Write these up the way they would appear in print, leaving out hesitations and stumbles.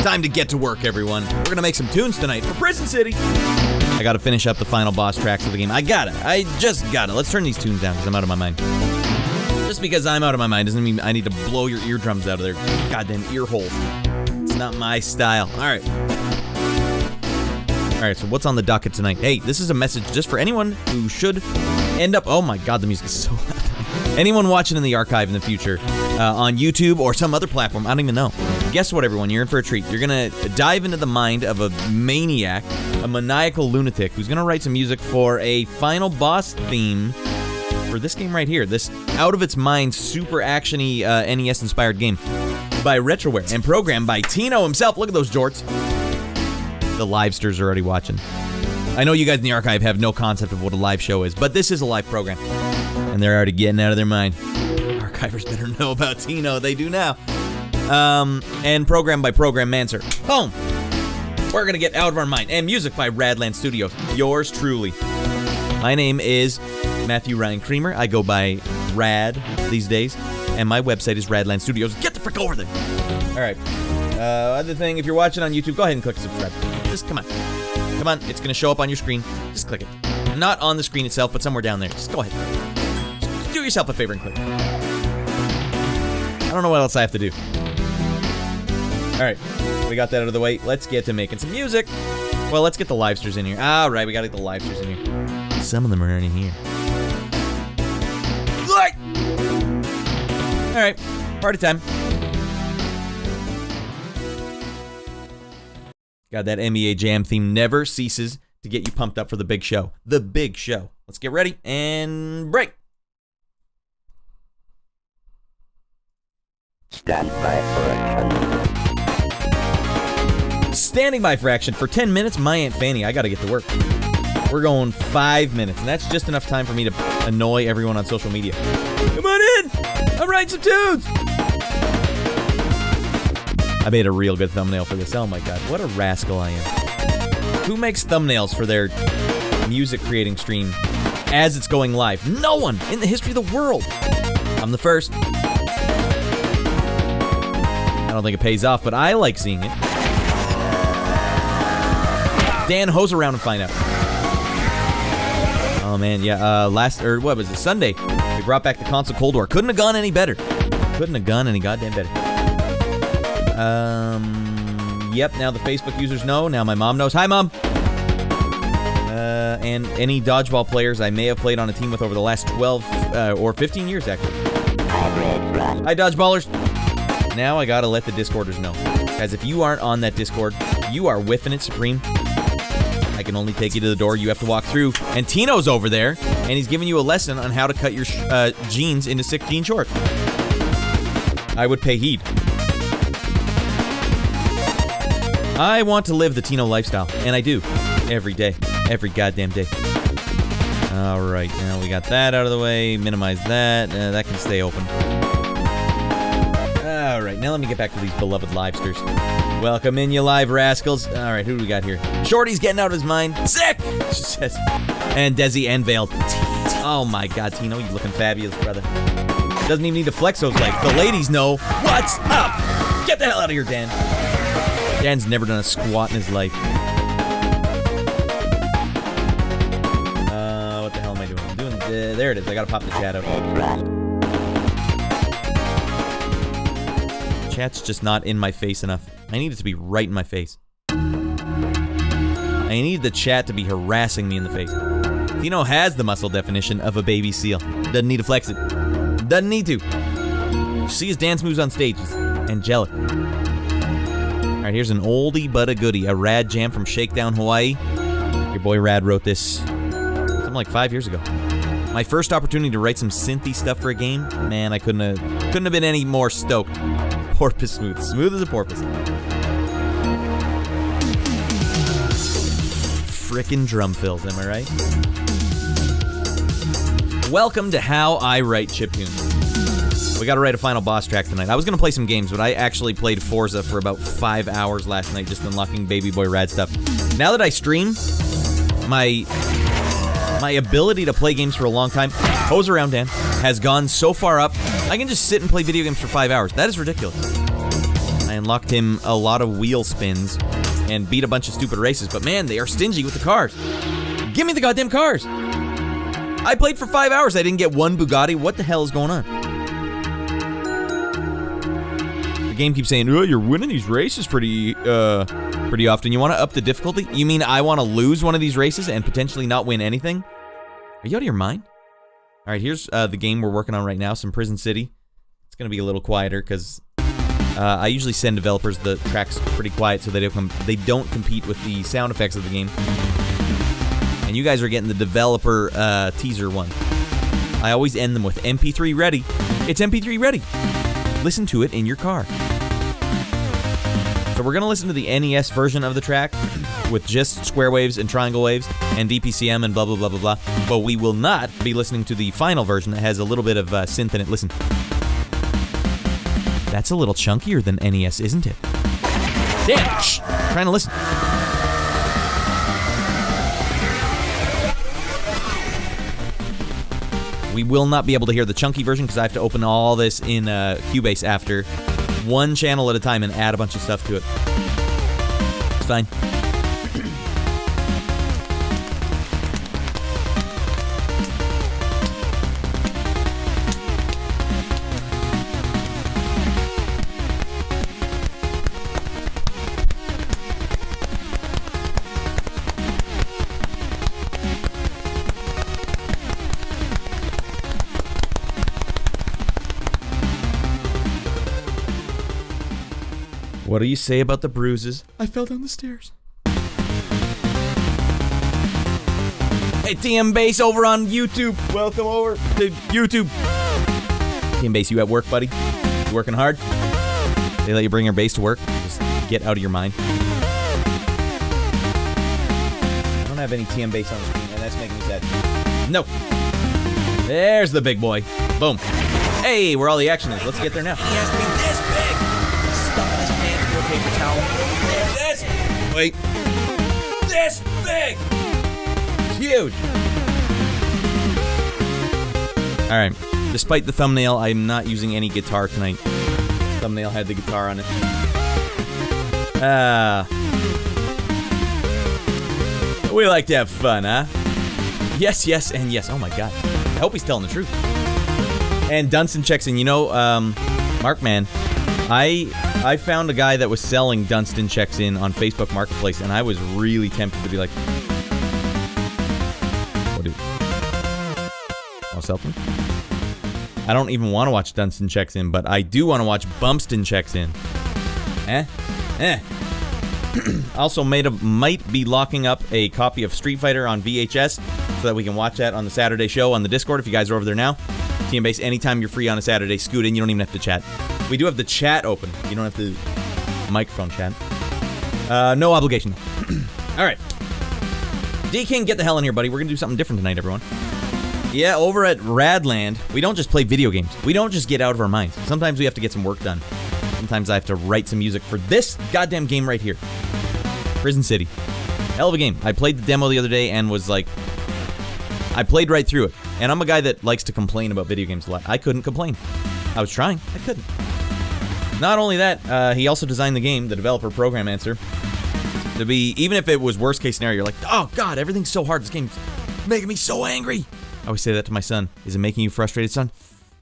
Time to get to work, everyone. We're gonna make some tunes tonight for Prison City. I gotta finish up the final boss tracks of the game. I just gotta. Let's turn these tunes down because I'm out of my mind. Just because I'm out of my mind doesn't mean I need to blow your eardrums out of their goddamn ear holes. It's not my style. Alright, so what's on the docket tonight? Hey, this is a message just for anyone who should end up... Oh my god, the music is so loud. Anyone watching in the archive in the future, on YouTube or some other platform, I don't even know. Guess what, everyone? You're in for a treat. You're gonna dive into the mind of a maniac, a maniacal lunatic, who's gonna write some music for a final boss theme for this game right here. This out-of-its-mind, super action-y, NES-inspired game by Retroware and programmed by Tino himself. Look at those jorts. The livesters are already watching. I know you guys in the archive have no concept of what a live show is, but this is a live program. And they're already getting out of their mind. Archivers better know about Tino. They do now. And programmed by Program Mancer. Boom! We're gonna get out of our mind. And music by Radland Studios. Yours truly. My name is Matthew Ryan Creamer. I go by Rad these days. And my website is Radland Studios. Get the frick over there! Alright. Other thing, if you're watching on YouTube, go ahead and click subscribe. Just come on. Come on, it's gonna show up on your screen. Just click it. Not on the screen itself, but somewhere down there. Just go ahead. Just do yourself a favor and click. I don't know what else I have to do. Alright, we got that out of the way. Let's get to making some music. Well, let's get the livesters in here. Alright, we gotta get the livesters in here. Some of them are already here. Alright, party time. God, that NBA Jam theme never ceases to get you pumped up for the big show. The big show. Let's get ready and break. Stand by for action. Standing by for action for 10 minutes. My Aunt Fanny, I gotta get to work. We're going 5 minutes, and that's just enough time for me to annoy everyone on social media. Come on in! I'm writing some tunes! I made a real good thumbnail for this. Oh my god, what a rascal I am. Who makes thumbnails for their music creating stream as it's going live? No one in the history of the world. I'm the first. I don't think it pays off, but I like seeing it. Dan, hose around and find out. Oh man, yeah, what was it, Sunday, we brought back the console Cold War. Couldn't have gone any better. Couldn't have gone any goddamn better. Yep, now the Facebook users know. Now my mom knows. Hi, Mom! And any dodgeball players I may have played on a team with over the last 12 or 15 years, actually. Hi, dodgeballers! Now I gotta let the Discorders know. Guys, if you aren't on that Discord, you are whiffing it supreme. I can only take you to the door you have to walk through. And Tino's over there, and he's giving you a lesson on how to cut your jeans into 16 shorts. I would pay heed. I want to live the Tino lifestyle, and I do. Every day. Every goddamn day. Alright, now we got that out of the way. Minimize that. That can stay open. Alright, now let me get back to these beloved livesters. Welcome in, you live rascals. Alright, who do we got here? Shorty's getting out of his mind. Sick! She says. And Desi and Veiled. Oh my god, Tino, you looking fabulous, brother. Doesn't even need to flex those legs. The ladies know what's up! Get the hell out of here, Dan. Dan's never done a squat in his life. What the hell am I doing? I'm doing... there it is. I gotta pop the chat out. Chat's just not in my face enough. I need it to be right in my face. I need the chat to be harassing me in the face. Tino has the muscle definition of a baby seal. Doesn't need to flex it. Doesn't need to. You see his dance moves on stage. It's angelic. Alright, here's an oldie but a goodie. A rad jam from Shakedown, Hawaii. Your boy Rad wrote this something like 5 years ago. My first opportunity to write some synthy stuff for a game, man, I couldn't have been any more stoked. Porpoise smooth. Smooth as a porpoise. Frickin' drum fills, am I right? Welcome to How I Write Chiptunes. We gotta write a final boss track tonight. I was gonna play some games, but I actually played Forza for about 5 hours last night, just unlocking Baby Boy Rad stuff. Now that I stream, my ability to play games for a long time, hose around, Dan, has gone so far up, I can just sit and play video games for 5 hours. That is ridiculous. I unlocked him a lot of wheel spins and beat a bunch of stupid races. But man, they are stingy with the cars. Give me the goddamn cars. I played for 5 hours. I didn't get one Bugatti. What the hell is going on? The game keeps saying, oh, you're winning these races pretty often. You want to up the difficulty? You mean I want to lose one of these races and potentially not win anything? Are you out of your mind? All right, here's the game we're working on right now, some Prison City. It's going to be a little quieter because I usually send developers the tracks pretty quiet so they don't compete with the sound effects of the game. And you guys are getting the developer teaser one. I always end them with MP3 ready. It's MP3 ready. Listen to it in your car. So we're going to listen to the NES version of the track with just square waves and triangle waves and DPCM and blah, blah, blah, blah, blah. But we will not be listening to the final version that has a little bit of synth in it. Listen. That's a little chunkier than NES, isn't it? Damn! Shh! Trying to listen. We will not be able to hear the chunky version because I have to open all this in Cubase after, one channel at a time, and add a bunch of stuff to it. It's fine. What do you say about the bruises? I fell down the stairs. Hey, TM Bass over on YouTube. Welcome over to YouTube. TM Bass, you at work, buddy? You working hard? They let you bring your bass to work? Just get out of your mind. I don't have any TM Bass on the screen, and that's making me sad. No. There's the big boy. Boom. Hey, where all the action is. Let's get there now. He has to be this big. Stuffing his hands into a paper towel. This. Wait. This big. It's huge. All right. Despite the thumbnail, I'm not using any guitar tonight. Thumbnail had the guitar on it. We like to have fun, huh? Yes, yes, and yes. Oh my God. I hope he's telling the truth. And Dunstan checks in. You know, Mark, man, I found a guy that was selling Dunstan checks in on Facebook Marketplace, and I was really tempted to be like, what do you want to sell them? I don't even want to watch Dunstan checks in, but I do want to watch Bumpston checks in. Also might be locking up a copy of Street Fighter on VHS so that we can watch that on the Saturday show on the Discord if you guys are over there now. TM Base, anytime you're free on a Saturday, scoot in. You don't even have to chat. We do have the chat open. You don't have to microphone chat. No obligation. All right. D-King, get the hell in here, buddy. We're going to do something different tonight, everyone. Yeah, over at Radland, we don't just play video games. We don't just get out of our minds. Sometimes we have to get some work done. Sometimes I have to write some music for this goddamn game right here. Prison City. Hell of a game. I played the demo the other day and was like, I played right through it. And I'm a guy that likes to complain about video games a lot. I couldn't complain. I was trying. I couldn't. Not only that, he also designed the game, the developer program answer, to be, even if it was worst case scenario, you're like, oh God, everything's so hard. This game's making me so angry. I always say that to my son. Is it making you frustrated, son?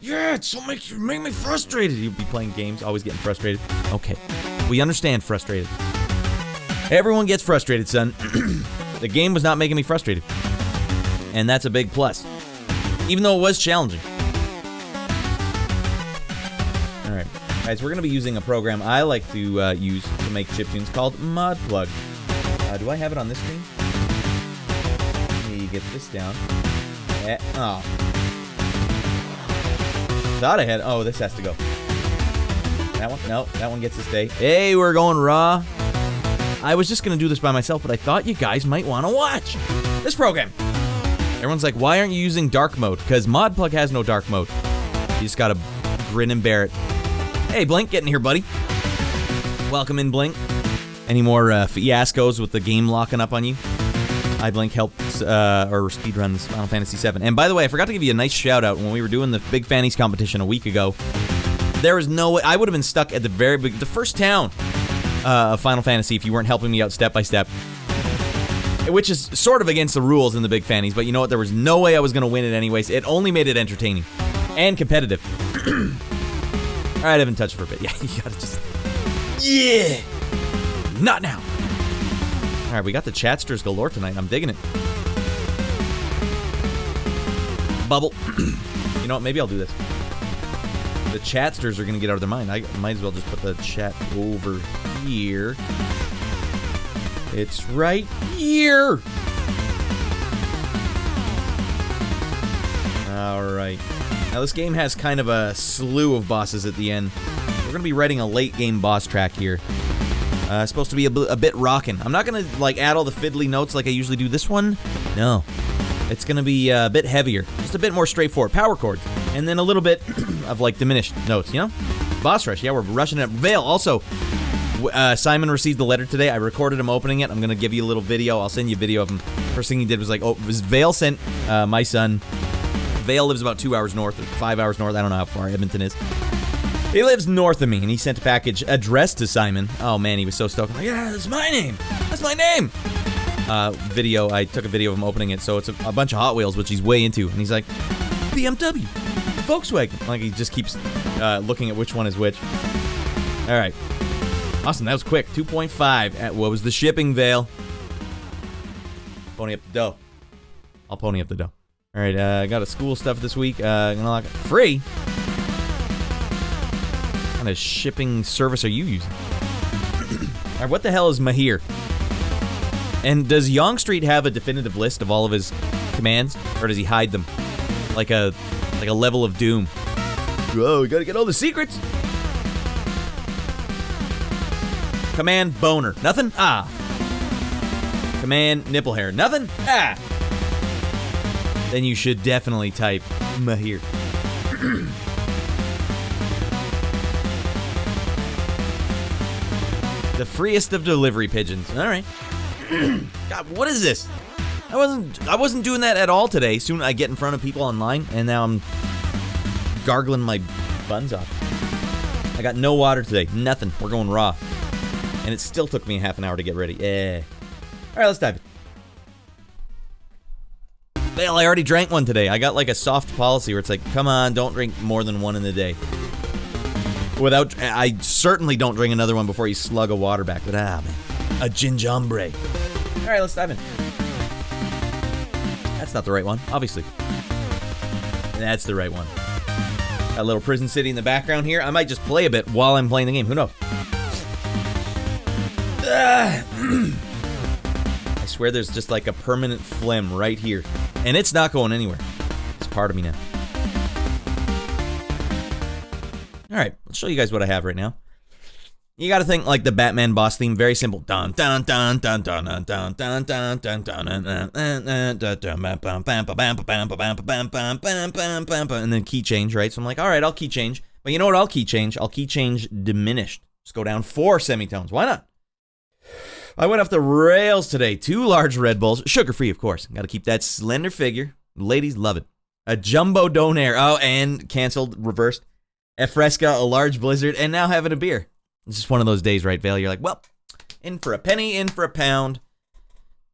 Yeah, it's so make me frustrated. You'd be playing games, always getting frustrated. Okay, we understand frustrated. Everyone gets frustrated, son. The game was not making me frustrated. And that's a big plus. Even though it was challenging. Alright, guys, we're going to be using a program I like to use to make chiptunes called Modplug. Do I have it on this screen? Let me get this down. Oh. Thought I had... Oh, this has to go. That one? No, that one gets to stay. Hey, we're going raw. I was just going to do this by myself, but I thought you guys might want to watch this program. Everyone's like, why aren't you using dark mode? Because Modplug has no dark mode. You just got to grin and bear it. Hey, Blink, get in here, buddy. Welcome in, Blink. Any more fiascos with the game locking up on you? iBlink helped or speedruns Final Fantasy VII. And by the way, I forgot to give you a nice shout out when we were doing the Big Fannies competition a week ago. There is no way. I would have been stuck at the very the first town of Final Fantasy if you weren't helping me out step by step. Which is sort of against the rules in the Big Fannies, but you know what? There was no way I was going to win it anyways. It only made it entertaining and competitive. All right, I haven't touched it for a bit. Yeah, you gotta just... Yeah! Not now! All right, we got the chatsters galore tonight. I'm digging it. Bubble. You know what? Maybe I'll do this. The chatsters are going to get out of their mind. I might as well just put the chat over here. It's right here! Alright. Now this game has kind of a slew of bosses at the end. We're going to be writing a late game boss track here. It's supposed to be a bit rockin'. I'm not going to like add all the fiddly notes like I usually do. This one, no. It's going to be a bit heavier. Just a bit more straightforward. Power chords. And then a little bit of like diminished notes, you know? Boss rush. Yeah, we're rushing it. Vale, also... Simon received the letter today. I recorded him opening it. I'm going to give you a little video. I'll send you a video of him. First thing he did was like, Vale sent my son. Vale lives about 2 hours north or 5 hours north. I don't know how far Edmonton is. He lives north of me, and he sent a package addressed to Simon. Oh, man, he was so stoked. I'm like, yeah, that's my name. That's my name. Video. I took a video of him opening it, so it's a bunch of Hot Wheels, which he's way into. And he's like, BMW, Volkswagen. Like, he just keeps looking at which one is which. All right. Awesome, that was quick. 2.5. What was the shipping, Vale? Pony up the dough. I'll pony up the dough. All right, I got a school stuff this week. Gonna lock it. Free? What kind of shipping service are you using? All right, what the hell is Mahir? And does Yong Street have a definitive list of all of his commands, or does he hide them? Like a level of doom. Whoa, we gotta get all the secrets. Command boner. Nothing? Ah. Command nipple hair. Nothing? Ah. Then you should definitely type Mahir. The freest of delivery pigeons. All right. God, what is this? I wasn't doing that at all today. Soon I get in front of people online, and now I'm gargling my buns off. I got no water today. Nothing. We're going raw. And it still took me half an hour to get ready. Yeah. All right, let's dive in. Well, I already drank one today. I got like a soft policy where it's like, come on, don't drink more than one in a day. I certainly don't drink another one before you slug a water back. But man, a gingembre. All right, let's dive in. That's not the right one, obviously. That's the right one. Got a little Prison City in the background here. I might just play a bit while I'm playing the game. Who knows? I swear there's just like a permanent phlegm right here. And it's not going anywhere. It's part of me now. Alright, let's show you guys what I have right now. You gotta think like the Batman boss theme, very simple. Dun dun dun dun dun dun dun dun dun dun dun and then key change, right? So I'm like, alright, I'll key change. But you know what I'll key change? I'll key change diminished. Just go down 4 semitones. Why not? I went off the rails today. 2 large Red Bulls. Sugar-free, of course. Got to keep that slender figure. Ladies love it. A jumbo donair. Oh, and canceled, reversed. A Fresca, a large Blizzard, and now having a beer. It's just one of those days, right, Vale? You're like, well, in for a penny, in for a pound.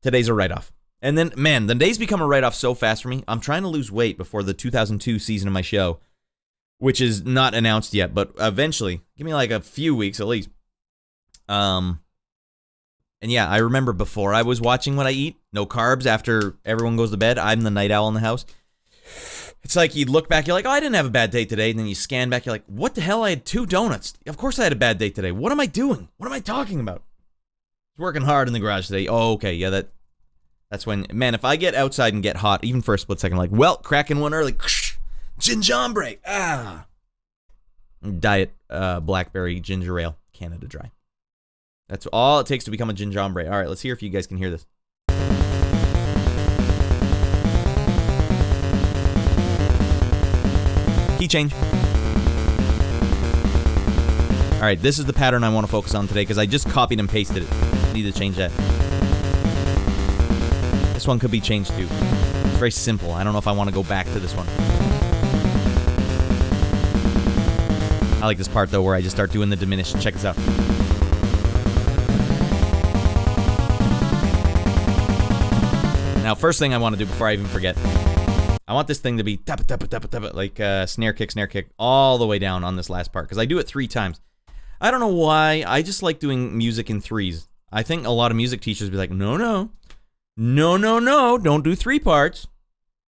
Today's a write-off. And then, man, the days become a write-off so fast for me. I'm trying to lose weight before the 2002 season of my show, which is not announced yet, but eventually. Give me like a few weeks at least. And yeah, I remember before I was watching what I eat, no carbs after everyone goes to bed. I'm the night owl in the house. It's like you look back, you're like, oh, I didn't have a bad day today. And then you scan back, you're like, what the hell? I had 2 donuts. Of course I had a bad day today. What am I doing? What am I talking about? I was working hard in the garage today. Oh, okay. Yeah, that's when, man, if I get outside and get hot, even for a split second, like, well, cracking one early. Gingembre. Ah. Diet blackberry ginger ale, Canada Dry. That's all it takes to become a gingembre. All right, let's hear if you guys can hear this. Key change. All right, this is the pattern I want to focus on today because I just copied and pasted it. I need to change that. This one could be changed too. It's very simple. I don't know if I want to go back to this one. I like this part, though, where I just start doing the diminished. Check this out. Now, first thing I want to do before I even forget, I want this thing to be tap tap tap tap like snare kick, all the way down on this last part, because I do it 3 times. I don't know why, I just like doing music in 3s. I think a lot of music teachers be like, no, don't do 3 parts.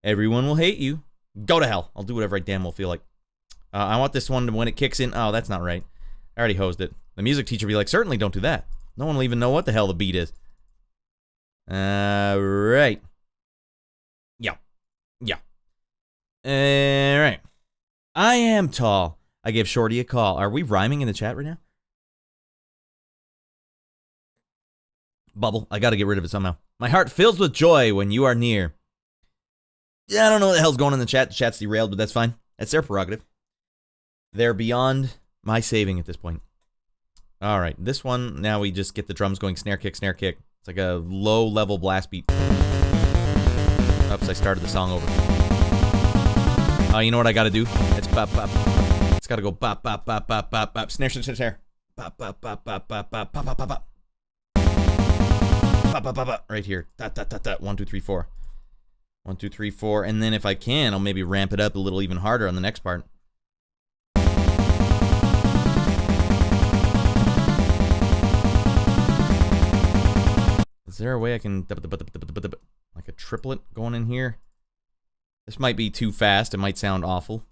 Everyone will hate you. Go to hell. I'll do whatever I damn well feel like. I want this one to, when it kicks in, oh, that's not right. I already hosed it. The music teacher be like, certainly don't do that. No one will even know what the hell the beat is. Right. Yeah. Alright. I am tall. I gave Shorty a call. Are we rhyming in the chat right now? Bubble. I gotta get rid of it somehow. My heart fills with joy when you are near. Yeah, I don't know what the hell's going on in the chat. The chat's derailed, but that's fine. That's their prerogative. They're beyond my saving at this point. Alright, this one, now we just get the drums going. Snare kick. It's like a low-level blast beat. Oops, I started the song over. Oh, you know what I gotta do? It's bop, bop. It's gotta go bop, bop, bop, bop, bop, bop. Snare. Bop, bop, bop, bop, bop, bop, bop, bop, bop. Bop, bop, bop, bop. Right here. Dot, dot, dot, dot. 1, 2, 3, 4. 1, 2, 3, 4. And then if I can, I'll maybe ramp it up a little even harder on the next part. Is there a way I can... like a triplet going in here? This might be too fast. It might sound awful.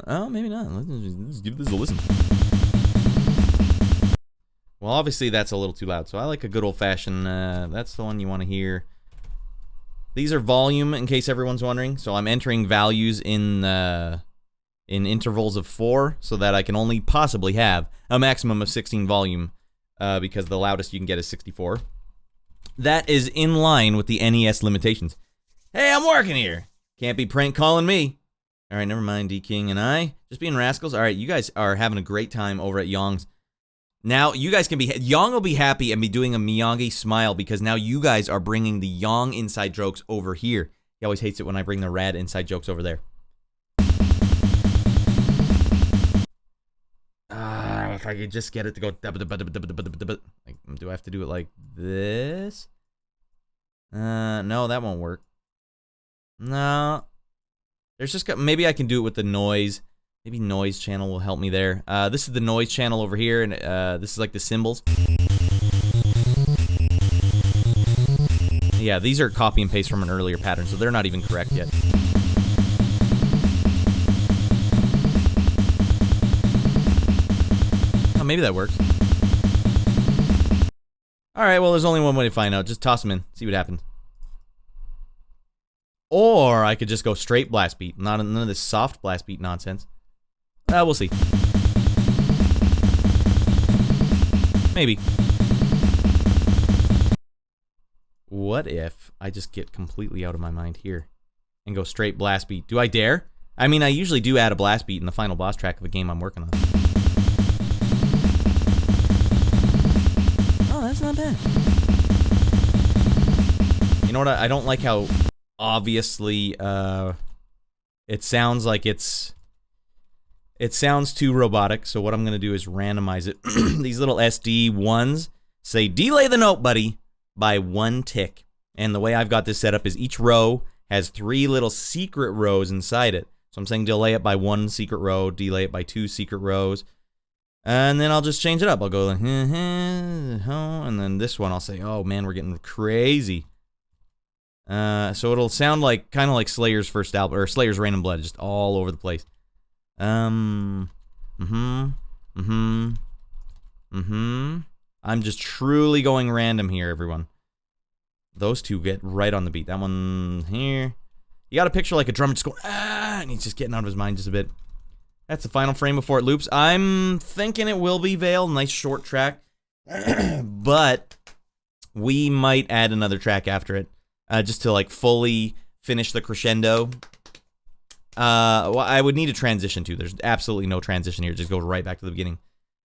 Oh, maybe not. Let's give this a listen. Well, obviously that's a little too loud, so I like a good old-fashioned... that's the one you want to hear. These are volume, in case everyone's wondering. So I'm entering values in intervals of 4, so that I can only possibly have a maximum of 16 volume, because the loudest you can get is 64. That is in line with the NES limitations. Hey, I'm working here. Can't be prank calling me. All right, never mind, D King and I. Just being rascals. All right, you guys are having a great time over at Yong's. Now, you guys can be... Yong will be happy and be doing a Miyagi smile, because now you guys are bringing the Yong inside jokes over here. He always hates it when I bring the rad inside jokes over there. If I could just get it to go... Like, do I have to do it like this? No, that won't work. No. There's just... Maybe I can do it with the noise. Maybe noise channel will help me there. This is the noise channel over here, and this is like the cymbals. Yeah, these are copy and paste from an earlier pattern, so they're not even correct yet. Oh, maybe that works. Alright, well, there's only one way to find out. Just toss them in, see what happens. Or I could just go straight blast beat, none of this soft blast beat nonsense. We'll see. Maybe. What if I just get completely out of my mind here and go straight blast beat? Do I dare? I mean, I usually do add a blast beat in the final boss track of a game I'm working on. Oh, that's not bad. You know what? I don't like how obviously it sounds like it's... It sounds too robotic, so what I'm going to do is randomize it. These little SD1s say, delay the note, buddy, by 1 tick. And the way I've got this set up is each row has 3 little secret rows inside it. So I'm saying delay it by 1 secret row, delay it by 2 secret rows. And then I'll just change it up. I'll go like, and then this one I'll say, oh man, we're getting crazy. So it'll sound like, kind of like Slayer's first album, or Slayer's Rain and Blood, just all over the place. I'm just truly going random here, everyone. Those two get right on the beat. That one here. You gotta picture like a drummer just going, ah, and he's just getting out of his mind just a bit. That's the final frame before it loops. I'm thinking it will be Veil, nice short track. But we might add another track after it, just to like fully finish the crescendo. Well, I would need a transition too. There's absolutely no transition here. Just go right back to the beginning.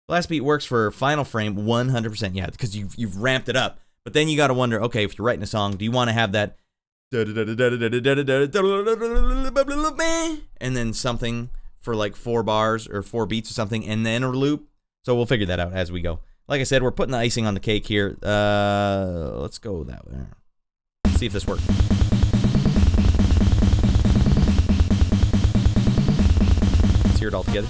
Blast beat works for final frame 100%. Yeah, because you've ramped it up. But then you got to wonder, okay, if you're writing a song, do you want to have that and then something for like 4 bars or 4 beats or something, and then a loop. So we'll figure that out as we go. Like I said, we're putting the icing on the cake here. Let's go that way. Let's see if this works. Let's hear it all together.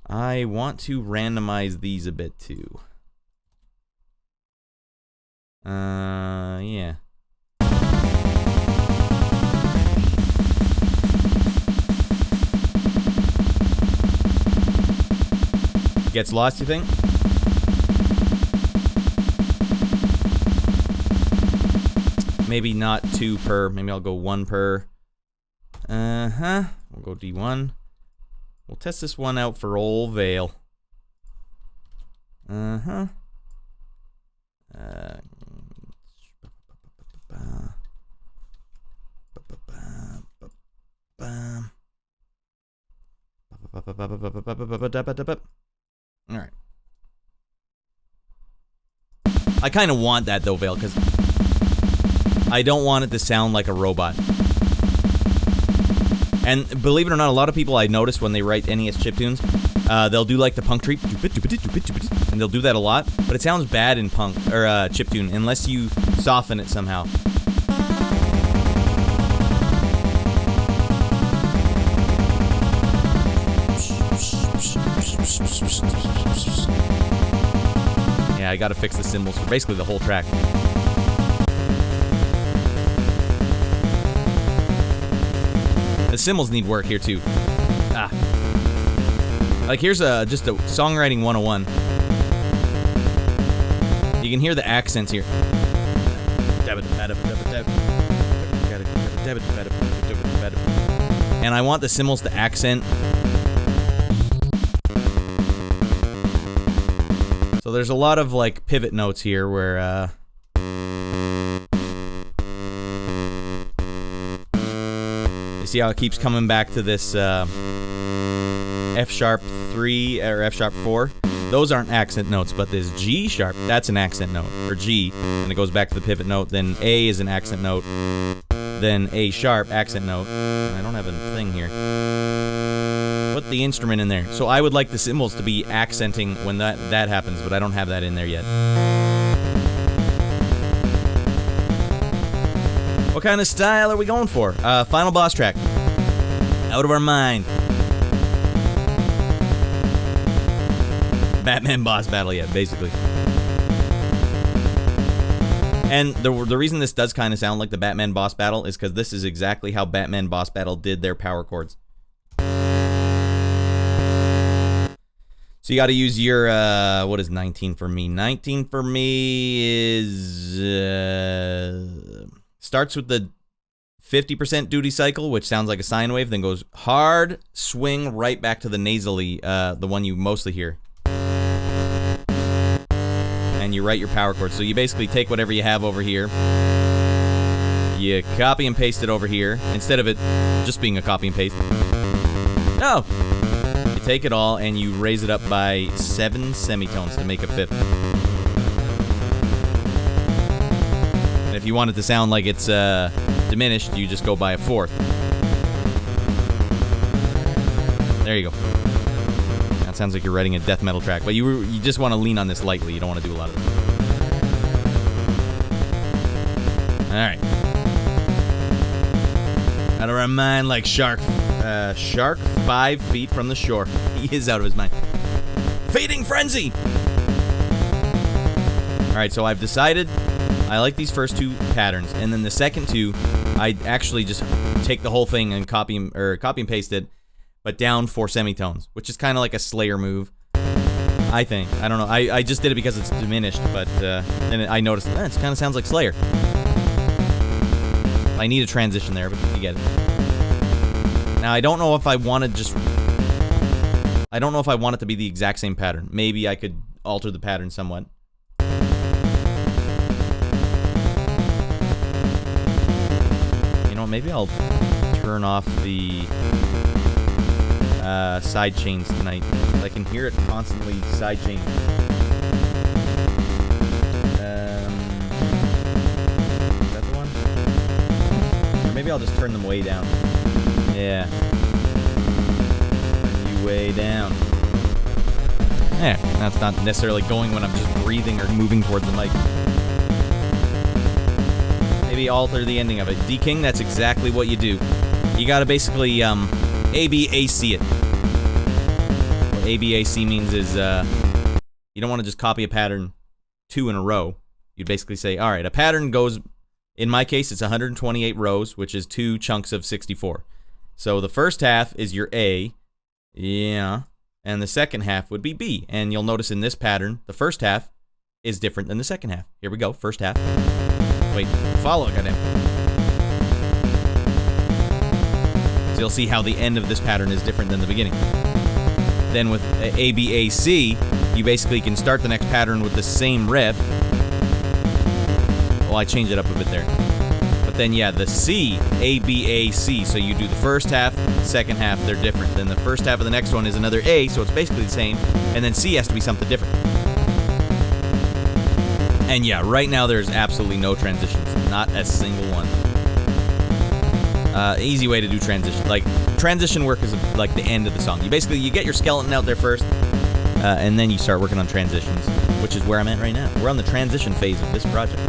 I want to randomize these a bit too. Yeah. Gets lost, you think? Maybe not 2 per. Maybe I'll go 1 per. We'll go D1. We'll test this one out for old Vale. Alright. I kind of want that though, Vale, because I don't want it to sound like a robot. And believe it or not, a lot of people I notice when they write NES chiptunes, they'll do like the punk tree, and they'll do that a lot, but it sounds bad in punk, or chiptune, unless you soften it somehow. Yeah, I gotta fix the cymbals for basically the whole track. The cymbals need work here too. Like here's just a songwriting 101. You can hear the accents here. And I want the cymbals to accent. So there's a lot of like pivot notes here where you see how it keeps coming back to this F sharp 3 or F sharp 4. Those aren't accent notes, but this G sharp, that's an accent note, or G, and it goes back to the pivot note. Then A is an accent note, then A sharp, accent note. I don't have a thing here. Put the instrument in there. So I would like the cymbals to be accenting when that happens, but I don't have that in there yet. What kind of style are we going for? Final boss track. Out of Our Mind. Batman boss battle, yeah, basically. And the reason this does kind of sound like the Batman boss battle is because this is exactly how Batman boss battle did their power chords. So you got to use your, what is 19 for me? 19 for me is, starts with the 50% duty cycle, which sounds like a sine wave, then goes hard, swing right back to the nasally, the one you mostly hear. And you write your power chords. So you basically take whatever you have over here, you copy and paste it over here, instead of it just being a copy and paste. No! You take it all and you raise it up by 7 semitones to make a fifth. And if you want it to sound like it's diminished, you just go by a fourth. There you go. That sounds like you're writing a death metal track, but you just want to lean on this lightly. You don't want to do a lot of it. Alright. Out of our mind like shark. Shark 5 feet from the shore. He is out of his mind. Fading Frenzy! Alright, so I've decided I like these first 2 patterns, and then the second 2, I actually just take the whole thing and copy and paste it, but down 4 semitones, which is kind of like a Slayer move, I think. I don't know. I just did it because it's diminished, but then I noticed that it kind of sounds like Slayer. I need a transition there, but you get it. Now, I don't know if I want to I don't know if I want it to be the exact same pattern. Maybe I could alter the pattern somewhat. You know, maybe I'll turn off the side chains tonight. I can hear it constantly side chain. I'll just turn them way down. Yeah. Turn you way down. Yeah, that's not necessarily going when I'm just breathing or moving towards the mic. Maybe alter the ending of it. D-King, that's exactly what you do. You gotta basically, ABAC it. What ABAC means is, you don't want to just copy a pattern 2 in a row. You'd basically say, alright, a pattern goes, in my case, it's 128 rows, which is 2 chunks of 64. So the first half is your A, yeah, and the second half would be B. And you'll notice in this pattern, the first half is different than the second half. Here we go, first half. Wait, follow, goddamn. So you'll see how the end of this pattern is different than the beginning. Then with ABAC, you basically can start the next pattern with the same riff. Well, I changed it up a bit there. But then, yeah, the C, ABAC, so you do the first half, second half, they're different. Then the first half of the next one is another A, so it's basically the same. And then C has to be something different. And yeah, right now there's absolutely no transitions. Not a single one. Easy way to do transition. Like, transition work is like the end of the song. You get your skeleton out there first, and then you start working on transitions, which is where I'm at right now. We're on the transition phase of this project.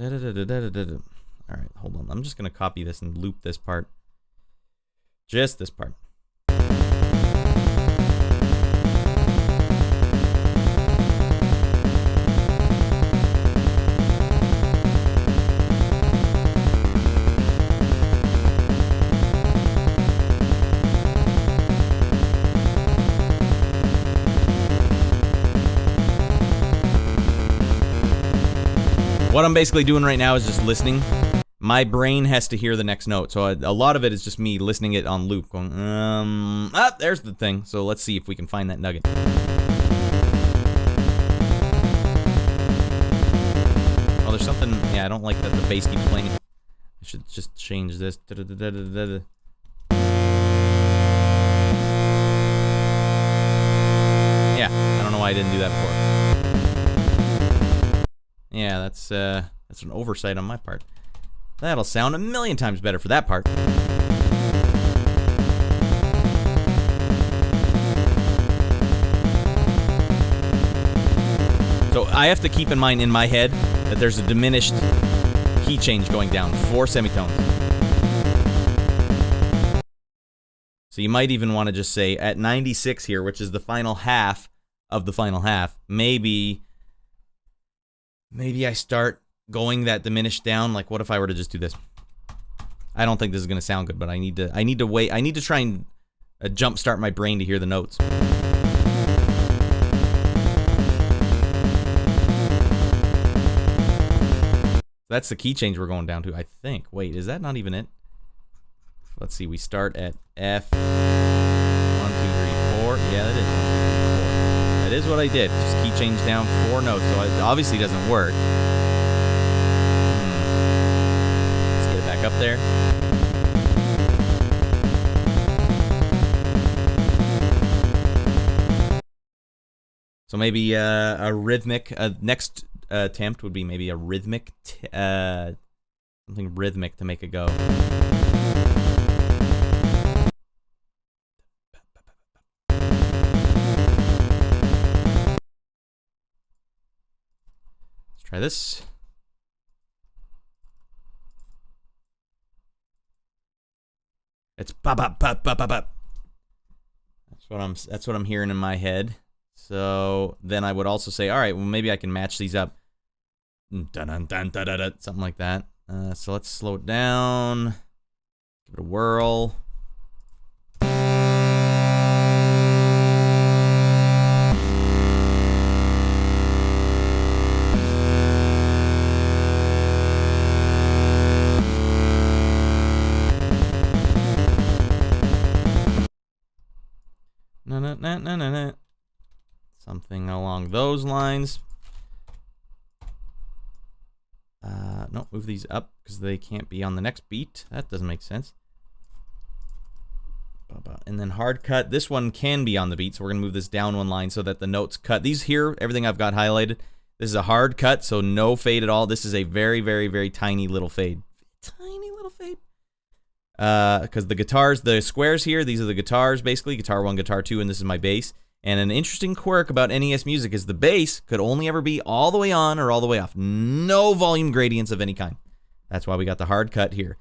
Alright, hold on. I'm just going to copy this and loop this part. Just this part. What I'm basically doing right now is just listening. My brain has to hear the next note, so a lot of it is just me listening it on loop, going, there's the thing. So let's see if we can find that nugget. Oh, there's something, yeah, I don't like that the bass keeps playing. I should just change this. Yeah, I don't know why I didn't do that before. Yeah, that's an oversight on my part. That'll sound a million times better for that part. So I have to keep in mind in my head that there's a diminished key change going down, 4 semitones. So you might even want to just say at 96 here, which is the final half of the final half, maybe I start going that diminished down. Like, what if I were to just do this? I don't think this is going to sound good, but I need to wait. I need to try and jumpstart my brain to hear the notes. That's the key change we're going down to, I think. Wait, is that not even it? Let's see, we start at F. 1, 2, 3, 4. Yeah, that is 1, 2, 3, 4. That is what I did. Just key change down 4 notes, so it obviously doesn't work. Let's get it back up there. So maybe a rhythmic, next attempt would be maybe a rhythmic, something rhythmic to make it go. Let's try this. It's ba ba ba ba ba ba. That's what I'm hearing in my head. So then I would also say, all right, well, maybe I can match these up. Dun, dun, dun, dun, dun, dun, something like that. So let's slow it down. Give it a whirl. Na na na na na na. Something along those lines. No, move these up because they can't be on the next beat. That doesn't make sense. And then hard cut. This one can be on the beat, so we're going to move this down one line so that the notes cut. These here, everything I've got highlighted, this is a hard cut, so no fade at all. This is a very, very, very tiny little fade. Tiny little fade. Because the guitars, the squares here, these are the guitars, basically. Guitar 1, guitar 2, and this is my bass. And an interesting quirk about NES music is the bass could only ever be all the way on or all the way off. No volume gradients of any kind. That's why we got the hard cut here.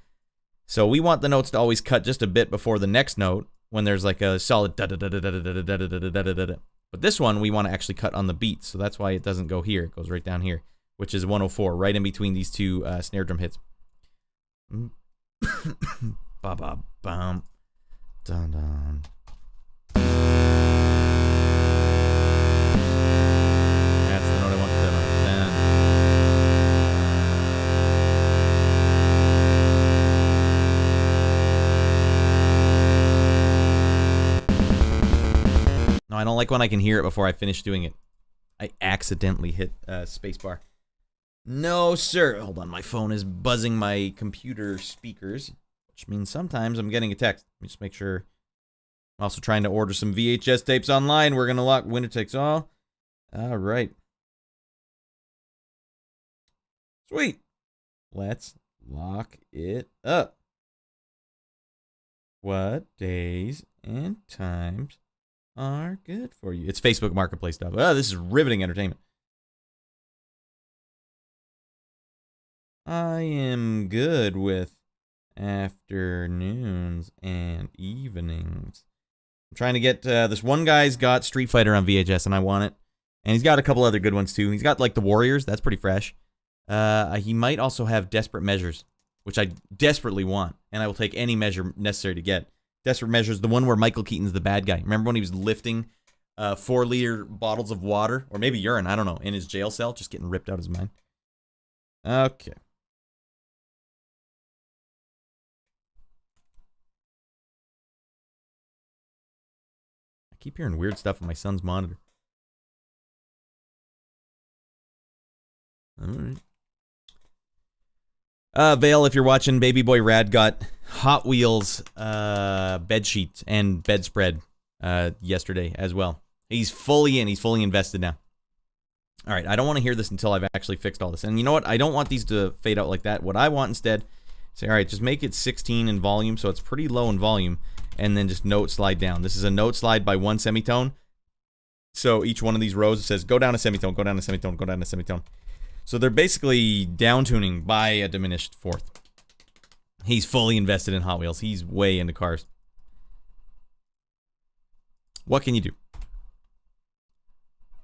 So we want the notes to always cut just a bit before the next note when there's like a solid da-da-da-da-da-da-da-da-da-da-da-da. But this one we want to actually cut on the beat, so that's why it doesn't go here. It goes right down here, which is 104, right in between these two snare drum hits. Ba-ba-bum. Dun-dun. That's the note I want to dun. No, I don't like when I can hear it before I finish doing it. I accidentally hit spacebar. No, sir. Hold on, my phone is buzzing my computer speakers, which means sometimes I'm getting a text. Let me just make sure. I'm also trying to order some VHS tapes online. We're going to lock Winner Takes All. All right. Sweet. Let's lock it up. What days and times are good for you? It's Facebook Marketplace stuff. Oh, this is riveting entertainment. I am good with afternoons and evenings. I'm trying to get this one guy's got Street Fighter on VHS and I want it. And he's got a couple other good ones too. He's got like the Warriors, that's pretty fresh. He might also have Desperate Measures, which I desperately want, and I will take any measure necessary to get. Desperate Measures, the one where Michael Keaton's the bad guy. Remember when he was lifting 4-liter bottles of water, or maybe urine, I don't know, in his jail cell, just getting ripped out of his mind. Okay. I keep hearing weird stuff on my son's monitor. All right. Vale, if you're watching, Baby Boy Rad got Hot Wheels bed sheets and bedspread yesterday as well. He's fully in. He's fully invested now. All right, I don't want to hear this until I've actually fixed all this. And you know what? I don't want these to fade out like that. What I want instead, say, all right, just make it 16 in volume, so it's pretty low in volume, and then just note slide down. This is a note slide by one semitone. So each one of these rows, it says, go down a semitone, go down a semitone, go down a semitone. So they're basically down-tuning by a diminished fourth. He's fully invested in Hot Wheels. He's way into cars. What can you do?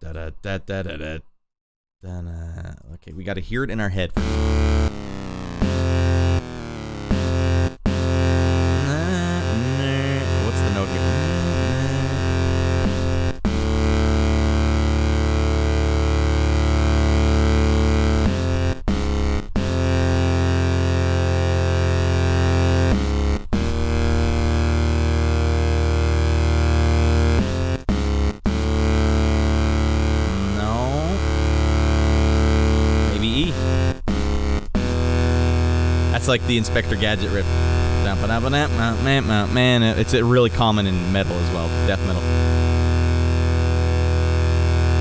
Da-da-da-da-da-da. Da-da. Okay, we got to hear it in our head. What's the note here? Like the Inspector Gadget riff. Man, it's really common in metal as well, death metal.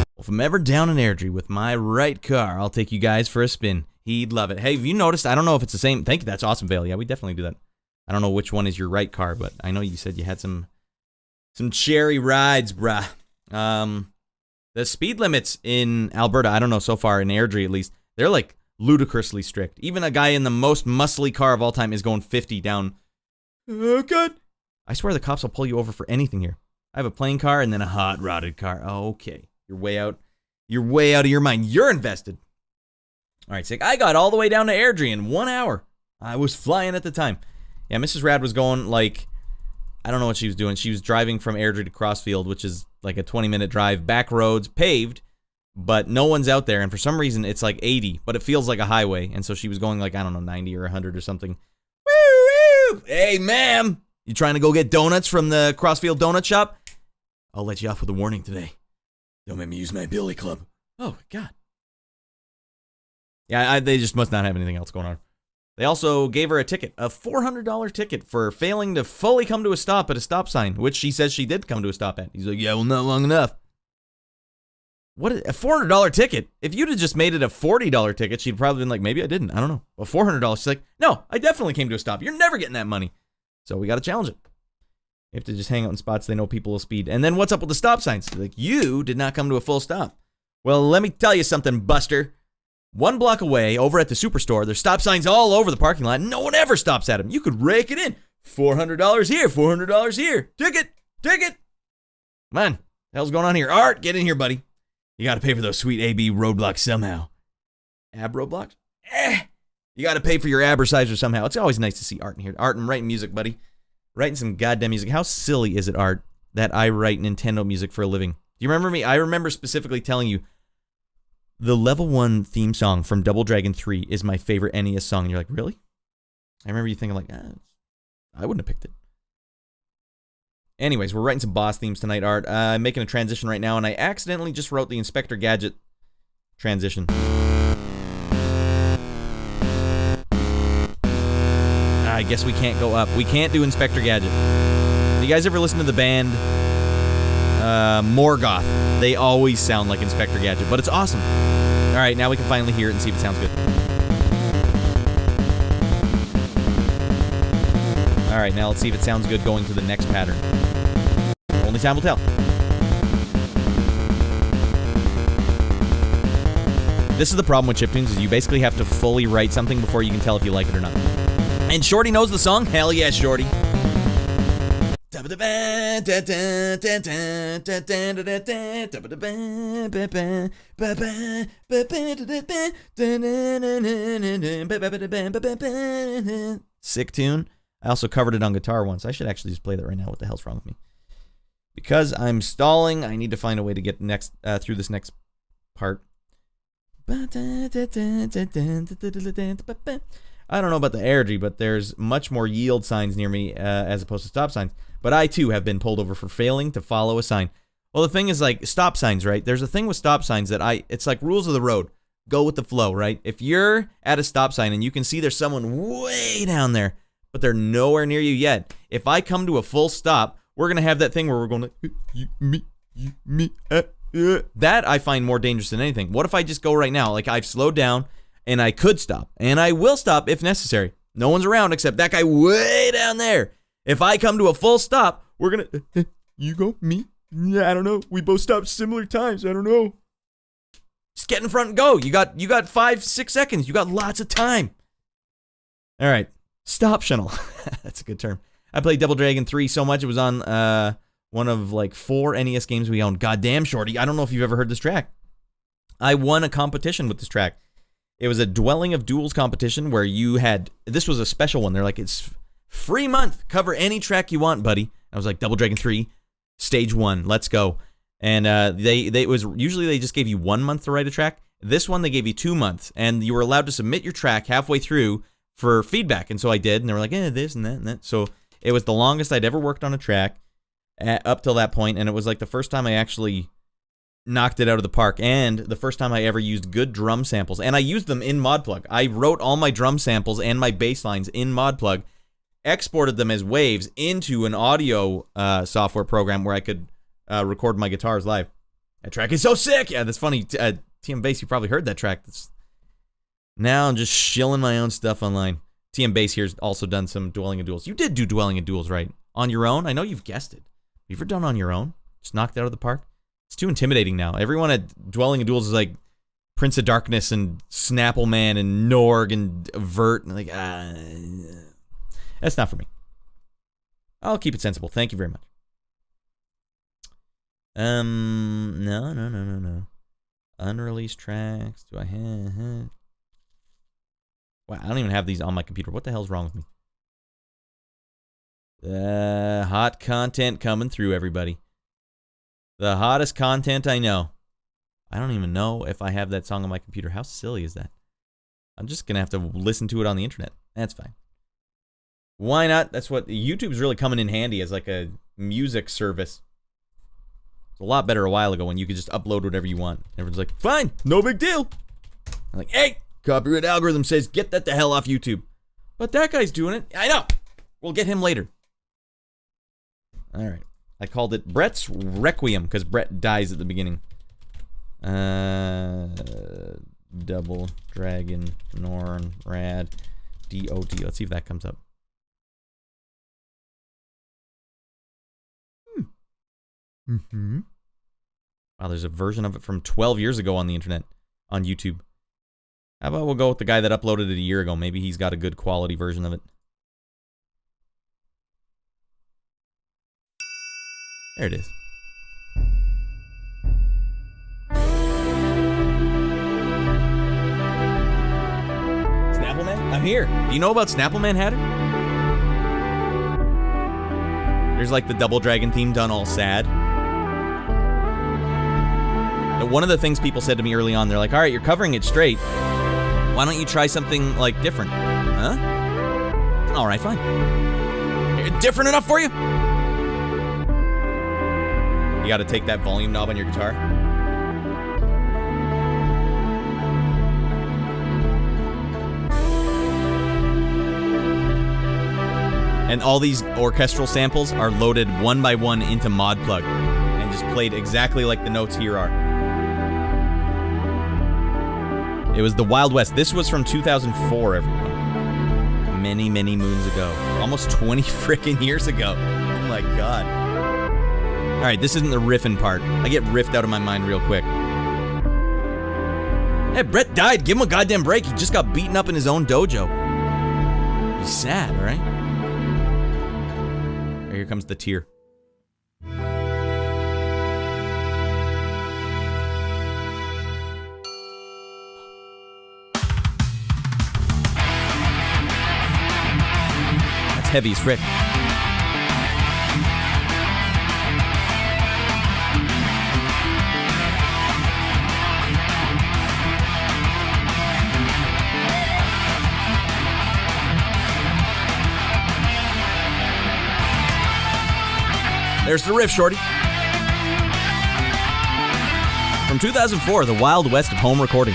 Well, if I'm ever down in Airdrie with my right car, I'll take you guys for a spin. He'd love it. Hey, have you noticed? I don't know if it's the same. Thank you. That's awesome, Vale. Yeah, we definitely do that. I don't know which one is your right car, but I know you said you had some cherry rides, bruh. The speed limits in Alberta, I don't know so far in Airdrie at least, they're like ludicrously strict. Even a guy in the most muscly car of all time is going 50 down. Oh, God. I swear the cops will pull you over for anything here. I have a plain car and then a hot rodded car. Oh, okay. You're way out. You're way out of your mind. You're invested. All right, sick. I got all the way down to Airdrie in 1 hour. I was flying at the time. Yeah, Mrs. Rad was going like, I don't know what she was doing. She was driving from Airdrie to Crossfield, which is like a 20-minute drive, back roads, paved, but no one's out there, and for some reason it's like 80, but it feels like a highway, and so she was going like, I don't know, 90 or 100 or something. Woo, woo! Hey, ma'am! You trying to go get donuts from the Crossfield Donut Shop? I'll let you off with a warning today. Don't make me use my billy club. Oh, God. Yeah, they just must not have anything else going on. They also gave her a ticket, a $400 ticket for failing to fully come to a stop at a stop sign, which she says she did come to a stop at. He's like, yeah, well, not long enough. What, a $400 ticket? If you'd have just made it a $40 ticket, she'd probably been like, maybe I didn't. I don't know. Well, $400. She's like, no, I definitely came to a stop. You're never getting that money. So we got to challenge it. You have to just hang out in spots they know people will speed. And then what's up with the stop signs? Like, you did not come to a full stop. Well, let me tell you something, Buster. 1 block away, over at the Superstore, there's stop signs all over the parking lot. No one ever stops at them. You could rake it in. $400 here, $400 here. Ticket. Come on. The hell's going on here? Art, get in here, buddy. You got to pay for those sweet AB roadblocks somehow. Ab roadblocks? You got to pay for your abercizer somehow. It's always nice to see Art in here. Art and writing music, buddy. Writing some goddamn music. How silly is it, Art, that I write Nintendo music for a living? Do you remember me? I remember specifically telling you the level 1 theme song from Double Dragon 3 is my favorite NES song. And you're like, really? I remember you thinking like, I wouldn't have picked it. Anyways, we're writing some boss themes tonight, Art. I'm making a transition right now, and I accidentally just wrote the Inspector Gadget transition. I guess we can't go up. We can't do Inspector Gadget. You guys ever listen to the band Morgoth? They always sound like Inspector Gadget, but it's awesome. All right, now we can finally hear it and see if it sounds good. All right, now let's see if it sounds good going to the next pattern. Only time will tell. This is the problem with Chiptunes, is you basically have to fully write something before you can tell if you like it or not. And Shorty knows the song? Hell yeah, Shorty. Sick tune. I also covered it on guitar once. I should actually just play that right now. What the hell's wrong with me? Because I'm stalling, I need to find a way to get next through this next part. I don't know about the energy, but there's much more yield signs near me as opposed to stop signs. But I, too, have been pulled over for failing to follow a sign. Well, the thing is, like, stop signs, right? There's a thing with stop signs that it's like rules of the road. Go with the flow, right? If you're at a stop sign and you can see there's someone way down there, but they're nowhere near you yet, if I come to a full stop, we're going to have that thing where we're going to, you, me, that I find more dangerous than anything. What if I just go right now? Like, I've slowed down, and I could stop, and I will stop if necessary. No one's around except that guy way down there. If I come to a full stop, we're going to, you go, me? Yeah, I don't know. We both stopped similar times. I don't know. Just get in front and go. You got 5-6 seconds. You got lots of time. All right. Stop channel. That's a good term. I played Double Dragon 3 so much. It was on one of like 4 NES games we owned. Goddamn, Shorty. I don't know if you've ever heard this track. I won a competition with this track. It was a Dwelling of Duels competition where you had, this was a special one. They're like, it's free month. Cover any track you want, buddy. I was like, Double Dragon 3, stage 1. Let's go. And usually they just gave you 1 month to write a track. This one, they gave you 2 months. And you were allowed to submit your track halfway through for feedback. And so I did. And they were like, this and that and that. So it was the longest I'd ever worked on a track up till that point. And it was like the first time I actually knocked it out of the park, and the first time I ever used good drum samples. And I used them in ModPlug. I wrote all my drum samples and my bass lines in ModPlug, exported them as waves into an audio software program where I could record my guitars live. That track is so sick! Yeah, that's funny. TM Bass, you probably heard that track. Now I'm just shilling my own stuff online. TM Bass here's also done some Dwelling of Duels. You did do Dwelling of Duels, right? On your own? I know you've guessed it. You ever done on your own? Just knocked it out of the park? It's too intimidating now. Everyone at Dwelling of Duels is like Prince of Darkness and Snapple Man and Norg and Vert. And like, that's not for me. I'll keep it sensible. Thank you very much. No. Unreleased tracks. Do I have? Wow, I don't even have these on my computer. What the hell's wrong with me? Hot content coming through, everybody. The hottest content I know. I don't even know if I have that song on my computer. How silly is that? I'm just going to have to listen to it on the internet. That's fine. Why not? That's what YouTube's really coming in handy as like a music service. It's a lot better a while ago when you could just upload whatever you want. Everyone's like, fine, no big deal. I'm like, hey, copyright algorithm says get that the hell off YouTube. But that guy's doing it. I know. We'll get him later. All right. I called it Brett's Requiem because Brett dies at the beginning. Double Dragon Norn Rad DOD. Let's see if that comes up. Wow, there's a version of it from 12 years ago on the internet, on YouTube. How about we'll go with the guy that uploaded it a year ago? Maybe he's got a good quality version of it. There it is. Snappleman? I'm here. Do you know about Snappleman, Hatter? There's like the Double Dragon theme done all sad. One of the things people said to me early on, they're like, all right, you're covering it straight. Why don't you try something, like, different? Huh? All right, fine. Different enough for you? You gotta take that volume knob on your guitar. And all these orchestral samples are loaded one by one into ModPlug and just played exactly like the notes here are. It was the Wild West. This was from 2004, everyone. Many, many moons ago. Almost 20 frickin' years ago. Oh my god. Alright, this isn't the riffing part. I get riffed out of my mind real quick. Hey, Brett died. Give him a goddamn break. He just got beaten up in his own dojo. He's sad, alright? Here comes the tear. That's heavy as frick. There's the riff, shorty. From 2004, the Wild West of home recording.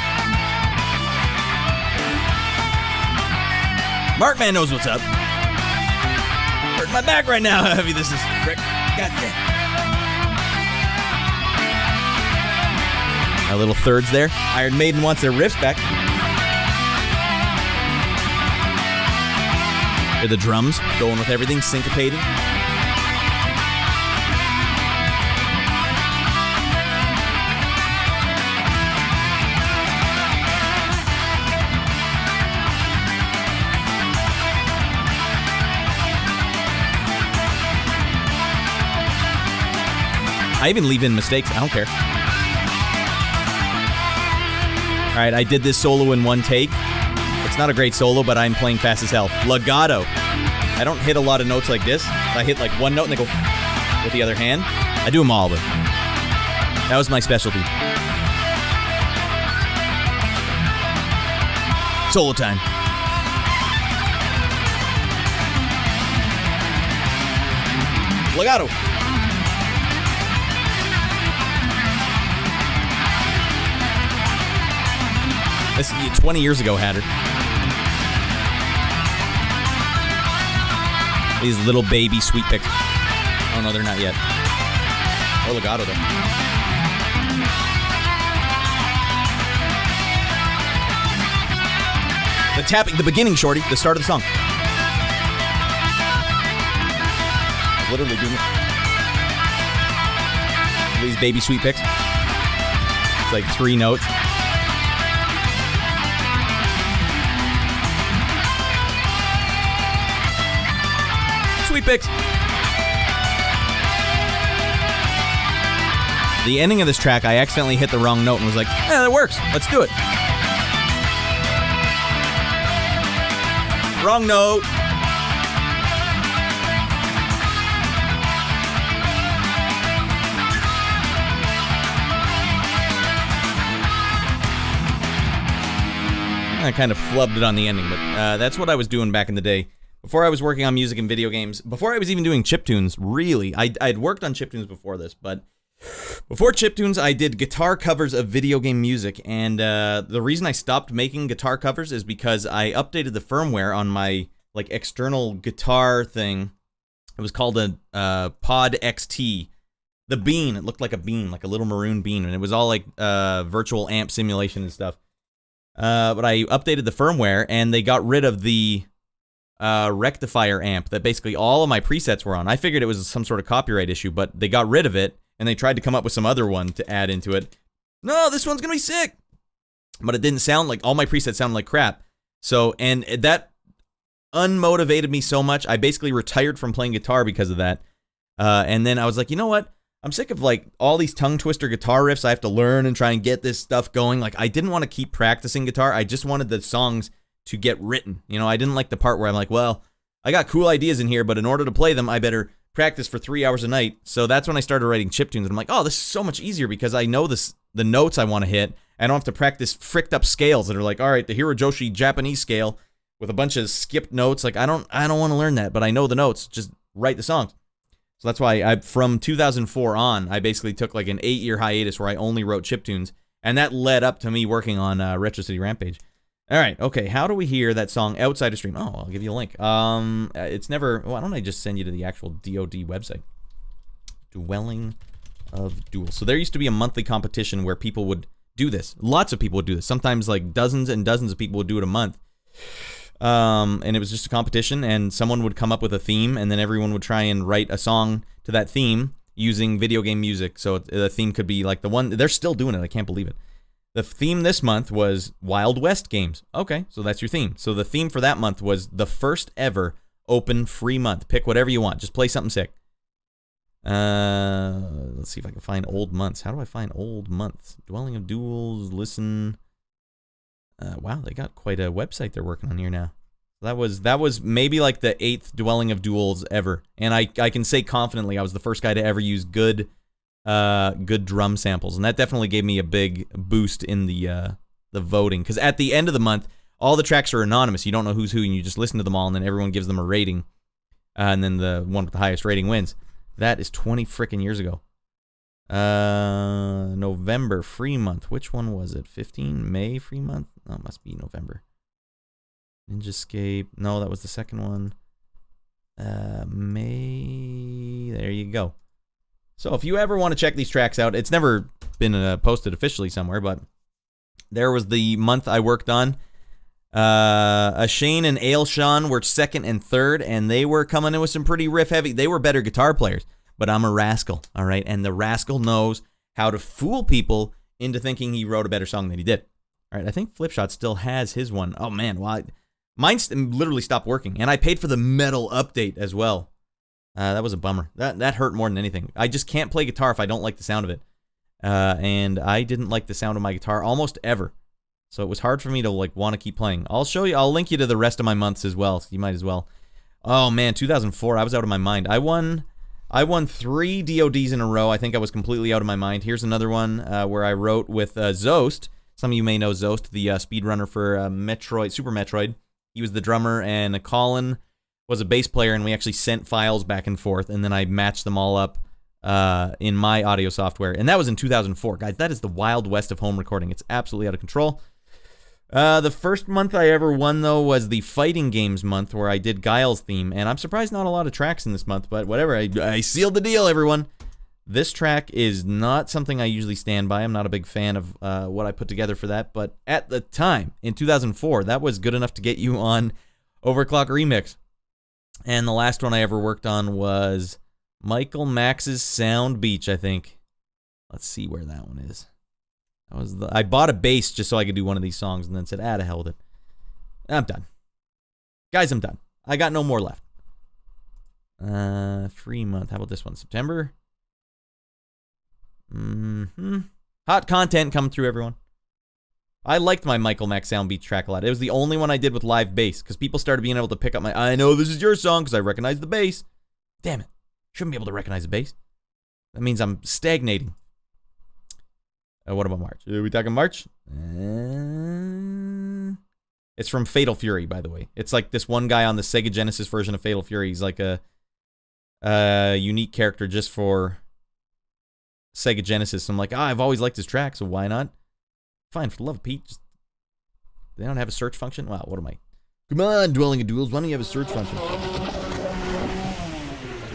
Markman knows what's up. Hurting my back right now, how heavy this is. Frick. Goddamn. My little thirds there. Iron Maiden wants their riffs back. Hear the drums going with everything syncopated. I even leave in mistakes. I don't care. All right, I did this solo in one take. It's not a great solo, but I'm playing fast as hell. Legato. I don't hit a lot of notes like this. I hit like one note and then go with the other hand. I do them all, but that was my specialty. Solo time. Legato. This is 20 years ago, Hatter. These little baby sweet picks. Oh no, they're not yet. Oh, legato though. The tapping, the beginning, shorty, the start of the song. I'm literally doing it. These baby sweet picks. It's like 3 notes. Sweet picks. The ending of this track, I accidentally hit the wrong note and was like, yeah, that works. Let's do it. Wrong note. I kind of flubbed it on the ending, but that's what I was doing back in the day. Before I was working on music and video games, before I was even doing chiptunes, really, I'd worked on chiptunes before this, but before chiptunes, I did guitar covers of video game music, and the reason I stopped making guitar covers is because I updated the firmware on my like external guitar thing. It was called a Pod XT. The bean, it looked like a bean, like a little maroon bean, and it was all like virtual amp simulation and stuff. But I updated the firmware, and they got rid of the rectifier amp that basically all of my presets were on. I figured it was some sort of copyright issue, but they got rid of it, and they tried to come up with some other one to add into it. No, this one's gonna be sick! But it didn't sound like, all my presets sounded like crap. So, and that unmotivated me so much, I basically retired from playing guitar because of that. And then I was like, you know what? I'm sick of like all these tongue twister guitar riffs I have to learn and try and get this stuff going. Like, I didn't want to keep practicing guitar. I just wanted the songs to get written. You know, I didn't like the part where I'm like, well, I got cool ideas in here, but in order to play them, I better practice for 3 hours a night. So that's when I started writing chiptunes. And I'm like, oh, this is so much easier because I know the notes I want to hit. I don't have to practice fricked up scales that are like, all right, the Hirojoshi Japanese scale with a bunch of skipped notes. Like, I don't want to learn that, but I know the notes. Just write the songs. So that's why from 2004 on, I basically took like an 8-year hiatus where I only wrote chiptunes, and that led up to me working on Retro City Rampage. All right, okay, how do we hear that song outside of stream? Oh, I'll give you a link. It's never, why don't I just send you to the actual DoD website? Dwelling of Duels. So there used to be a monthly competition where people would do this. Lots of people would do this. Sometimes like dozens and dozens of people would do it a month. And it was just a competition, and someone would come up with a theme, and then everyone would try and write a song to that theme using video game music. So the theme could be like the one, they're still doing it, I can't believe it. The theme this month was Wild West games. Okay, so that's your theme. So the theme for that month was the first ever open free month. Pick whatever you want, just play something sick. Let's see if I can find old months. How do I find old months? Dwelling of Duels, listen. Wow, they got quite a website they're working on here now. That was maybe like the 8th Dwelling of Duels ever, and I can say confidently I was the first guy to ever use good drum samples, and that definitely gave me a big boost in the voting. Because at the end of the month, all the tracks are anonymous. You don't know who's who, and you just listen to them all, and then everyone gives them a rating, and then the one with the highest rating wins. That is 20 frickin' years ago. November free month. Which one was it? 15 May free month? No, it must be November. Ninjascape. No, that was the second one. May. There you go. So if you ever want to check these tracks out, it's never been posted officially somewhere, but there was the month I worked on. Shane and Ailshawn were second and third, and they were coming in with some pretty riff heavy. They were better guitar players. But I'm a rascal, all right? And the rascal knows how to fool people into thinking he wrote a better song than he did. All right, I think Flipshot still has his one. Oh, man, well, mine literally stopped working. And I paid for the metal update as well. That was a bummer. That hurt more than anything. I just can't play guitar if I don't like the sound of it. And I didn't like the sound of my guitar almost ever. So it was hard for me to like want to keep playing. I'll show you. I'll link you to the rest of my months as well. So you might as well. Oh, man, 2004, I was out of my mind. I won 3 DODs in a row. I think I was completely out of my mind. Here's another one where I wrote with Zost. Some of you may know Zost, the speedrunner for Super Metroid. He was the drummer, and Colin was a bass player, and we actually sent files back and forth, and then I matched them all up in my audio software. And that was in 2004. Guys, that is the Wild West of home recording. It's absolutely out of control. The first month I ever won, though, was the fighting games month where I did Guile's theme, and I'm surprised not a lot of tracks in this month, but whatever, I sealed the deal, everyone. This track is not something I usually stand by. I'm not a big fan of what I put together for that, but at the time, in 2004, that was good enough to get you on Overclock Remix. And the last one I ever worked on was Michael Max's Sound Beach, I think. Let's see where that one is. I bought a bass just so I could do one of these songs and then said, to hell with it. I'm done. Guys, I'm done. I got no more left. Free month. How about this one? September? Hot content coming through, everyone. I liked my Michael Mack Sound Beach track a lot. It was the only one I did with live bass because people started being able to pick up my, I know this is your song because I recognize the bass. Damn it. Shouldn't be able to recognize the bass. That means I'm stagnating. What about March? Are we talking March? It's from Fatal Fury, by the way. It's like this one guy on the Sega Genesis version of Fatal Fury. He's like a unique character just for Sega Genesis. I'm like, I've always liked this track, so why not? Fine, for the love of Pete. They don't have a search function? Wow, what am I? Come on, Dwelling in Duels. Why don't you have a search function?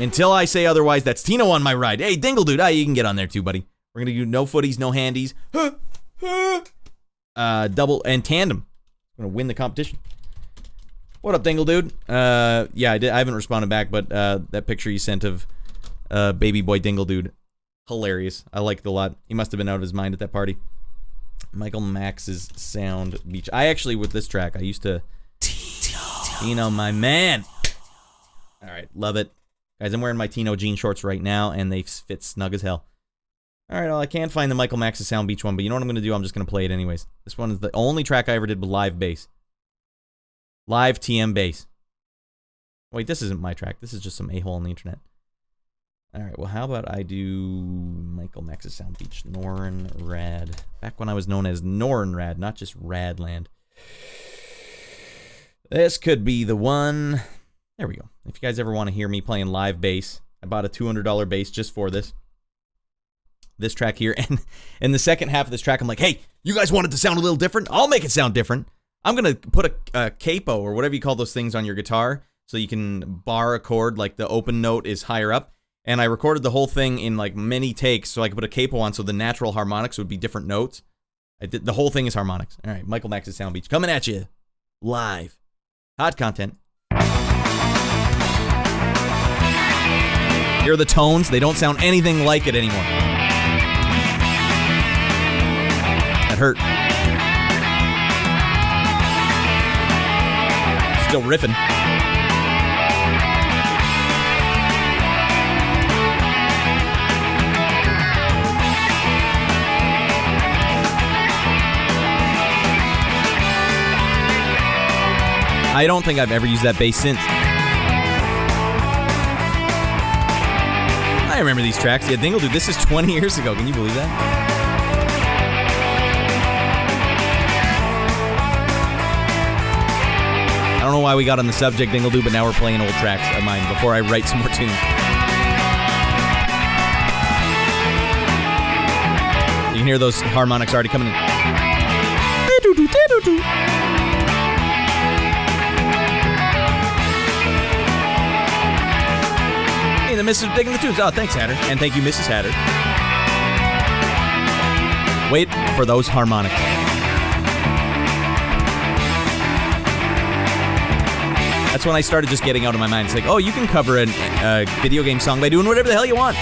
Until I say otherwise, that's Tino on my ride. Hey, Dingle Dude. You can get on there too, buddy. We're going to do no footies, no handies. Double and tandem. I'm going to win the competition. What up, Dingle Dude? Yeah, I haven't responded back, but that picture you sent of baby boy Dingle Dude, hilarious. I liked it a lot. He must have been out of his mind at that party. Michael Max's Sound Beach. I actually, with this track, I used to... Tino, my man. All right, love it. Guys, I'm wearing my Tino jean shorts right now, and they fit snug as hell. All right, well, I can't find the Michael Max's Sound Beach one, but you know what I'm going to do? I'm just going to play it anyways. This one is the only track I ever did with live bass. Live TM bass. Wait, this isn't my track. This is just some a-hole on the internet. All right, well, how about I do Michael Max's Sound Beach, Norrin Rad. Back when I was known as Norrin Rad, not just Radland. This could be the one. There we go. If you guys ever want to hear me playing live bass, I bought a $200 bass just for this track here. And in the second half of this track, I'm like, hey, you guys want it to sound a little different? I'll make it sound different. I'm going to put a capo or whatever you call those things on your guitar so you can bar a chord, like the open note is higher up. And I recorded the whole thing in like many takes so I could put a capo on so the natural harmonics would be different notes. The whole thing is harmonics. All right, Michael Max's Sound Beach coming at you live. Hot content. Hear the tones? They don't sound anything like it anymore. That hurt. Still riffing. I don't think I've ever used that bass since. I remember these tracks. Yeah, Dingle Dude, this is 20 years ago. Can you believe that? I don't know why we got on the subject, Dingle Dude, but now we're playing old tracks of mine before I write some more tunes. You can hear those harmonics already coming in. Hey, the Mrs. digging the tunes. Oh, thanks, Hatter. And thank you, Mrs. Hatter. Wait for those harmonics. That's when I started just getting out of my mind. It's like, oh, you can cover a video game song by doing whatever the hell you want.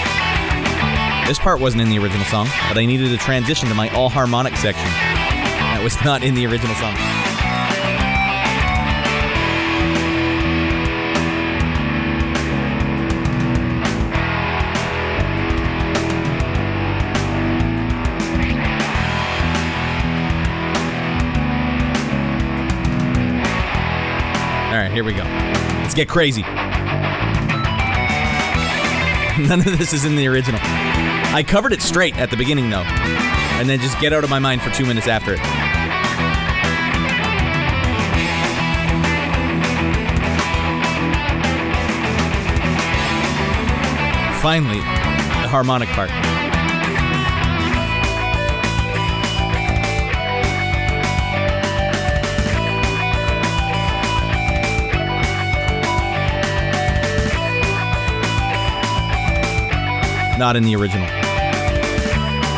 This part wasn't in the original song, but I needed to transition to my all harmonic section. That was not in the original song. All right, here we go. Let's get crazy. None of this is in the original. I covered it straight at the beginning, though, and then just get out of my mind for 2 minutes after it. Finally, the harmonic part. Not in the original.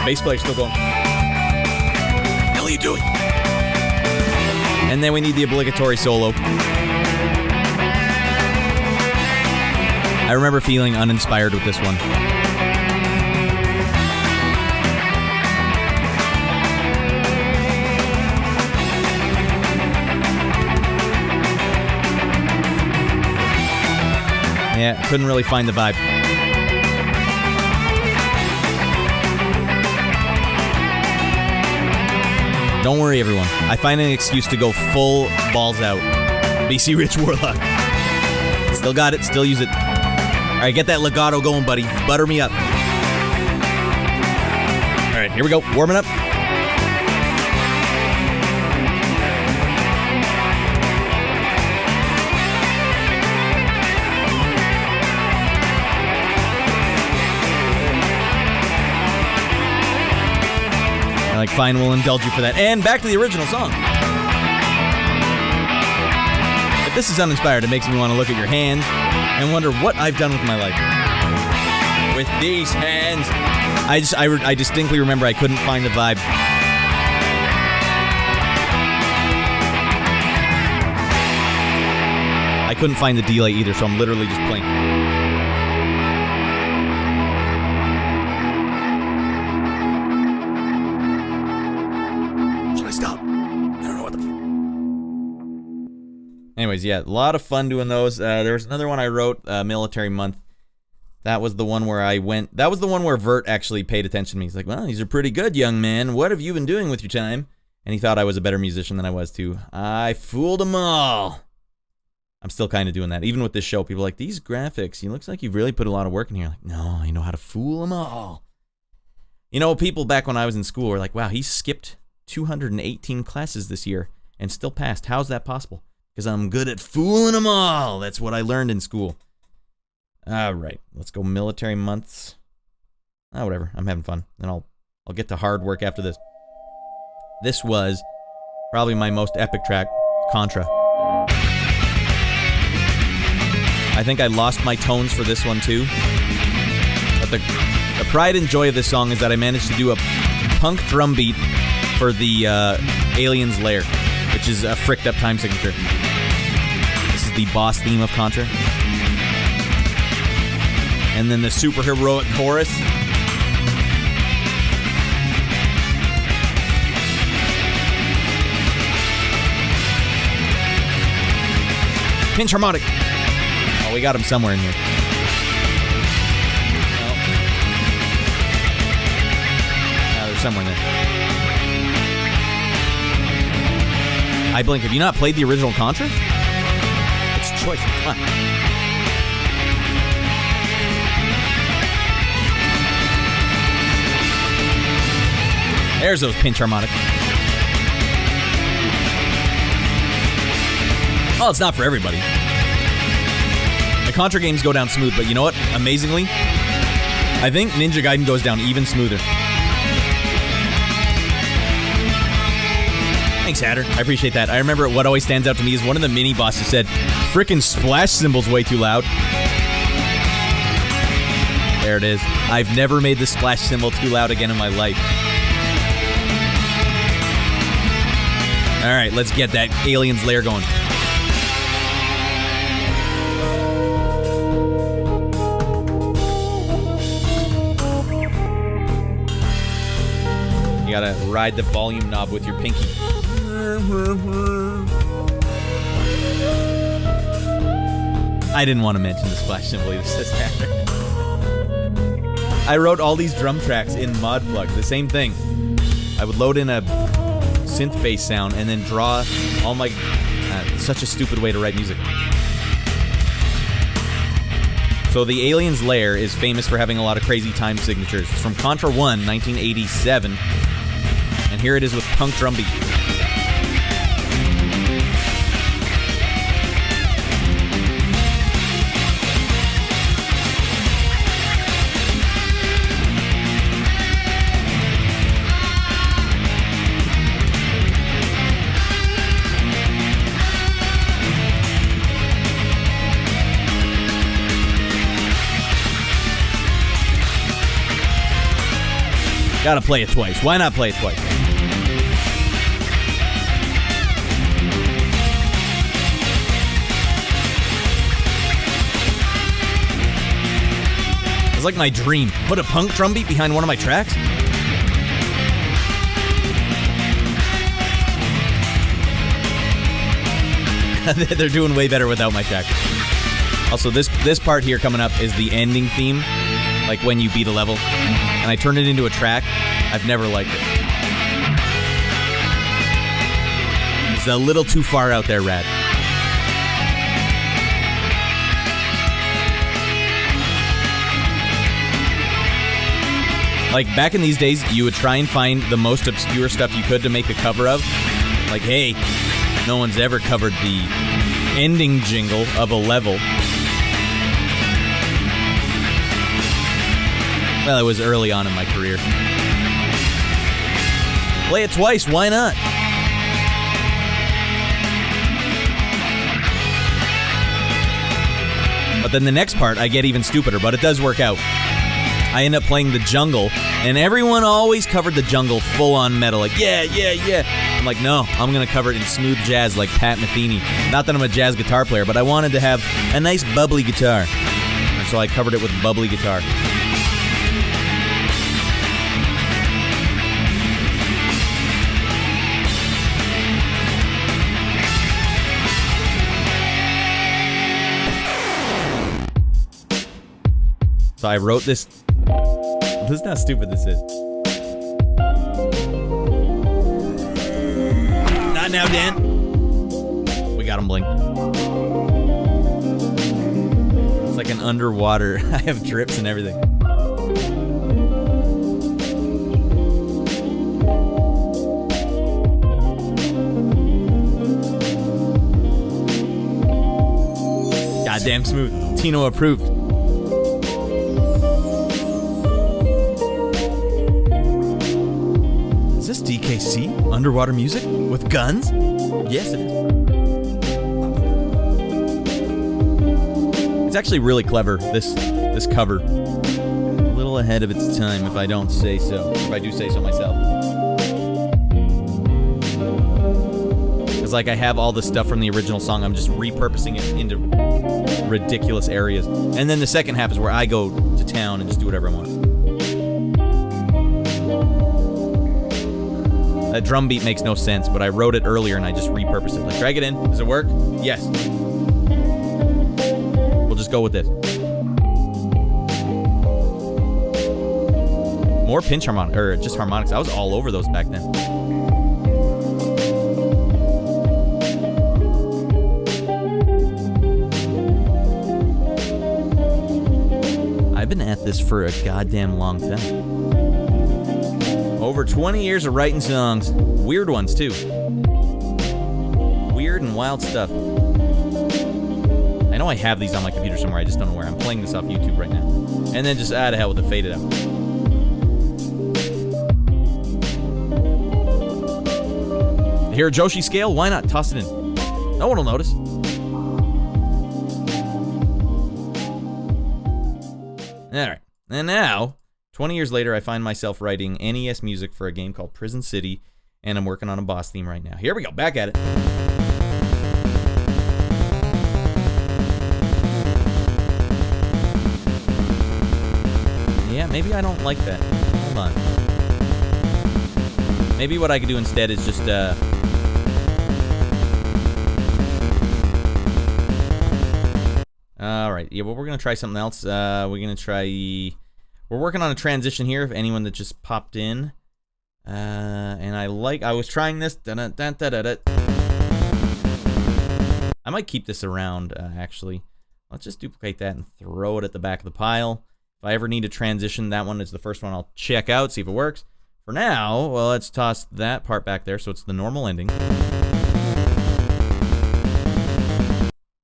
Bass player still going. What the hell are you doing? And then we need the obligatory solo. I remember feeling uninspired with this one. Yeah, couldn't really find the vibe. Don't worry, everyone. I find an excuse to go full balls out. BC Rich Warlock. Still got it. Still use it. All right, get that legato going, buddy. Butter me up. All right, here we go. Warming up. Like, fine, we'll indulge you for that. And back to the original song. this is uninspired. It makes me want to look at your hands and wonder what I've done with my life. With these hands. I distinctly remember I couldn't find the vibe. I couldn't find the delay either, so I'm literally just playing. Should I stop? I don't know what the... Anyways, yeah, a lot of fun doing those. There was another one I wrote, Military Month. That was the one where that was the one where Vert actually paid attention to me. He's like, well, these are pretty good, young man. What have you been doing with your time? And he thought I was a better musician than I was, too. I fooled them all. I'm still kind of doing that. Even with this show, people are like, these graphics, it looks like you've really put a lot of work in here. Like, no, I know how to fool them all. You know, people back when I was in school were like, wow, he skipped 218 classes this year and still passed. How's that possible? Because I'm good at fooling them all. That's what I learned in school. All right, let's go military months. Whatever. I'm having fun. And I'll get to hard work after this. This was probably my most epic track, Contra. I think I lost my tones for this one too. But the pride and joy of this song is that I managed to do a punk drum beat for the Alien's Lair, which is a fricked up time signature. This is the boss theme of Contra. And then the superheroic chorus. Pinch harmonic. Oh, we got him somewhere in here. Oh, there's somewhere in there. I blink. Have you not played the original Contra? It's a choice. Come on. There's those pinch harmonic. Well, it's not for everybody. The Contra games go down smooth, but you know what? Amazingly, I think Ninja Gaiden goes down even smoother. Thanks, Hatter. I appreciate that. I remember what always stands out to me is one of the mini bosses said, "Frickin' splash symbol's way too loud." There it is. I've never made the splash symbol too loud again in my life. All right, let's get that Alien's Lair going. You gotta ride the volume knob with your pinky. I didn't want to mention the splash symbol either, says Hatter. I wrote all these drum tracks in Modplug, the same thing. I would load in a synth bass sound and then draw all my such a stupid way to write music. So the Alien's Lair is famous for having a lot of crazy time signatures. It's from Contra 1, 1987, and here it is with punk drum beat. Gotta play it twice. Why not play it twice? It's like my dream. Put a punk drum beat behind one of my tracks? They're doing way better without my track. Also, this part here coming up is the ending theme, like when you beat a level. And I turned it into a track. I've never liked it. It's a little too far out there, Rad. Like, back in these days, you would try and find the most obscure stuff you could to make a cover of. Like, hey, no one's ever covered the ending jingle of a level. Well, it was early on in my career. Play it twice, why not? But then the next part, I get even stupider, but it does work out. I end up playing the jungle, and everyone always covered the jungle full-on metal, like, yeah, yeah, yeah. I'm like, no, I'm going to cover it in smooth jazz like Pat Metheny. Not that I'm a jazz guitar player, but I wanted to have a nice bubbly guitar. And so I covered it with bubbly guitar. So I wrote this. Listen how stupid this is. Not now, Dan. We got him, Blink. It's like an underwater. I have drips and everything. Goddamn smooth. Tino approved. Is this DKC? Underwater music? With guns? Yes, it is. It's actually really clever, this cover. A little ahead of its time, if I don't say so. If I do say so myself. Because, like, I have all the stuff from the original song. I'm just repurposing it into ridiculous areas. And then the second half is where I go to town and just do whatever I want. That drum beat makes no sense, but I wrote it earlier and I just repurposed it. Like, drag it in. Does it work? Yes. We'll just go with this. More pinch harmonic, or just harmonics. I was all over those back then. I've been at this for a goddamn long time. Over 20 years of writing songs. Weird ones, too. Weird and wild stuff. I know I have these on my computer somewhere. I just don't know where. I'm playing this off YouTube right now. And then just, to hell with it. Fade it out. Hear a Joshi scale? Why not? Toss it in. No one will notice. Alright. And now, 20 years later, I find myself writing NES music for a game called Prison City, and I'm working on a boss theme right now. Here we go, back at it. Yeah, maybe I don't like that. Hold on. Maybe what I could do instead is just, Alright, yeah, well, we're going to try something else. We're going to try... We're working on a transition here, if anyone that just popped in. And I was trying this. I might keep this around, actually. Let's just duplicate that and throw it at the back of the pile. If I ever need to transition, that one is the first one I'll check out, see if it works. For now, well, let's toss that part back there so it's the normal ending.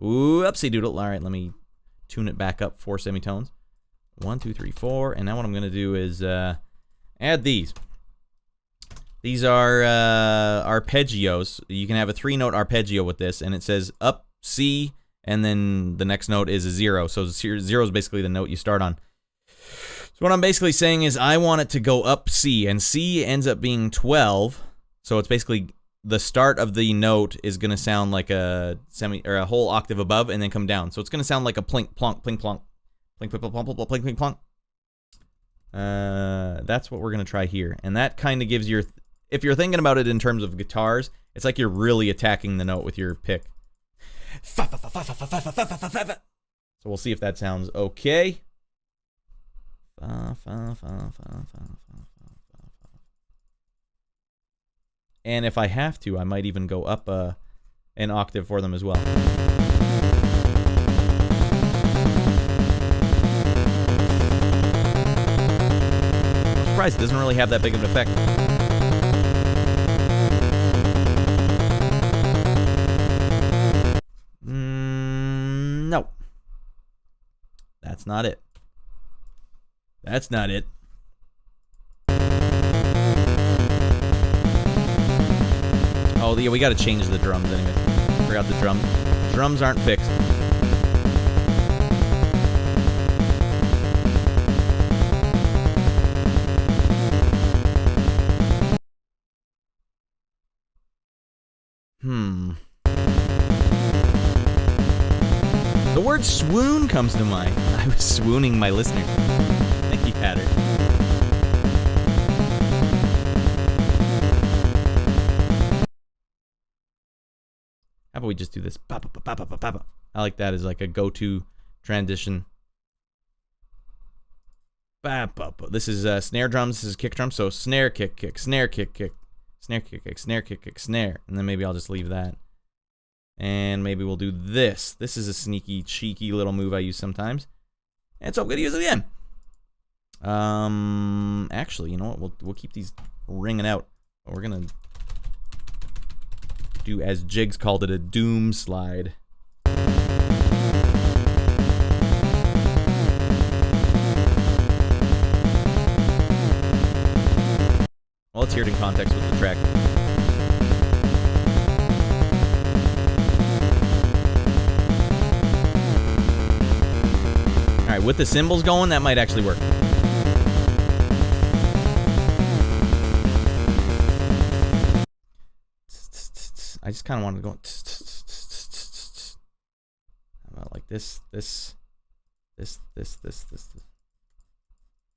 Oopsie doodle. All right, let me tune it back up 4 semitones. 1, 2, 3, 4. And now what I'm going to do is add these. These are arpeggios. You can have a 3-note arpeggio with this, and it says up, C, and then the next note is a 0. So 0 is basically the note you start on. So what I'm basically saying is I want it to go up C, and C ends up being 12. So it's basically the start of the note is going to sound like a a whole octave above and then come down. So it's going to sound like a plink, plonk, plink, plonk. Plink, plink, plonk, plink, plink, plink, plonk. That's what we're going to try here. And that kind of gives your... If you're thinking about it in terms of guitars, it's like you're really attacking the note with your pick. So we'll see if that sounds okay. And if I have to, I might even go up an octave for them as well. I'm surprised it doesn't really have that big of an effect. No. That's not it. That's not it. Oh, yeah, we gotta change the drums anyway. Forgot the drums. Drums aren't fixed. swoon comes to mind. I was swooning my listener. Thank you, Patter. How about we just do this? I like that as like a go-to transition. This is snare drums. This is kick drum. So snare, kick, kick, snare, kick, kick, snare, kick, kick, snare, kick, kick, snare. And then maybe I'll just leave that. And maybe we'll do this. This is a sneaky, cheeky little move I use sometimes. And so I'm going to use it again. Actually, you know what? We'll keep these ringing out. We're going to do, as Jigs called it, a doom slide. Well, let's hear it in context with the track. Alright, with the cymbals going, that might actually work. I just kind of wanted to go like this.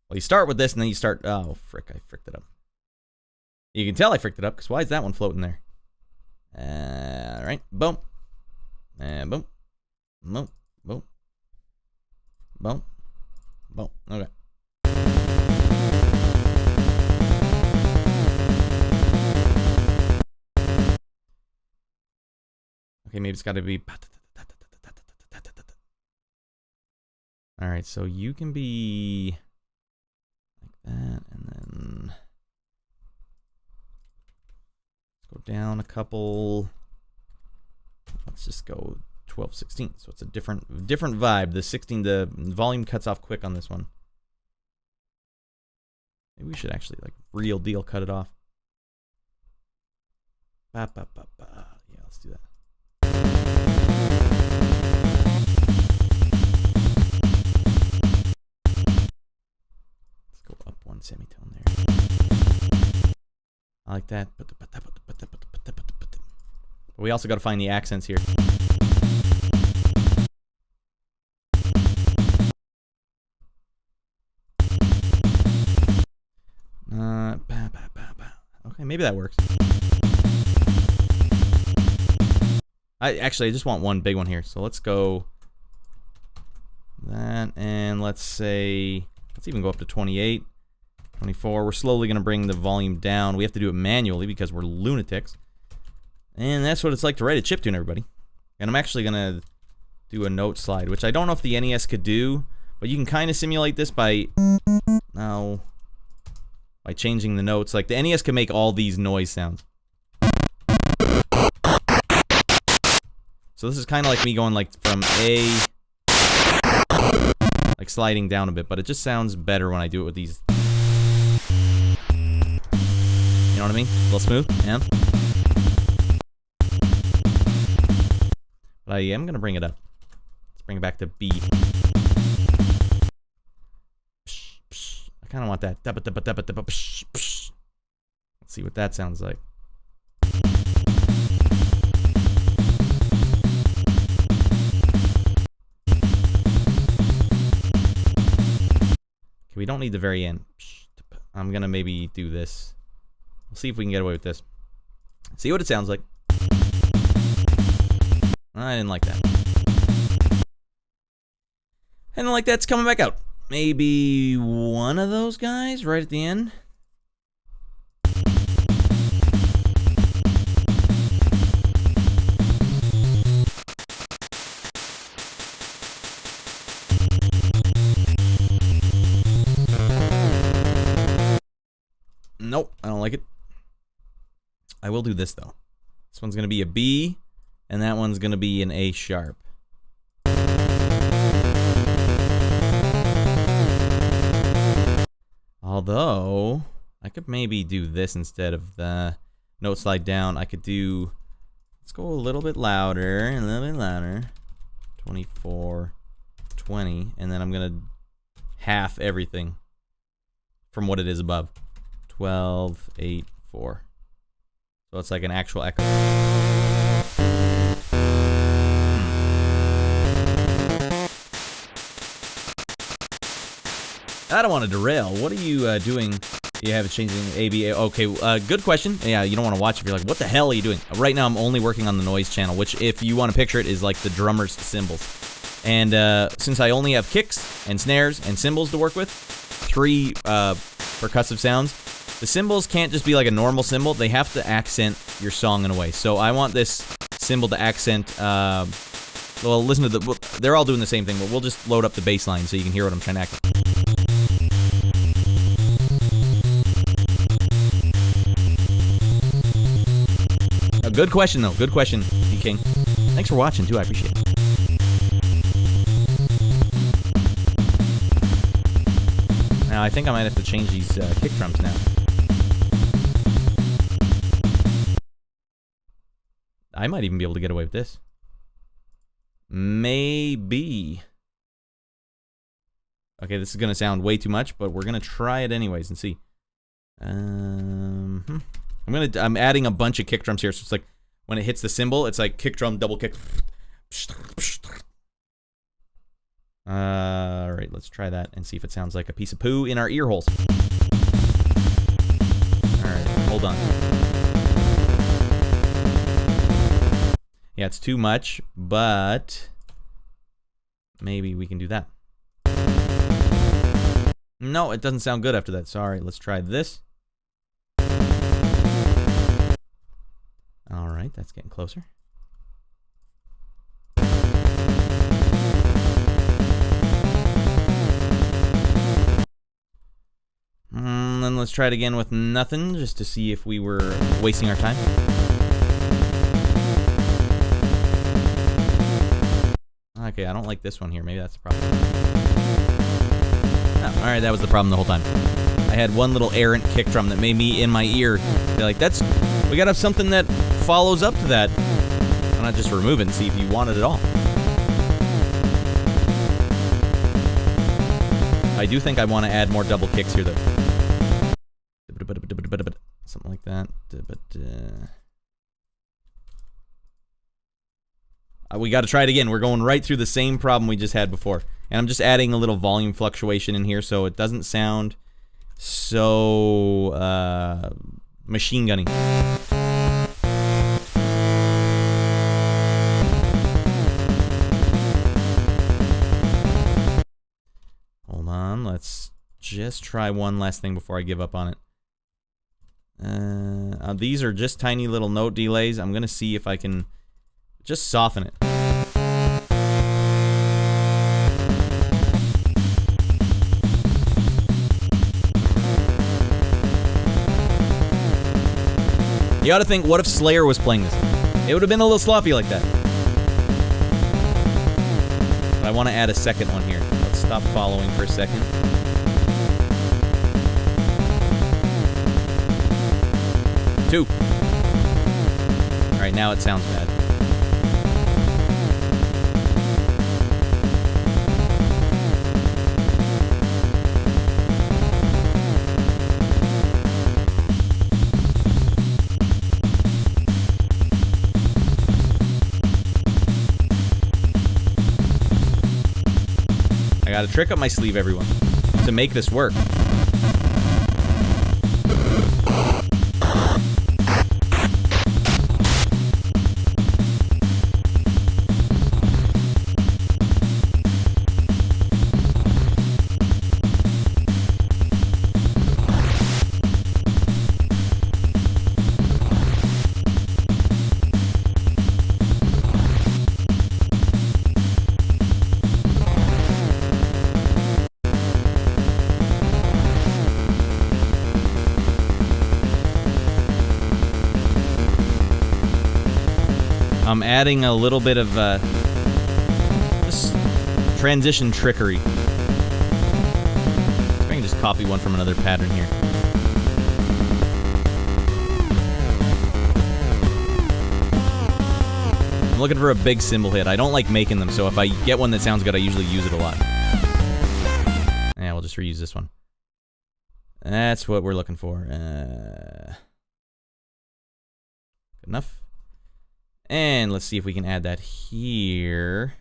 Well, you start with this, and then you start... Oh, frick, I fricked it up. You can tell I fricked it up, because why is that one floating there? Alright, boom. And boom. Boom. Boom. Boom. Boom. Okay. Okay, maybe it's got to be... Alright, so you can be... like that, and then... go down a couple. Let's just go 12, 16. So it's a different vibe. The 16, the volume cuts off quick on this one. Maybe we should actually, like, real deal cut it off. Yeah, let's do that. Let's go up one semitone there. I like that. But we also got to find the accents here. Okay, maybe that works. I just want one big one here. So let's go that, and let's even go up to 28. 24. We're slowly going to bring the volume down. We have to do it manually because we're lunatics. And that's what it's like to write a chiptune, everybody. And I'm actually going to do a note slide, which I don't know if the NES could do, but you can kind of simulate this by changing the notes. Like, the NES can make all these noise sounds. So this is kind of like me going like from A, like sliding down a bit, but it just sounds better when I do it with these. You know what I mean? A little smooth, yeah. But I am gonna bring it up. Let's bring it back to B. I kind of want that. Let's see what that sounds like. Okay, we don't need the very end. I'm gonna maybe do this. We'll see if we can get away with this. See what it sounds like. I didn't like that. I didn't like that. It's coming back out. Maybe one of those guys right at the end. Nope, I don't like it. I will do this, though. This one's going to be a B, and that one's going to be an A sharp. Although, I could maybe do this instead of the note slide down. I could do, let's go a little bit louder, 24, 20, and then I'm going to half everything from what it is above. 12, 8, 4. So it's like an actual echo. I don't want to derail. What are you doing? You have it changing ABA. Okay, good question. Yeah, you don't want to watch if you're like, what the hell are you doing? Right now, I'm only working on the noise channel, which, if you want to picture it, is like the drummer's cymbals. And since I only have kicks and snares and cymbals to work with, 3 percussive sounds, the cymbals can't just be like a normal cymbal. They have to accent your song in a way. So I want this cymbal to accent. Well, listen to they're all doing the same thing, but we'll just load up the bass line so you can hear what I'm trying to accent. Good question, though. Good question, D-King. Thanks for watching, too. I appreciate it. Now, I think I might have to change these kick drums now. I might even be able to get away with this. Maybe. Okay, this is going to sound way too much, but we're going to try it anyways and see. I'm adding a bunch of kick drums here, so it's like when it hits the cymbal, it's like kick drum, double kick. Alright, let's try that and see if it sounds like a piece of poo in our ear holes. Alright, hold on. Yeah, it's too much, but maybe we can do that. No, it doesn't sound good after that. Sorry, let's try this. Alright, that's getting closer. Then let's try it again with nothing, just to see if we were wasting our time. Okay, I don't like this one here. Maybe that's the problem. Oh, alright, that was the problem the whole time. I had one little errant kick drum that made me in my ear be like, we gotta have something that follows up to that. Why not just remove it and see if you want it at all? I do think I want to add more double kicks here, though. Something like that. We got to try it again. We're going right through the same problem we just had before. And I'm just adding a little volume fluctuation in here so it doesn't sound so machine gunning. Hold on, let's just try one last thing before I give up on it. These are just tiny little note delays. I'm gonna see if I can just soften it. You ought to think, what if Slayer was playing this? It would have been a little sloppy like that. But I want to add a second one here. Let's stop following for a second. Two. Alright, now it sounds bad. I got a trick up my sleeve, everyone, to make this work. I'm adding a little bit of just transition trickery. I can just copy one from another pattern here. I'm looking for a big cymbal hit. I don't like making them, so if I get one that sounds good, I usually use it a lot. Yeah, we'll just reuse this one. That's what we're looking for. Good enough. And let's see if we can add that here.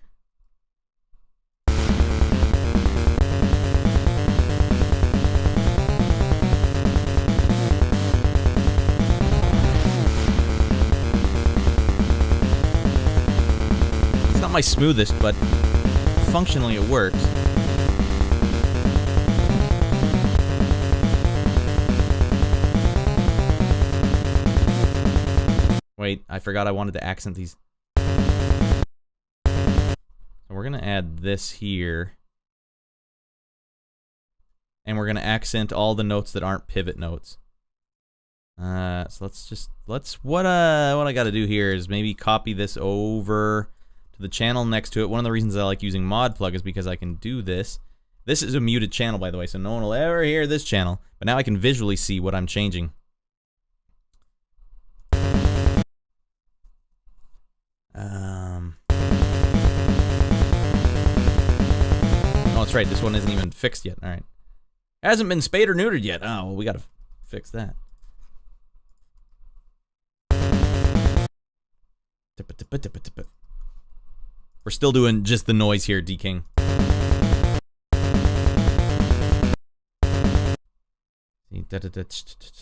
my smoothest, but functionally it works. Wait, I forgot I wanted to accent these. So we're gonna add this here. And we're gonna accent all the notes that aren't pivot notes. So what I gotta do here is maybe copy this over to the channel next to it. One of the reasons I like using ModPlug is because I can do this. This is a muted channel, by the way, so no one will ever hear this channel. But now I can visually see what I'm changing. Oh, that's right. This one isn't even fixed yet. All right. Hasn't been spayed or neutered yet. Oh, well, we gotta fix that. We're still doing just the noise here, D-King.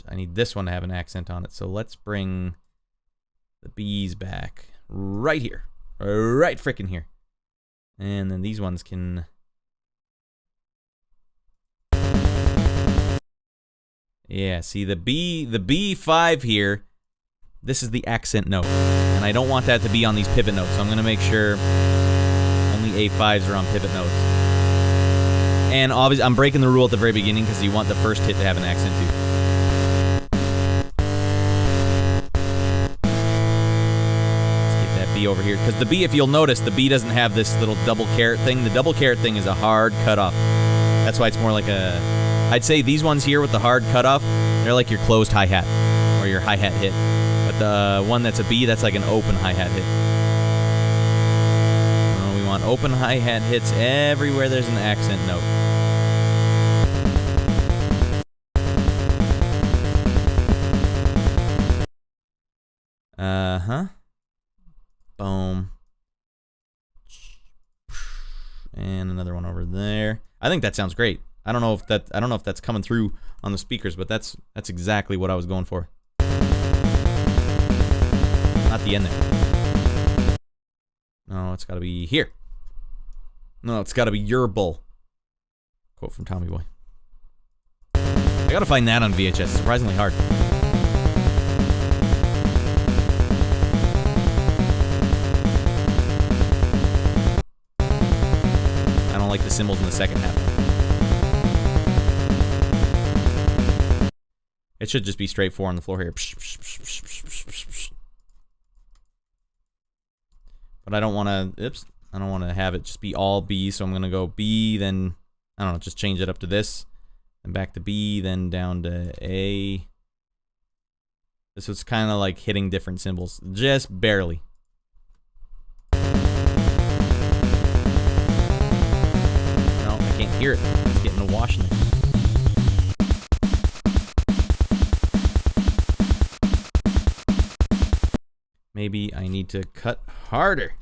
I need this one to have an accent on it, so let's bring the B's back. Right here. Right frickin' here. And then these ones can... Yeah, see the B5 here, this is the accent note. And I don't want that to be on these pivot notes, so I'm going to make sure only A5s are on pivot notes. And obviously, I'm breaking the rule at the very beginning because you want the first hit to have an accent too. Let's get that B over here. Because the B, if you'll notice, the B doesn't have this little double caret thing. The double caret thing is a hard cutoff. That's why it's more like a... I'd say these ones here with the hard cutoff, they're like your closed hi-hat, or your hi-hat hit. But the one that's a B, that's like an open hi-hat hit. We want open hi-hat hits everywhere there's an accent note. Boom. And another one over there. I think that sounds great. I don't know if that's coming through on the speakers, but that's exactly what I was going for. Not the end there. No, it's got to be here. No, it's got to be your bull. Quote from Tommy Boy. I got to find that on VHS. It's surprisingly hard. I don't like the cymbals in the second half. It should just be straight 4 on the floor here. But I don't want to, I don't want to have it just be all B, so I'm going to go B, then, I don't know, just change it up to this, then back to B, then down to A. This was kind of like hitting different cymbals, just barely. No, I can't hear it. It's getting a wash in it. Maybe I need to cut harder.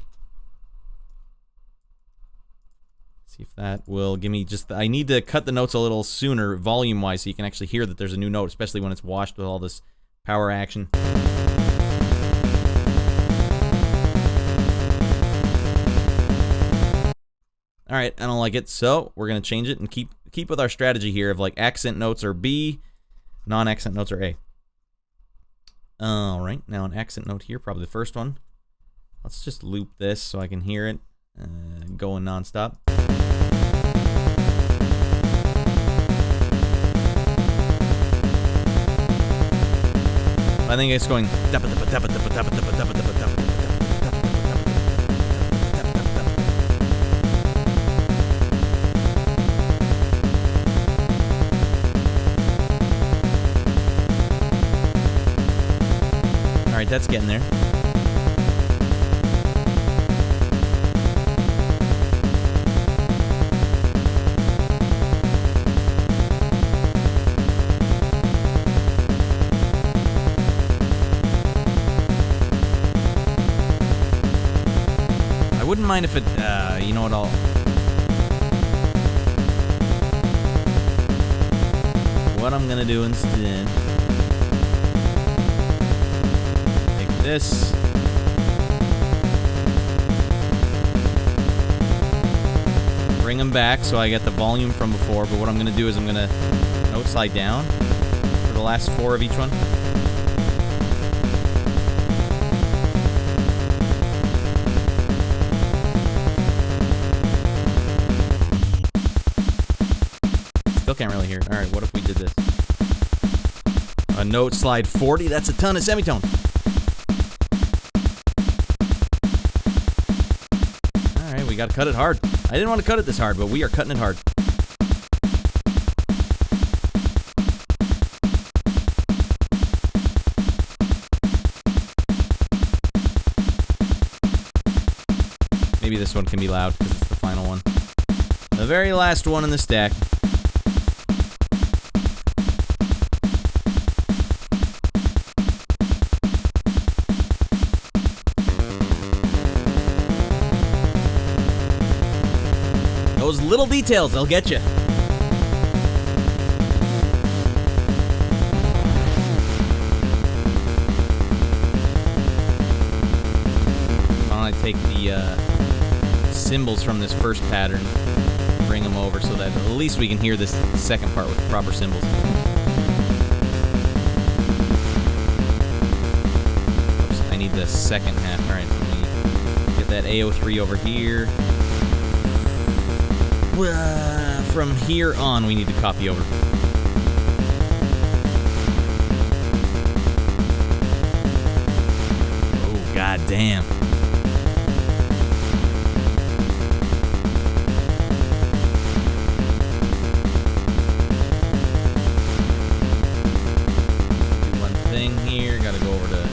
See if that will give me just... I need to cut the notes a little sooner, volume-wise, so you can actually hear that there's a new note, especially when it's washed with all this power action. Alright, I don't like it, so we're going to change it and keep with our strategy here of like accent notes are B, non-accent notes are A. Alright, now an accent note here, probably the first one. Let's just loop this so I can hear it going non-stop. I think it's going... Alright, that's getting there. I wouldn't mind if it, you know what, what I'm gonna do instead, take this, bring them back so I get the volume from before, but what I'm going to do is I'm going to note slide down for the last 4 of each one. Still can't really hear it. Alright, what if we did this? A note slide 40, that's a ton of semitone. Alright, we gotta cut it hard. I didn't want to cut it this hard, but we are cutting it hard. Maybe this one can be loud because it's the final one. The very last one in the stack. Those little details, they'll get you. Why don't I take the cymbals from this first pattern, bring them over so that at least we can hear this second part with the proper cymbals. Oops, I need the second half. Alright, so let me get that AO3 over here. From here on, we need to copy over. Oh, god damn. Do one thing here, gotta go over to...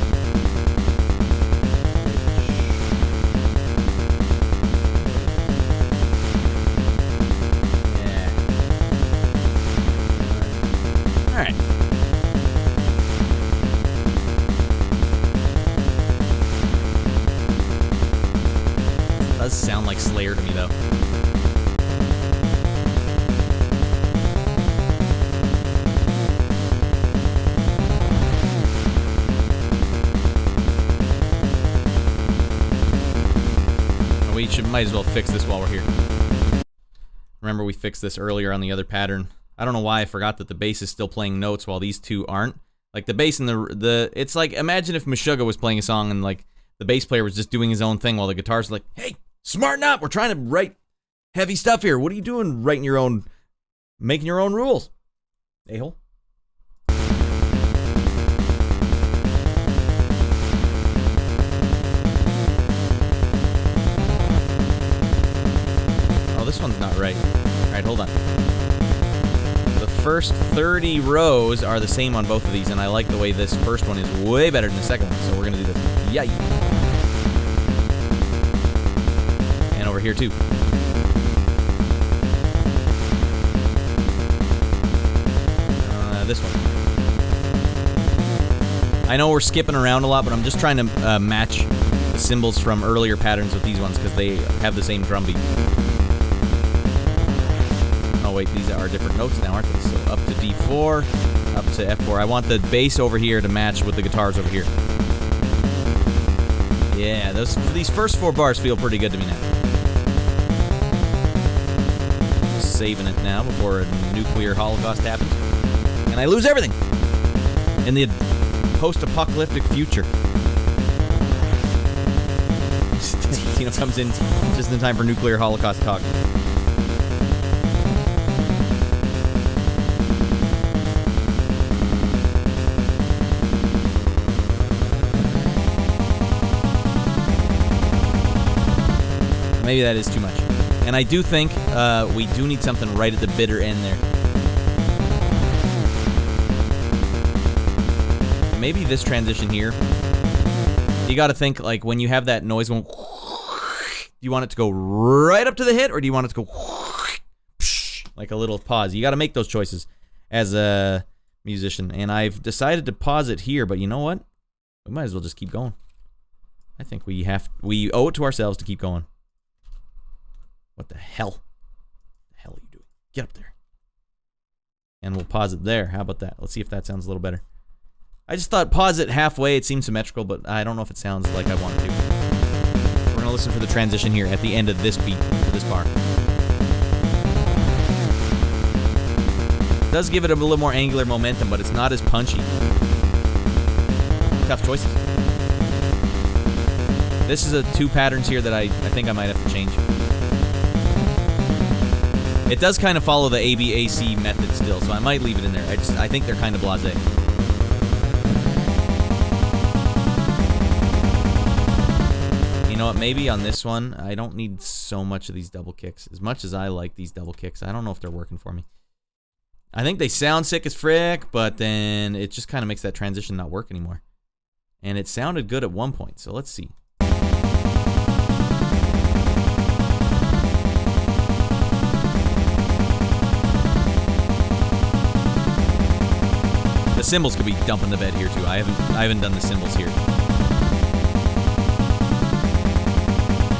Sound like Slayer to me, though. We might as well fix this while we're here. Remember, we fixed this earlier on the other pattern. I don't know why I forgot that the bass is still playing notes while these two aren't. Like, the bass and the it's like, imagine if Meshuggah was playing a song and, like, the bass player was just doing his own thing while the guitar's like, hey, smarten up! We're trying to write heavy stuff here. What are you doing writing your own... making your own rules? A-hole. Oh, this one's not right. Alright, hold on. The first 30 rows are the same on both of these, and I like the way this first one is way better than the second one, so we're gonna do this. Yay! Over here too. This one. I know we're skipping around a lot, but I'm just trying to match the cymbals from earlier patterns with these ones because they have the same drum beat. Oh wait, these are different notes now, aren't they? So up to D4, up to F4. I want the bass over here to match with the guitars over here. Yeah, these first 4 bars feel pretty good to me now. Saving it now before a nuclear holocaust happens. And I lose everything in the post-apocalyptic future. Tino comes in just in time for nuclear holocaust talk. Maybe that is too much. And I do think we do need something right at the bitter end there. And maybe this transition here, you gotta think, like, when you have that noise going, do you want it to go right up to the hit, or do you want it to go like a little pause? You gotta make those choices as a musician. And I've decided to pause it here, but you know what? We might as well just keep going. I think we owe it to ourselves to keep going. What the hell? What the hell are you doing? Get up there. And we'll pause it there. How about that? Let's see if that sounds a little better. I just thought pause it halfway. It seems symmetrical, but I don't know if it sounds like I want it to. We're going to listen for the transition here at the end of this beat, this bar. It does give it a little more angular momentum, but it's not as punchy. Tough choices. This is a 2 patterns here that I think I might have to change. It does kind of follow the ABAC method still, so I might leave it in there. I think they're kind of blasé. You know what? Maybe on this one, I don't need so much of these double kicks. As much as I like these double kicks, I don't know if they're working for me. I think they sound sick as frick, but then it just kind of makes that transition not work anymore. And it sounded good at one point, so let's see. The cymbals could be dumping the bed here too. I haven't done the cymbals here.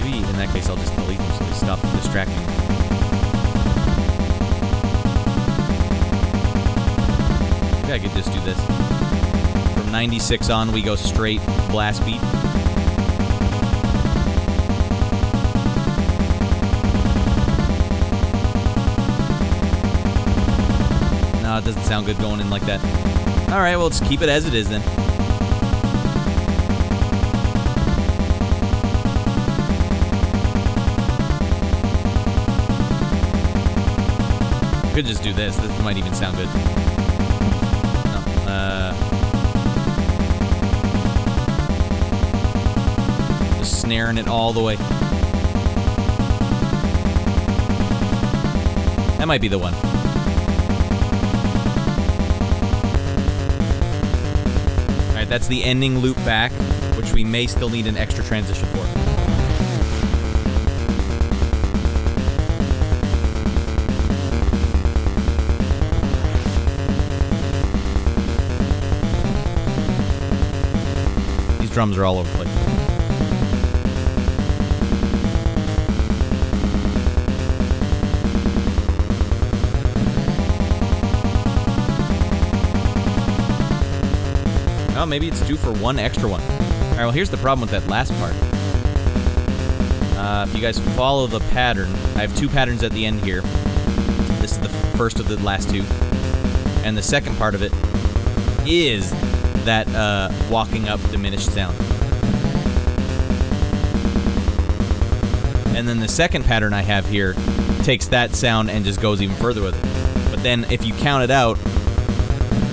Maybe in that case I'll just delete them so they stop distracting me. Maybe I could just do this. From 96 on, we go straight blast beat. No, it doesn't sound good going in like that. Alright, well, let's keep it as it is then. Could just do this. This might even sound good. No, just snaring it all the way. That might be the one. That's the ending loop back, which we may still need an extra transition for. These drums are all over the place. Oh, maybe it's due for one extra one. Alright, well, here's the problem with that last part. If you guys follow the pattern, I have 2 patterns at the end here. This is the first of the last 2. And the second part of it is that walking up diminished sound. And then the second pattern I have here takes that sound and just goes even further with it. But then if you count it out,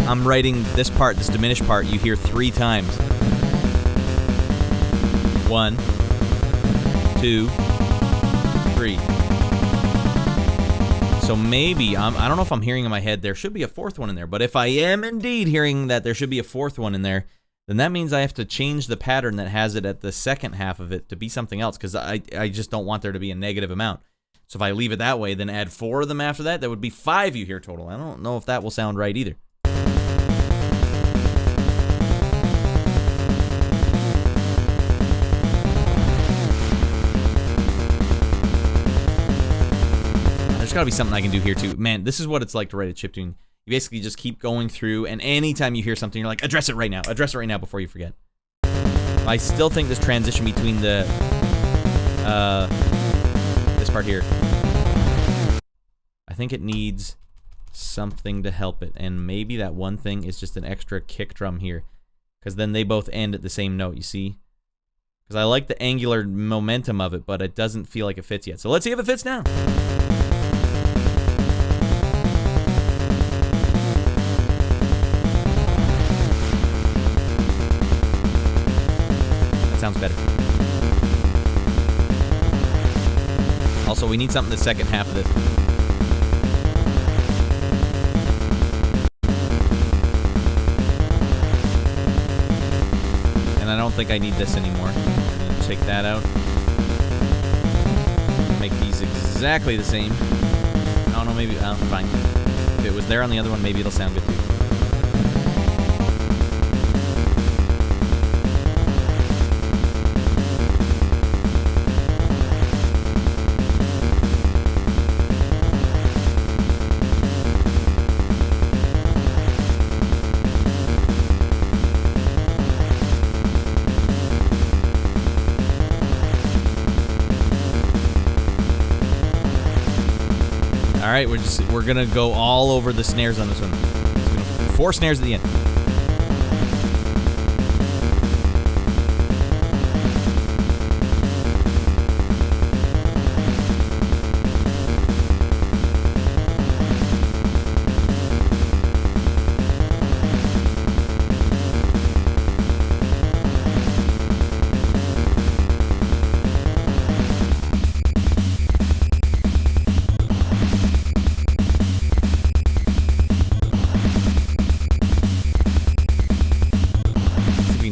I'm writing this part, this diminished part, you hear 3 times. 1, 2, 3. So maybe, I don't know if I'm hearing in my head, there should be a 4th one in there, but if I am indeed hearing that there should be a 4th one in there, then that means I have to change the pattern that has it at the second half of it to be something else, because I just don't want there to be a negative amount. So if I leave it that way, then add 4 of them after that, that would be 5 you hear total. I don't know if that will sound right either. There's got to be something I can do here too. Man, this is what it's like to write a chiptune. You basically just keep going through, and anytime you hear something, you're like, address it right now. Address it right now before you forget. I still think this transition between the this part here, I think it needs something to help it, and maybe that one thing is just an extra kick drum here, because then they both end at the same note, you see? Because I like the angular momentum of it, but it doesn't feel like it fits yet. So let's see if it fits now. Sounds better. Also, we need something the second half of this. And I don't think I need this anymore. I'm gonna take that out. Make these exactly the same. I don't know, maybe, fine. If it was there on the other one, maybe it'll sound good too. right, we're gonna go all over the snares on this one. 4 snares at the end.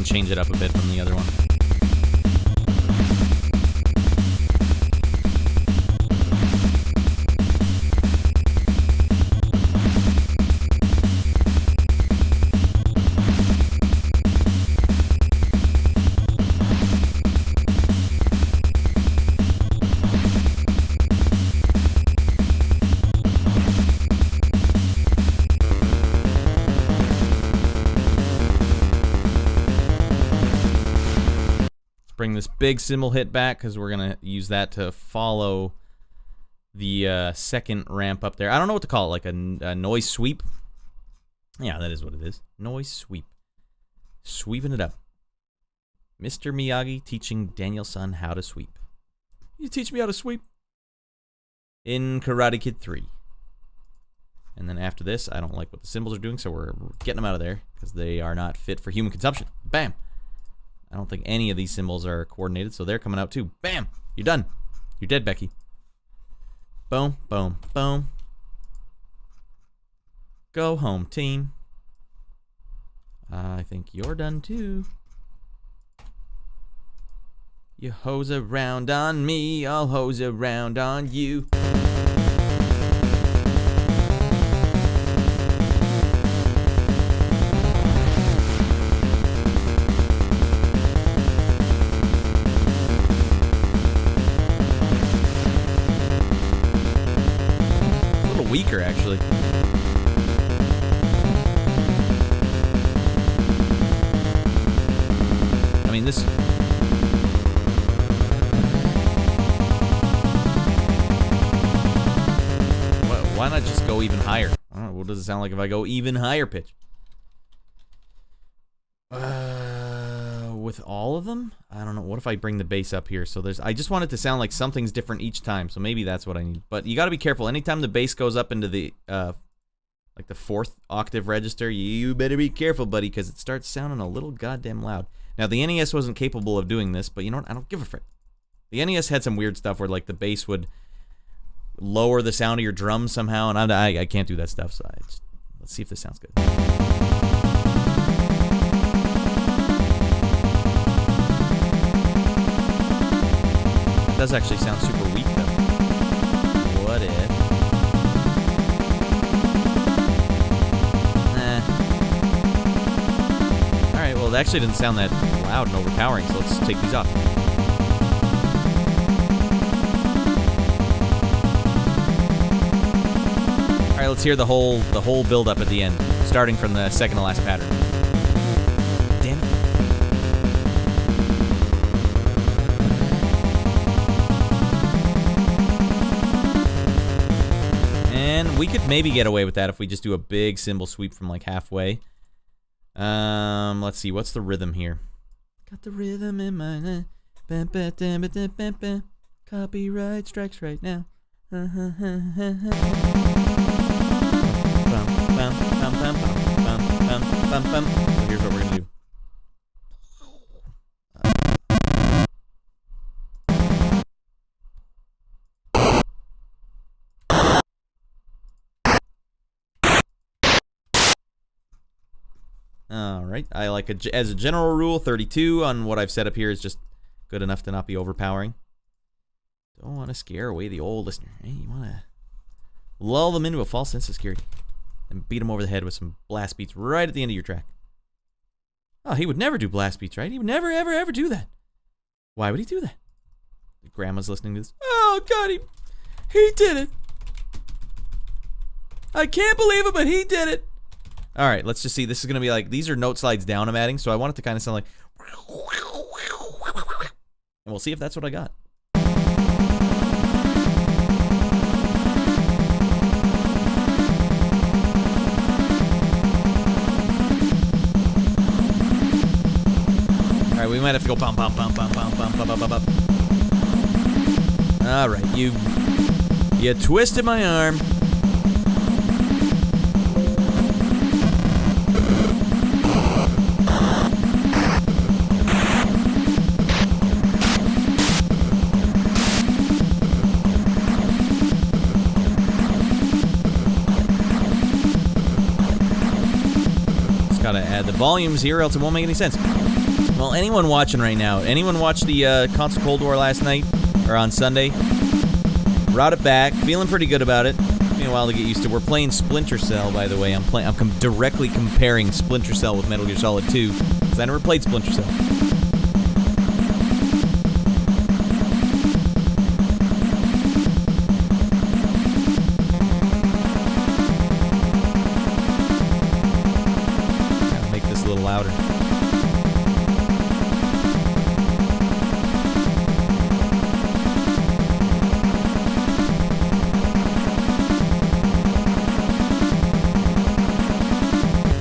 Change it up a bit from the other one. Bring this big cymbal hit back because we're gonna use that to follow the second ramp up there. I don't know what to call it, like a noise sweep. Yeah, that is what it is. Noise sweep. Sweeping it up. Mr. Miyagi teaching Daniel-san how to sweep. You teach me how to sweep? In Karate Kid 3. And then after this, I don't like what the cymbals are doing, so we're getting them out of there because they are not fit for human consumption. Bam! I don't think any of these cymbals are coordinated, so they're coming out too. Bam! You're done. You're dead, Becky. Boom, boom, boom. Go home, team. I think you're done too. You hose around on me, I'll hose around on you. Weaker, actually. I mean, this... Why not just go even higher? I don't know, what does it sound like if I go even higher pitch? With all of them? I don't know. What if I bring the bass up here? So I just want it to sound like something's different each time. So maybe that's what I need. But you got to be careful. Anytime the bass goes up into the like the 4th octave register, you better be careful, buddy, because it starts sounding a little goddamn loud. Now the NES wasn't capable of doing this, but you know what? I don't give a frick. The NES had some weird stuff where like the bass would lower the sound of your drums somehow, and I can't do that stuff. So let's see if this sounds good. It does actually sound super weak, though. What if... Alright, well, it actually didn't sound that loud and overpowering, so let's take these off. Alright, let's hear the whole build-up at the end, starting from the second to last pattern. Damn it. And we could maybe get away with that if we just do a big cymbal sweep from like halfway. Let's see, what's the rhythm here? Got the rhythm in my copyright strikes right now. So here's what we're gonna do. Alright, I like as a general rule, 32 on what I've set up here is just good enough to not be overpowering. Don't want to scare away the old listener. Hey, you want to lull them into a false sense of security and beat them over the head with some blast beats right at the end of your track. Oh, he would never do blast beats, right? He would never, ever, ever do that. Why would he do that? Grandma's listening to this. Oh, God, he did it. I can't believe it, but he did it. All right, let's just see. This is going to be like, these are note slides down I'm adding, so I want it to kind of sound like... And we'll see if that's what I got. might have to go bum bum bum bum bum bum bum bum bum bum. All right, you twisted my arm. Gotta add the volumes here, else it won't make any sense. Well, anyone watching right now, anyone watch the Console Cold War last night or on Sunday? Brought it back, feeling pretty good about it. Took me a while to get used to. We're playing Splinter Cell, by the way. I'm directly comparing Splinter Cell with Metal Gear Solid 2 because I never played Splinter Cell. Louder.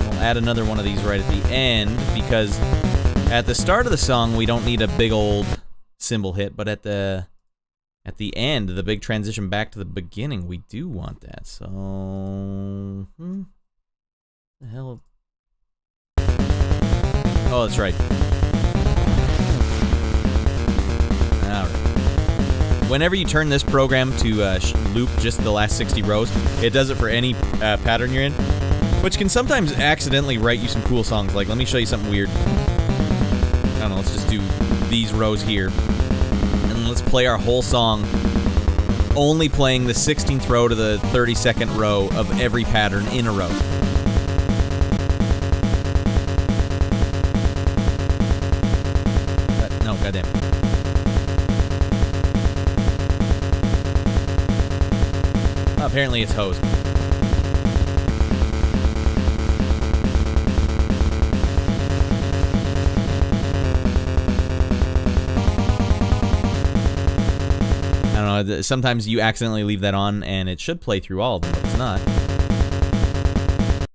We'll add another one of these right at the end because at the start of the song we don't need a big old cymbal hit, but at the end, the big transition back to the beginning, we do want that. So, the hell. Oh, that's right. Alright. Whenever you turn this program to loop just the last 60 rows, it does it for any pattern you're in, which can sometimes accidentally write you some cool songs. Like, let me show you something weird. I don't know, let's just do these rows here. And let's play our whole song, only playing the 16th row to the 32nd row of every pattern in a row. No, goddamn. Apparently it's hosed. I don't know, sometimes you accidentally leave that on and it should play through all of them, but it's not.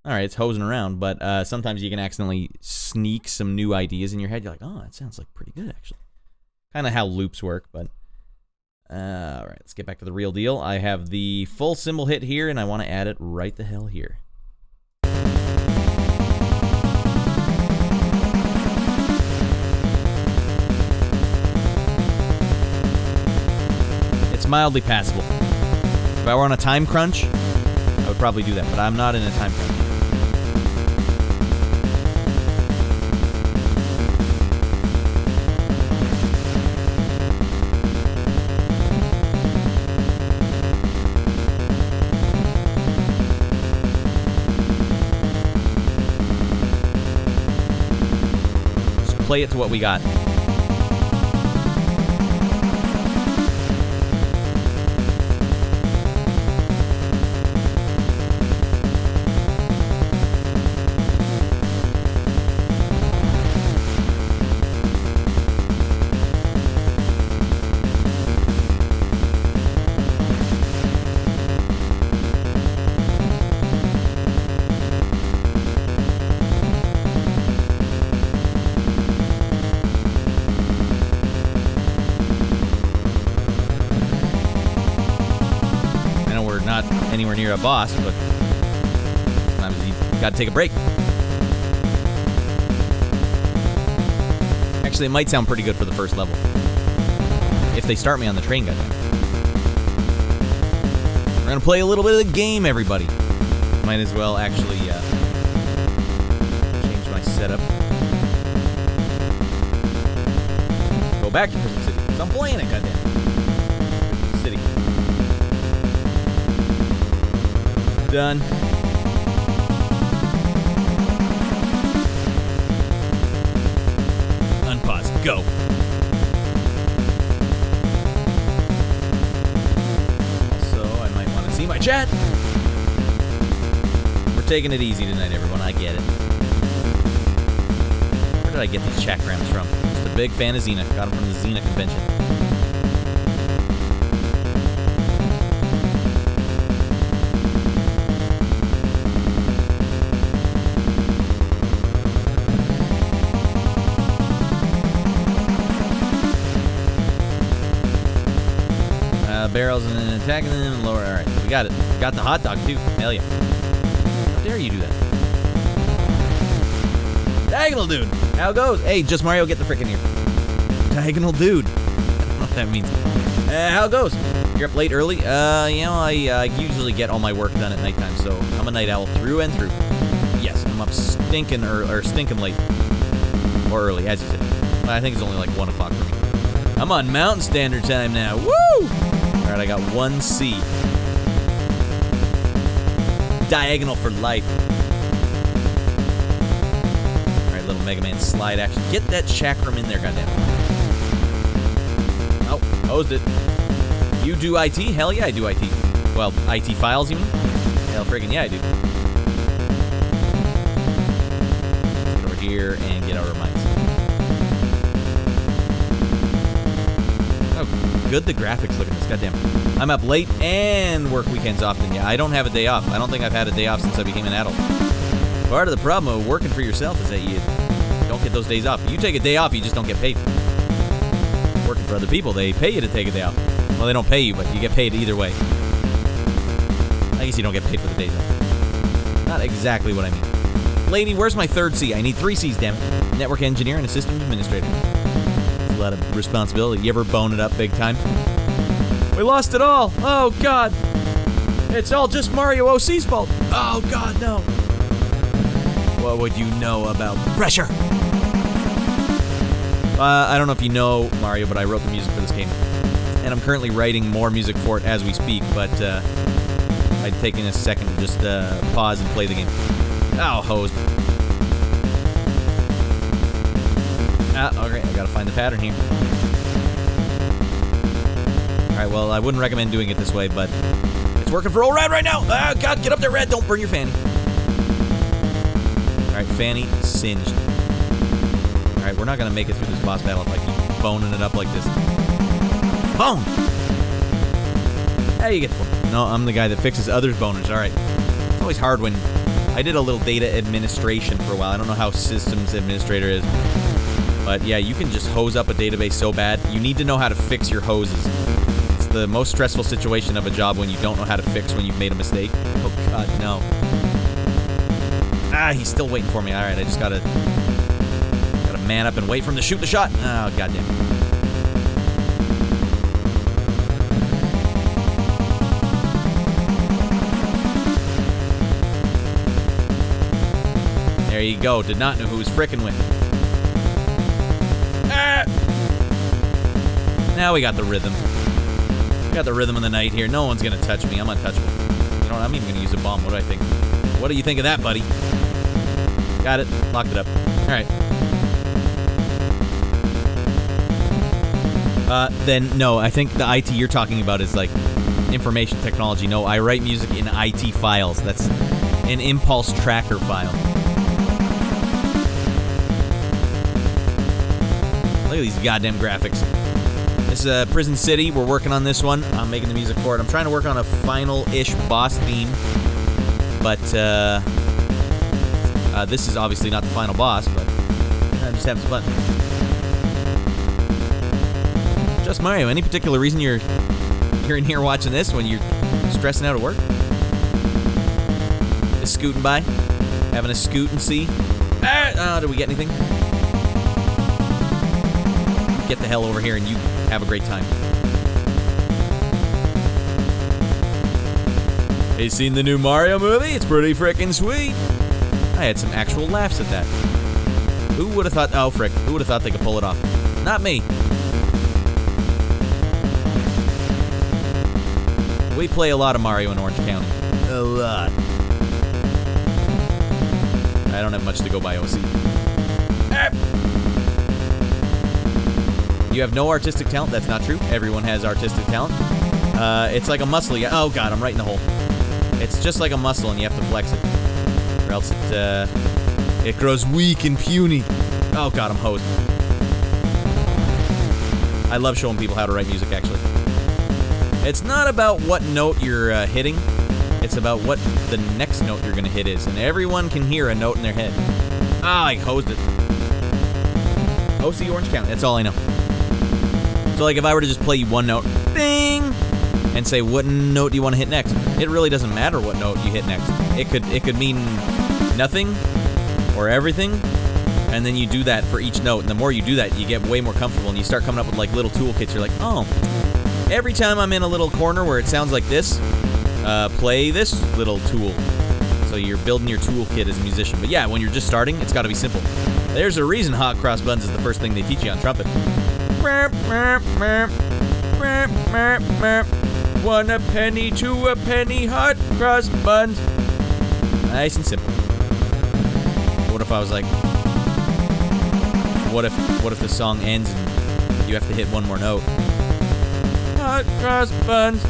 Alright, it's hosing around, but sometimes you can accidentally sneak some new ideas in your head. You're like, oh, that sounds like pretty good, actually. Kind of how loops work, but... Alright, let's get back to the real deal. I have the full cymbal hit here, and I want to add it right the hell here. It's mildly passable. If I were on a time crunch, I would probably do that, but I'm not in a time crunch. Play it to what we got. Anywhere near a boss, but sometimes you gotta take a break. Actually, it might sound pretty good for the first level. If they start me on the train, goddamn. We're gonna play a little bit of the game, everybody. Might as well actually change my setup. Go back to Prison City, because I'm playing it, goddamn. Prison City. Done. Unpause. Go. Also, I might want to see my chat. We're taking it easy tonight, everyone. I get it. Where did I get these chakrams from? Just a big fan of Xena. Got them from the Xena convention. barrels and then attacking them and lower. All right, we got it. Got the hot dog too. Hell yeah! How dare you do that? Diagonal dude. How it goes? Hey, just Mario, get the frick in here. Diagonal dude. I don't know what that means. How it goes? You're up late early? I usually get all my work done at nighttime, so I'm a night owl through and through. Yes, I'm up stinking late. Or early, as you said. I think it's only like 1 o'clock for me. I'm on Mountain Standard Time now. Woo! Alright, I got 1C. Diagonal for life. Alright, little Mega Man slide action. Get that chakram in there, goddamn. Oh, hosed it. You do IT? Hell yeah, I do IT. Well, IT files, you mean? Hell friggin' yeah, I do. Get over here and get our mines. Oh, good the graphics look at this, goddamn. I'm up late and work weekends often. Yeah, I don't have a day off. I don't think I've had a day off since I became an adult. Part of the problem of working for yourself is that you don't get those days off. You take a day off, you just don't get paid. Working for other people, they pay you to take a day off. Well, they don't pay you, but you get paid either way. I guess you don't get paid for the days off. Not exactly what I mean. Lady, where's my 3rd C? I need 3 C's, damn it. Network engineer and a systems administrator. It's a lot of responsibility. You ever bone it up big time? We lost it all. Oh, God. It's all just Mario OC's fault. Oh, God, no. What would you know about pressure? I don't know if you know, Mario, but I wrote the music for this game. And I'm currently writing more music for it as we speak, but I'd taken a second to just pause and play the game. Oh, hosed. Okay, I gotta find the pattern here. Alright, well, I wouldn't recommend doing it this way, but it's working for old Red right now! Ah, God, get up there, Red! Don't burn your fanny. Alright, fanny singed. Alright, we're not gonna make it through this boss battle if I keep boning it up like this. Bone! Hey, you get the bone. No, I'm the guy that fixes others' boners. Alright. It's always hard when I did a little data administration for a while. I don't know how systems administrator is. But yeah, you can just hose up a database so bad. You need to know how to fix your hoses. It's the most stressful situation of a job when you don't know how to fix when you've made a mistake. Oh, God, no. Ah, he's still waiting for me. Alright, I just gotta man up and wait for him to shoot the shot. Oh, goddamn. There you go. Did not know who was frickin' with. Ah! Now we got the rhythm. We got the rhythm of the night here. No one's gonna touch me. I'm untouchable. You know what? I'm even gonna use a bomb. What do I think? What do you think of that, buddy? Got it. Locked it up. Alright. Then, no, I think the IT you're talking about is, like, information technology. No, I write music in IT files. That's an impulse tracker file. Look at these goddamn graphics. This is Prison City. We're working on this one. I'm making the music for it. I'm trying to work on a final-ish boss theme. But, this is obviously not the final boss, but I'm just having some fun. Just Mario, any particular reason you're in here watching this when you're stressing out at work? Just scooting by? Having a scoot and see? Ah! Did we get anything? Get the hell over here and you have a great time. Hey, seen the new Mario movie? It's pretty frickin' sweet. I had some actual laughs at that. Who would have thought? Oh, frick. Who would have thought they could pull it off? Not me. We play a lot of Mario in Orange County. A lot. I don't have much to go by, OC. Ah! You have no artistic talent? That's not true. Everyone has artistic talent. It's like a muscle. Oh, God, I'm right in the hole. It's just like a muscle, and you have to flex it. Or else it grows weak and puny. Oh, God, I'm hosed. I love showing people how to write music, actually. It's not about what note you're hitting. It's about what the next note you're going to hit is. And everyone can hear a note in their head. Ah, I hosed it. OC Orange County. That's all I know. So, like, if I were to just play you one note, ding, and say, what note do you want to hit next? It really doesn't matter what note you hit next. It could mean nothing or everything, and then you do that for each note. And the more you do that, you get way more comfortable, and you start coming up with like little toolkits. You're like, oh, every time I'm in a little corner where it sounds like this, play this little tool. So you're building your toolkit as a musician. But yeah, when you're just starting, it's got to be simple. There's a reason hot cross buns is the first thing they teach you on trumpet. 1 a penny, 2 a penny, hot cross buns. Nice and simple. What if I was like, what if the song ends and you have to hit one more note? Hot cross buns,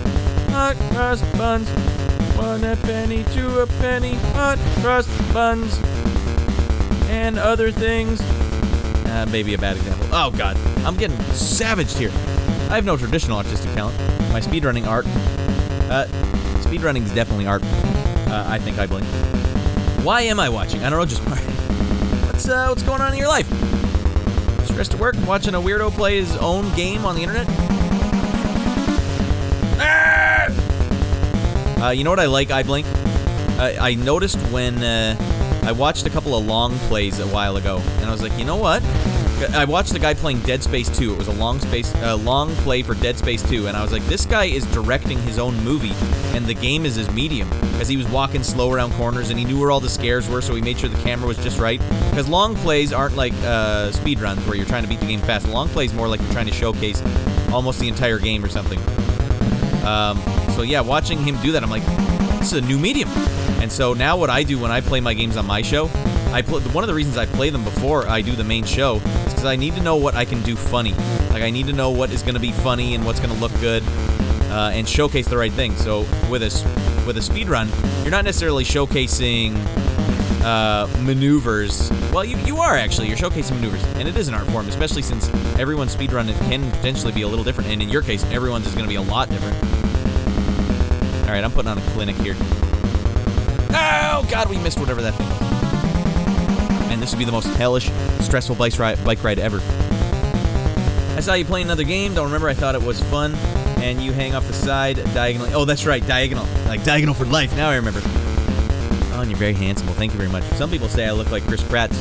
hot cross buns. 1 a penny, 2 a penny, hot cross buns, and other things. Maybe a bad example. Oh god, I'm getting savaged here. I have no traditional artistic talent. My speedrunning art. Speedrunning is definitely art. I think I blink. Why am I watching? I don't know, just what's going on in your life? Stressed at work, watching a weirdo play his own game on the internet? You know what I like, I blink? I noticed when I watched a couple of long plays a while ago, and I was like, you know what? I watched the guy playing Dead Space 2. It was a long play for Dead Space 2, and I was like, this guy is directing his own movie, and the game is his medium, because he was walking slow around corners, and he knew where all the scares were, so he made sure the camera was just right. Because long plays aren't like speedruns where you're trying to beat the game fast. Long plays more like you're trying to showcase almost the entire game or something. So yeah, watching him do that, I'm like, this is a new medium. And so now what I do when I play my games on my show, one of the reasons I play them before I do the main show is because I need to know what I can do funny. Like, I need to know what is going to be funny and what's going to look good, and showcase the right thing. So with a speedrun, you're not necessarily showcasing maneuvers. Well, you are actually. You're showcasing maneuvers, and it is an art form, especially since everyone's speedrun can potentially be a little different, and in your case, everyone's is going to be a lot different. All right, I'm putting on a clinic here. Oh, God, we missed whatever that thing was. And this would be the most hellish, stressful bike ride ever. I saw you playing another game. Don't remember. I thought it was fun. And you hang off the side diagonally. Oh, that's right, diagonal. Like diagonal for life. Now I remember. Oh, and you're very handsome. Well, thank you very much. Some people say I look like Chris Pratt's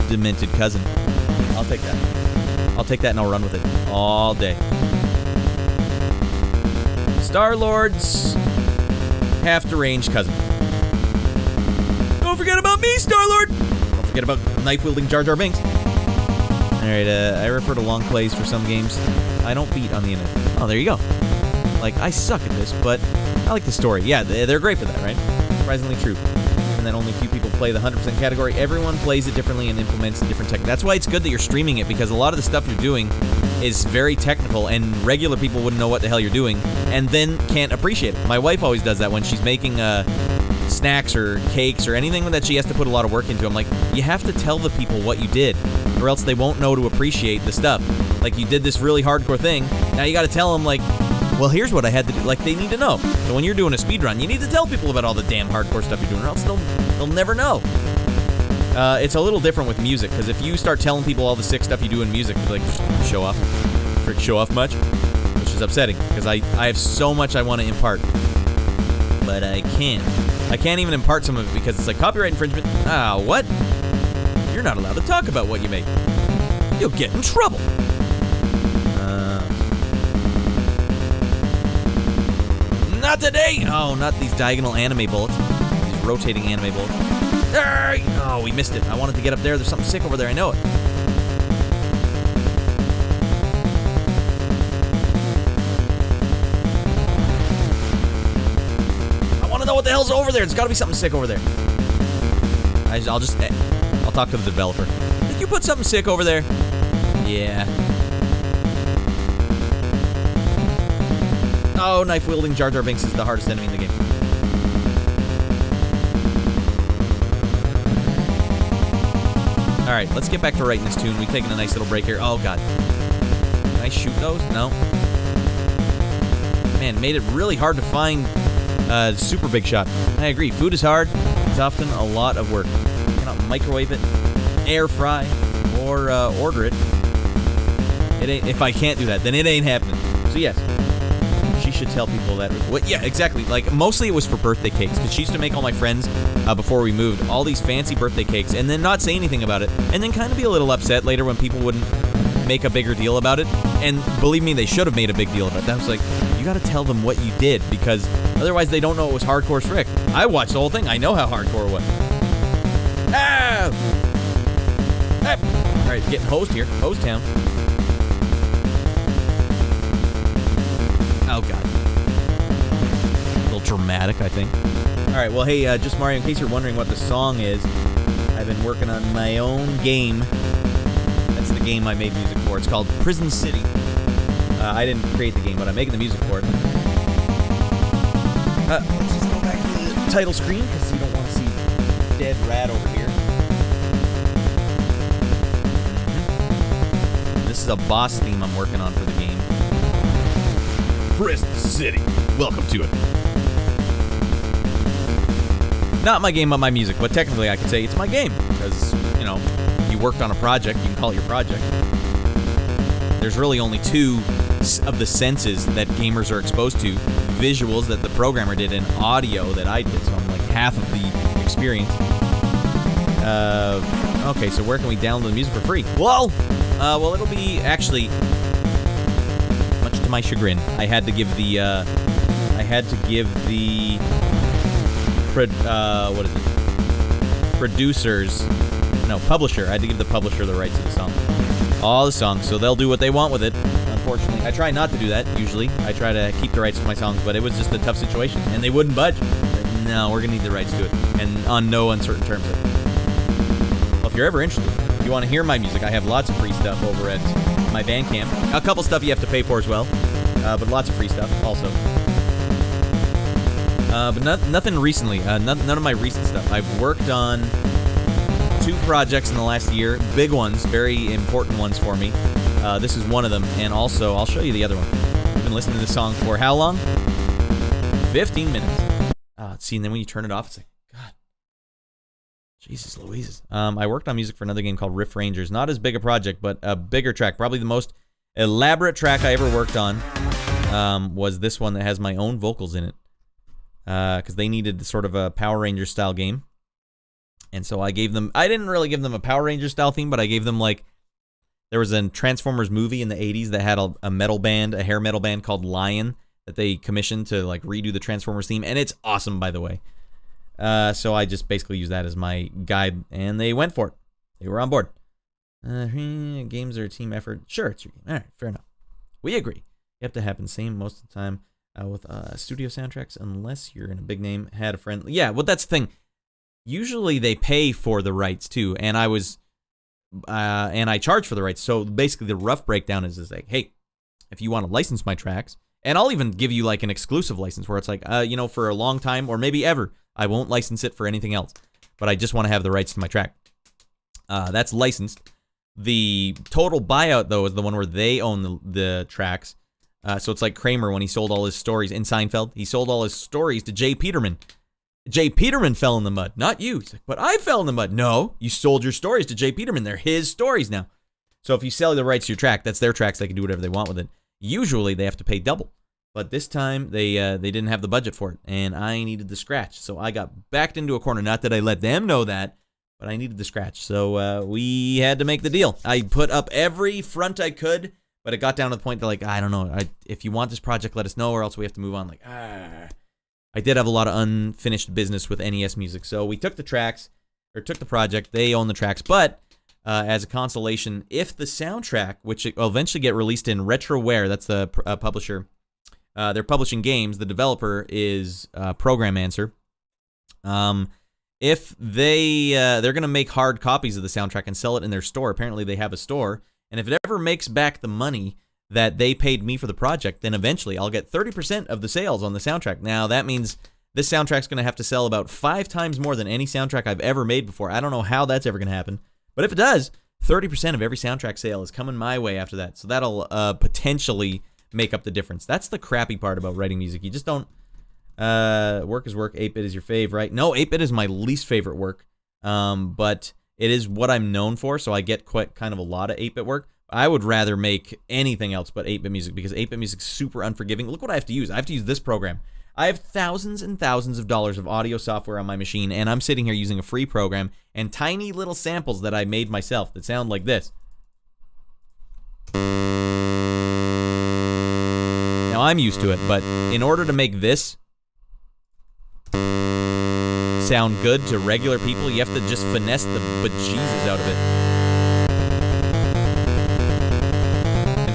demented cousin. I'll take that. I'll take that and I'll run with it all day. Star-Lord's half-deranged cousin. Don't forget about me, Star-Lord! Don't forget about knife-wielding Jar Jar Binks. Alright, I refer to long plays for some games I don't beat on the internet. Oh, there you go. Like, I suck at this, but I like the story. Yeah, they're great for that, right? Surprisingly true. And that only few people play the 100% category. Everyone plays it differently and implements different techniques. That's why it's good that you're streaming it, because a lot of the stuff you're doing is very technical, and regular people wouldn't know what the hell you're doing, and then can't appreciate it. My wife always does that when she's making snacks or cakes or anything that she has to put a lot of work into. I'm like, you have to tell the people what you did, or else they won't know to appreciate the stuff. Like, you did this really hardcore thing, now you gotta tell them, like, well, here's what I had to do. Like, they need to know. So when you're doing a speedrun, you need to tell people about all the damn hardcore stuff you're doing, or else they'll never know. It's a little different with music, because if you start telling people all the sick stuff you do in music, like, show off. Frick, show off much? Which is upsetting, because I have so much I want to impart. But I can't. I can't even impart some of it, because it's like copyright infringement. Ah, what? You're not allowed to talk about what you make. You'll get in trouble. Not today! Oh, not these diagonal anime bullets. These rotating anime bullets. Oh, we missed it. I wanted to get up there. There's something sick over there. I know it. I want to know what the hell's over there. There's got to be something sick over there. I'll talk to the developer. Did you put something sick over there? Yeah. Oh, knife-wielding Jar Jar Binks is the hardest enemy in the game. Alright, let's get back to writing this tune. We've taken a nice little break here. Oh, God. Can I shoot those? No. Man, made it really hard to find super big shot. I agree. Food is hard. It's often a lot of work. You cannot microwave it, air fry, or order it. If I can't do that, then it ain't happening. So, yes. should tell people that. What? Yeah, exactly. Like, mostly it was for birthday cakes, because she used to make all my friends, before we moved, all these fancy birthday cakes, and then not say anything about it, and then kind of be a little upset later when people wouldn't make a bigger deal about it. And believe me, they should have made a big deal about it. I was like, you got to tell them what you did, because otherwise they don't know it was hardcore as frick. I watched the whole thing. I know how hardcore it was. Ah! Ah! All right, getting hosed here. Hose town. Oh, God. A little dramatic, I think. All right, well, hey, just Mario, in case you're wondering what the song is, I've been working on my own game. That's the game I made music for. It's called Prison City. I didn't create the game, but I'm making the music for it. Let's just go back to the title screen, because you don't want to see dead rat over here. This is a boss theme I'm working on for the game. Prison City. Welcome to it. Not my game, but my music. But technically, I could say it's my game, because, you know, you worked on a project, you can call it your project. There's really only two of the senses that gamers are exposed to. Visuals that the programmer did, and audio that I did, so I'm like half of the experience. Okay, so where can we download the music for free? Well, it'll be, actually, much to my chagrin, I had to give the, publisher. I had to give the publisher the rights to the song. All the songs, so they'll do what they want with it. Unfortunately, I try not to do that, usually. I try to keep the rights to my songs, but it was just a tough situation, and they wouldn't budge. Like, no, we're gonna need the rights to it, and on no uncertain terms. Well, if you're ever interested, if you want to hear my music, I have lots of free stuff over at my Bandcamp. A couple stuff you have to pay for as well, but lots of free stuff also. But nothing recently. None of my recent stuff. I've worked on 2 projects in the last year. Big ones, very important ones for me. This is one of them, and also, I'll show you the other one. I've been listening to this song for how long? 15 minutes. See, and then when you turn it off, it's like, God. Jesus Louises. I worked on music for another game called Riff Rangers. Not as big a project, but a bigger track. Probably the most elaborate track I ever worked on was this one that has my own vocals in it. Because they needed sort of a Power Ranger style game. And so I didn't really give them a Power Ranger style theme, but I gave them, like, there was a Transformers movie in the 80s that had a metal band, a hair metal band called Lion, that they commissioned to, like, redo the Transformers theme, and it's awesome, by the way. So I just basically used that as my guide, and they went for it. They were on board. Games are a team effort. Sure, it's your game. All right, fair enough. We agree. You have to happen same most of the time with studio soundtracks, unless you're in a big name, had a friend. Yeah, well, that's the thing. Usually they pay for the rights, too, and I charge for the rights. So basically the rough breakdown is like, hey, if you want to license my tracks, and I'll even give you, like, an exclusive license where it's like, for a long time, or maybe ever, I won't license it for anything else, but I just want to have the rights to my track. That's licensed. The total buyout, though, is the one where they own the tracks. So it's like Kramer when he sold all his stories in Seinfeld. He sold all his stories to Jay Peterman. Jay Peterman fell in the mud, not you. He's like, but I fell in the mud. No, you sold your stories to Jay Peterman. They're his stories now. So if you sell the rights to your track, that's their tracks. They can do whatever they want with it. Usually they have to pay double. But this time they didn't have the budget for it, and I needed the scratch. So I got backed into a corner. Not that I let them know that, but I needed the scratch. So we had to make the deal. I put up every front I could, but it got down to the point that, like, I don't know. If you want this project, let us know, or else we have to move on. Like, I did have a lot of unfinished business with NES music, so we took the project. They own the tracks, but as a consolation, if the soundtrack, which will eventually get released in Retroware, that's the publisher, they're publishing games. The developer is Program Answer. If they're gonna make hard copies of the soundtrack and sell it in their store. Apparently, they have a store, and if it ever makes back the money that they paid me for the project, then eventually I'll get 30% of the sales on the soundtrack. Now, that means this soundtrack's going to have to sell about 5 times more than any soundtrack I've ever made before. I don't know how that's ever going to happen. But if it does, 30% of every soundtrack sale is coming my way after that. So that'll potentially make up the difference. That's the crappy part about writing music. You just don't... work is work. 8-bit is your fave, right? No, 8-bit is my least favorite work. But it is what I'm known for, so I get quite kind of a lot of 8-bit work. I would rather make anything else but 8-bit music because 8-bit music is super unforgiving. Look what I have to use. I have to use this program. I have thousands and thousands of dollars of audio software on my machine, and I'm sitting here using a free program and tiny little samples that I made myself that sound like this. Now, I'm used to it, but in order to make this sound good to regular people, you have to just finesse the bejesus out of it.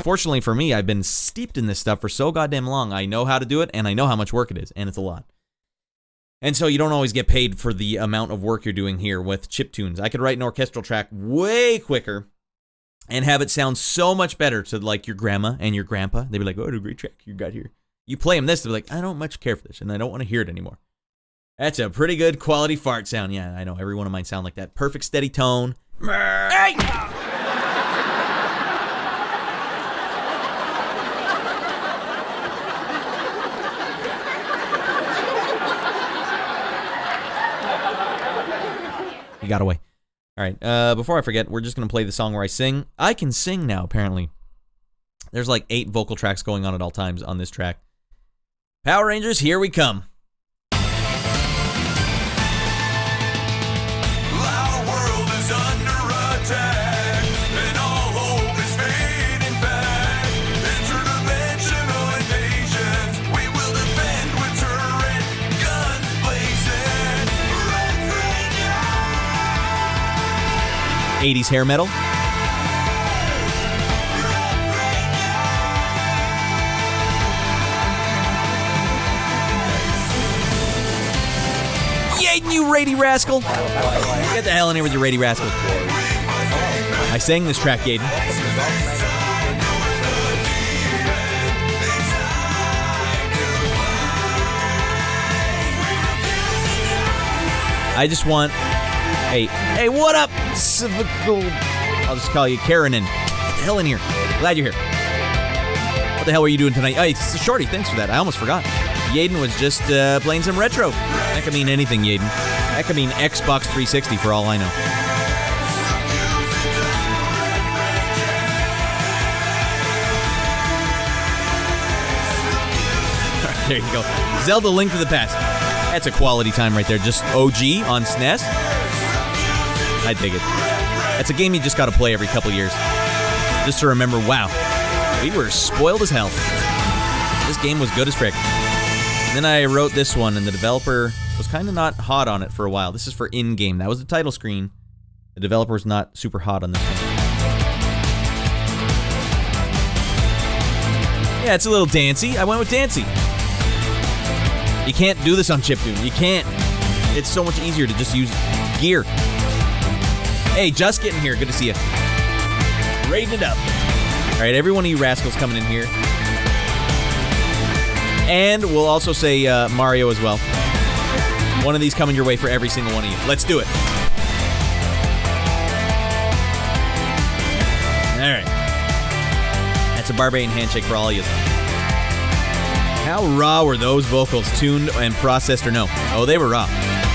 Fortunately for me, I've been steeped in this stuff for so goddamn long. I know how to do it, and I know how much work it is, and it's a lot. And so you don't always get paid for the amount of work you're doing here with Chiptunes. I could write an orchestral track way quicker and have it sound so much better to, like, your grandma and your grandpa. They'd be like, oh, what a great track you got here. You play them this, they're like, I don't much care for this, and I don't want to hear it anymore. That's a pretty good quality fart sound. Yeah, I know, every one of mine sound like that. Perfect steady tone. Hey! He got away. All right, before I forget, we're just going to play the song where I sing. I can sing now, apparently. There's like 8 vocal tracks going on at all times on this track. Power Rangers, here we come. Our world is under attack, and all hope is fading fast. Interdimensional invasions, we will defend with turret guns blazing. Red Ranger! 80s hair metal. Yaden, you rady rascal! Get the hell in here with your rady rascal. I sang this track, Yaden. I just want... Hey, what up, Civical? I'll just call you Karanin. Get the hell in here. Glad you're here. What the hell were you doing tonight? Hey, it's Shorty, thanks for that. I almost forgot. Yaden was just playing some retro. That could mean anything, Yaden. That could mean Xbox 360 for all I know. There you go. Zelda Link to the Past. That's a quality time right there. Just OG on SNES. I dig it. That's a game you just got to play every couple years. Just to remember, wow, we were spoiled as hell. This game was good as frick. And then I wrote this one, and the developer was kind of not hot on it for a while. This is for in-game. That was the title screen. The developer's not super hot on this one. Yeah, it's a little dancey. I went with dancey. You can't do this on Chiptune. You can't. It's so much easier to just use gear. Hey, just getting here. Good to see you. Raiding it up. All right, every one of you rascals coming in here. And we'll also say Mario as well. One of these coming your way for every single one of you. Let's do it. All right. That's a barbarian handshake for all of you. How raw were those vocals, tuned and processed or no? Oh, they were raw.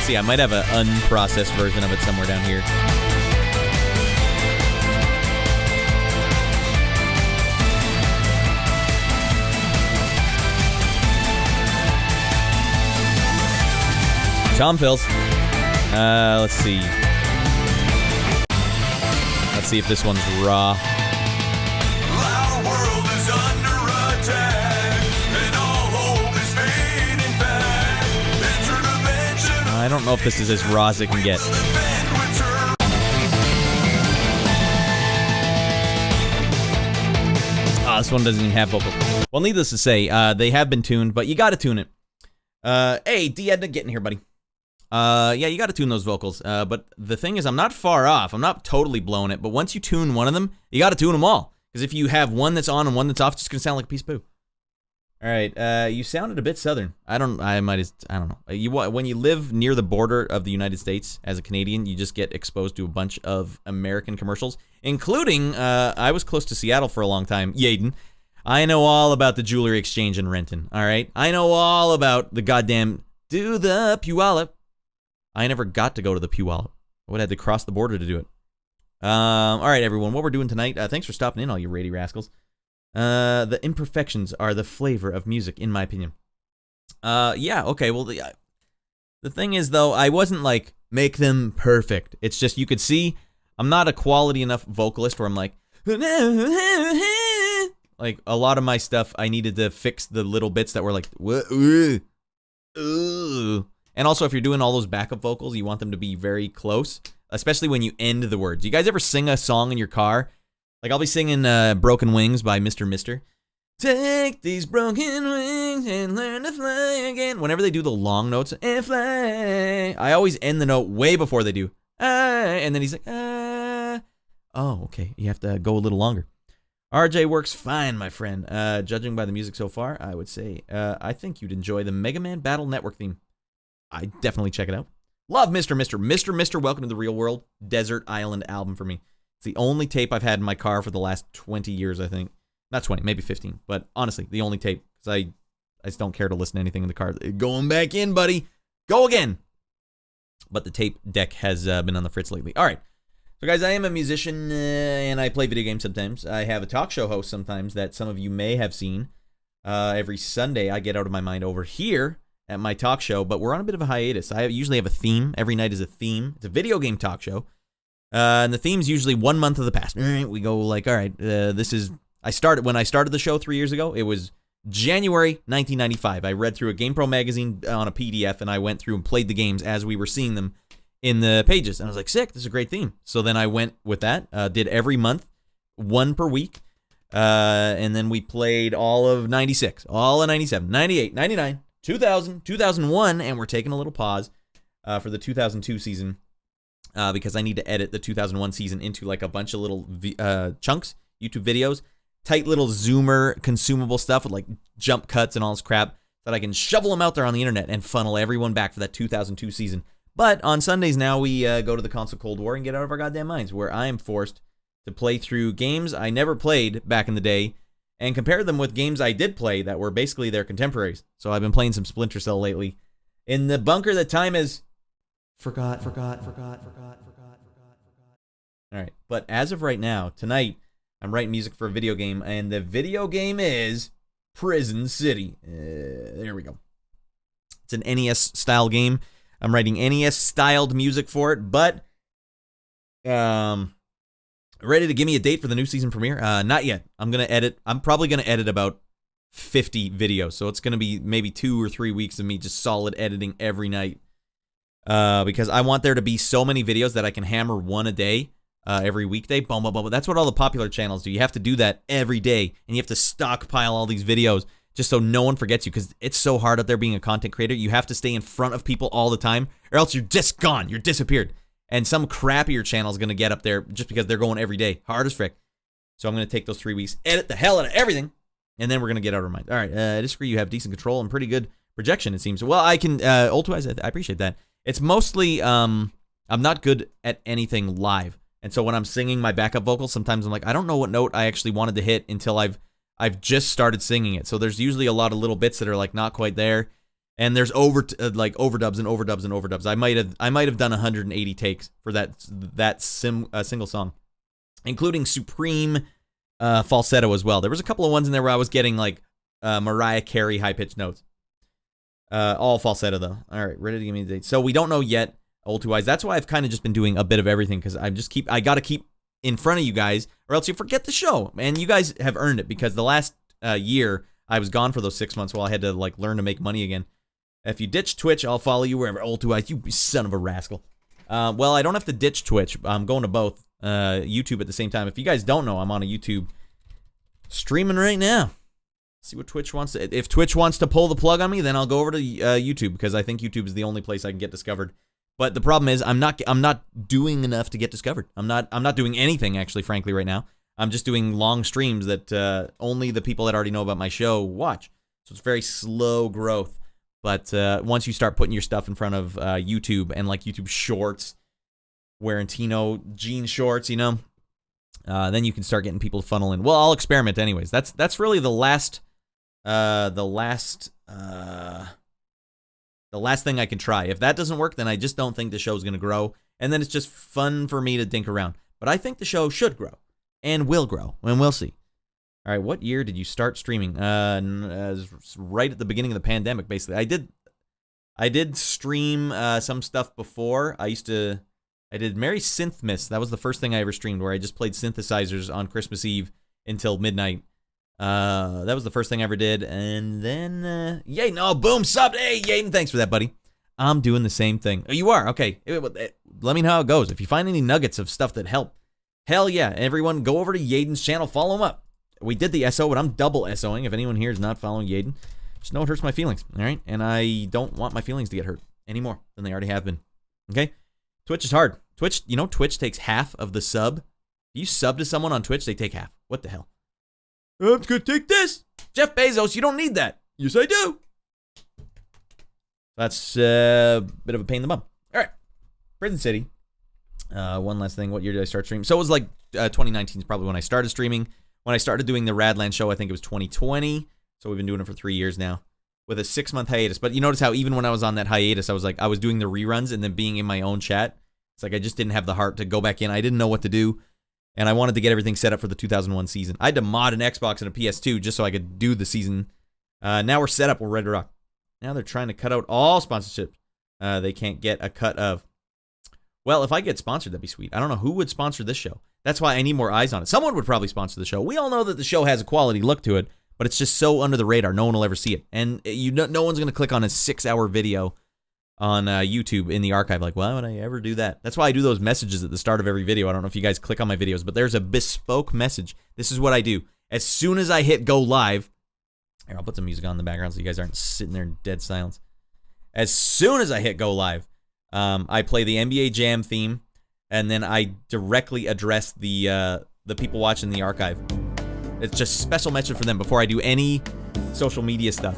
See, I might have an unprocessed version of it somewhere down here. Tom Phils. Let's see. Let's see if this one's raw. Our world is under attack, and all hope is fading fast. Interdimensional. I don't know if this is as raw as it can get. This one doesn't even have vocals. Well, needless to say, they have been tuned, but you gotta tune it. Hey, D. Edna, get in here, buddy. Yeah, you gotta tune those vocals. But the thing is, I'm not far off. I'm not totally blowing it, but once you tune one of them, you gotta tune them all. Because if you have one that's on and one that's off, it's just gonna sound like a piece of poo. All right, you sounded a bit southern. I don't know. When you live near the border of the United States as a Canadian, you just get exposed to a bunch of American commercials, including, I was close to Seattle for a long time, Yaden. I know all about the jewelry exchange in Renton, all right? I know all about the goddamn, do the Puyallup. I never got to go to the Puyallup. I would have had to cross the border to do it. All right, everyone. What we're doing tonight, thanks for stopping in, all you radio rascals. The imperfections are the flavor of music, in my opinion. Yeah, okay, well, the thing is, though, I wasn't like, make them perfect. It's just, you could see, I'm not a quality enough vocalist where I'm like a lot of my stuff, I needed to fix the little bits that were like, and also, if you're doing all those backup vocals, you want them to be very close, especially when you end the words. You guys ever sing a song in your car? Like, I'll be singing Broken Wings by Mr. Mister. Take these broken wings and learn to fly again. Whenever they do the long notes, and fly, I always end the note way before they do. And then he's like, oh, okay, you have to go a little longer. RJ works fine, my friend. Judging by the music so far, I would say, I think you'd enjoy the Mega Man Battle Network theme. I definitely check it out. Love Mr. Mister. Mr. Mister, Welcome to the Real World, Desert Island album for me. It's the only tape I've had in my car for the last 20 years, I think. Not 20, maybe 15. But honestly, the only tape. Because I just don't care to listen to anything in the car. Going back in, buddy. Go again. But the tape deck has been on the fritz lately. All right. So, guys, I am a musician, and I play video games sometimes. I have a talk show host sometimes that some of you may have seen. Every Sunday, I get out of my mind over here at my talk show, but we're on a bit of a hiatus. I usually have a theme. Every night is a theme. It's a video game talk show. And the theme's usually 1 month of the past. We go like, all right, this is... When I started the show 3 years ago, it was January 1995. I read through a GamePro magazine on a PDF, and I went through and played the games as we were seeing them in the pages. And I was like, sick, this is a great theme. So then I went with that, did every month, one per week. And then we played all of 96, all of 97, 98, 99, 2000, 2001, and we're taking a little pause for the 2002 season because I need to edit the 2001 season into like a bunch of little chunks, YouTube videos, tight little Zoomer consumable stuff with like jump cuts and all this crap that I can shovel them out there on the internet and funnel everyone back for that 2002 season. But on Sundays now we go to the console Cold War and get out of our goddamn minds, where I am forced to play through games I never played back in the day and compare them with games I did play that were basically their contemporaries. So I've been playing some Splinter Cell lately. In the bunker that time is forgot. All right, but as of right now, tonight, I'm writing music for a video game, and the video game is Prison City. There we go. It's an NES-style game. I'm writing NES-styled music for it, but ready to give me a date for the new season premiere? Not yet. I'm probably going to edit about 50 videos, so it's going to be maybe 2 or 3 weeks of me just solid editing every night, because I want there to be so many videos that I can hammer one a day. Every weekday, boom, boom, boom. That's what all the popular channels do. You have to do that every day, and you have to stockpile all these videos just so no one forgets you, because it's so hard out there being a content creator. You have to stay in front of people all the time, or else you're just gone. You're disappeared. And some crappier channel is going to get up there just because they're going every day. Hard as frick. So I'm going to take those 3 weeks, edit the hell out of everything, and then we're going to get out of our minds. All right, I disagree. You have decent control and pretty good projection, it seems. Well, I can, ultimately, I appreciate that. It's mostly, I'm not good at anything live. And so when I'm singing my backup vocals, sometimes I'm like, I don't know what note I actually wanted to hit until I've just started singing it. So there's usually a lot of little bits that are like not quite there, and there's overdubs and overdubs and overdubs. I might have done 180 takes for that single song, including supreme falsetto as well. There was a couple of ones in there where I was getting like Mariah Carey high pitched notes, all falsetto though. All right, ready to give me the date. So we don't know yet. Old Two Eyes. That's why I've kind of just been doing a bit of everything, because I got to keep in front of you guys, or else you forget the show. And you guys have earned it, because the last year I was gone for those 6 months while I had to like learn to make money again. If you ditch Twitch, I'll follow you wherever. Old Two Eyes, you son of a rascal. Well, I don't have to ditch Twitch. I'm going to both YouTube at the same time. If you guys don't know, I'm on a YouTube streaming right now. See what Twitch wants to. If Twitch wants to pull the plug on me, then I'll go over to YouTube, because I think YouTube is the only place I can get discovered. But the problem is I'm not doing enough to get discovered. I'm not doing anything, actually, frankly, right now. I'm just doing long streams that only the people that already know about my show watch. So it's very slow growth. But once you start putting your stuff in front of YouTube and like YouTube Shorts, wearing Tino jean shorts, then you can start getting people to funnel in. Well, I'll experiment anyways. That's really the last thing I can try. If that doesn't work, then I just don't think the show's going to grow. And then it's just fun for me to dink around. But I think the show should grow and will grow, and we'll see. All right, what year did you start streaming? Right at the beginning of the pandemic, basically. I did stream some stuff before. I did Merry Synthmas. That was the first thing I ever streamed, where I just played synthesizers on Christmas Eve until midnight. That was the first thing I ever did. And then, Yaden, oh, boom, subbed. Hey, Yaden, thanks for that, buddy. I'm doing the same thing. Oh, you are? Okay. Let me know how it goes. If you find any nuggets of stuff that help, hell yeah. Everyone, go over to Yaden's channel. Follow him up. We did the SO, but I'm double SOing. If anyone here is not following Yaden, just know it hurts my feelings, all right? And I don't want my feelings to get hurt any more than they already have been, okay? Twitch is hard. Twitch takes half of the sub. If you sub to someone on Twitch, they take half. What the hell? I'm just going to take this. Jeff Bezos, you don't need that. Yes, I do. That's a bit of a pain in the bum. All right. Prison City. One last thing. What year did I start streaming? So it was like 2019 is probably when I started streaming. When I started doing the Radland show, I think it was 2020. So we've been doing it for 3 years now with a 6-month hiatus. But you notice how even when I was on that hiatus, I was doing the reruns and then being in my own chat. It's like I just didn't have the heart to go back in. I didn't know what to do. And I wanted to get everything set up for the 2001 season. I had to mod an Xbox and a PS2 just so I could do the season. Now we're set up. We're ready to rock. Now they're trying to cut out all sponsorships. They can't get a cut of. Well, if I get sponsored, that'd be sweet. I don't know who would sponsor this show. That's why I need more eyes on it. Someone would probably sponsor the show. We all know that the show has a quality look to it, but it's just so under the radar. No one will ever see it. And no one's going to click on a 6-hour video on YouTube in the archive. Like, why would I ever do that? That's why I do those messages at the start of every video. I don't know if you guys click on my videos, but there's a bespoke message. This is what I do. As soon as I hit go live, here, I'll put some music on in the background so you guys aren't sitting there in dead silence. As soon as I hit go live, I play the NBA Jam theme, and then I directly address the people watching the archive. It's just special mention for them before I do any social media stuff,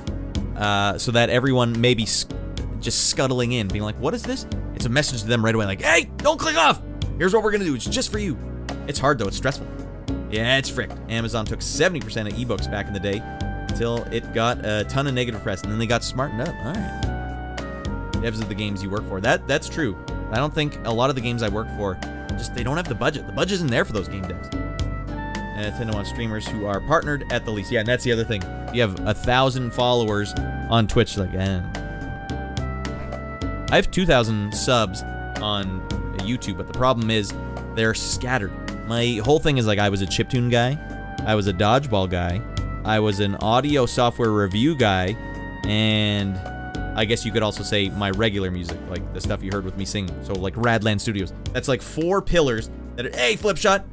so that everyone may be just scuttling in, being like, what is this? It's a message to them right away, like, hey, don't click off! Here's what we're going to do. It's just for you. It's hard, though. It's stressful. Yeah, it's fricked. Amazon took 70% of ebooks back in the day until it got a ton of negative press, and then they got smartened up. All right. Devs of the games you work for. That's true. I don't think a lot of the games I work for, they don't have the budget. The budget isn't there for those game devs. Nintendo wants streamers who are partnered at the least. Yeah, and that's the other thing. You have 1,000 followers on Twitch. Like, I have 2,000 subs on YouTube, but the problem is they're scattered. My whole thing is like I was a chiptune guy, I was a dodgeball guy, I was an audio software review guy, and I guess you could also say my regular music, like the stuff you heard with me singing. So like Radland Studios. That's like 4 pillars that are, hey, Flipshot,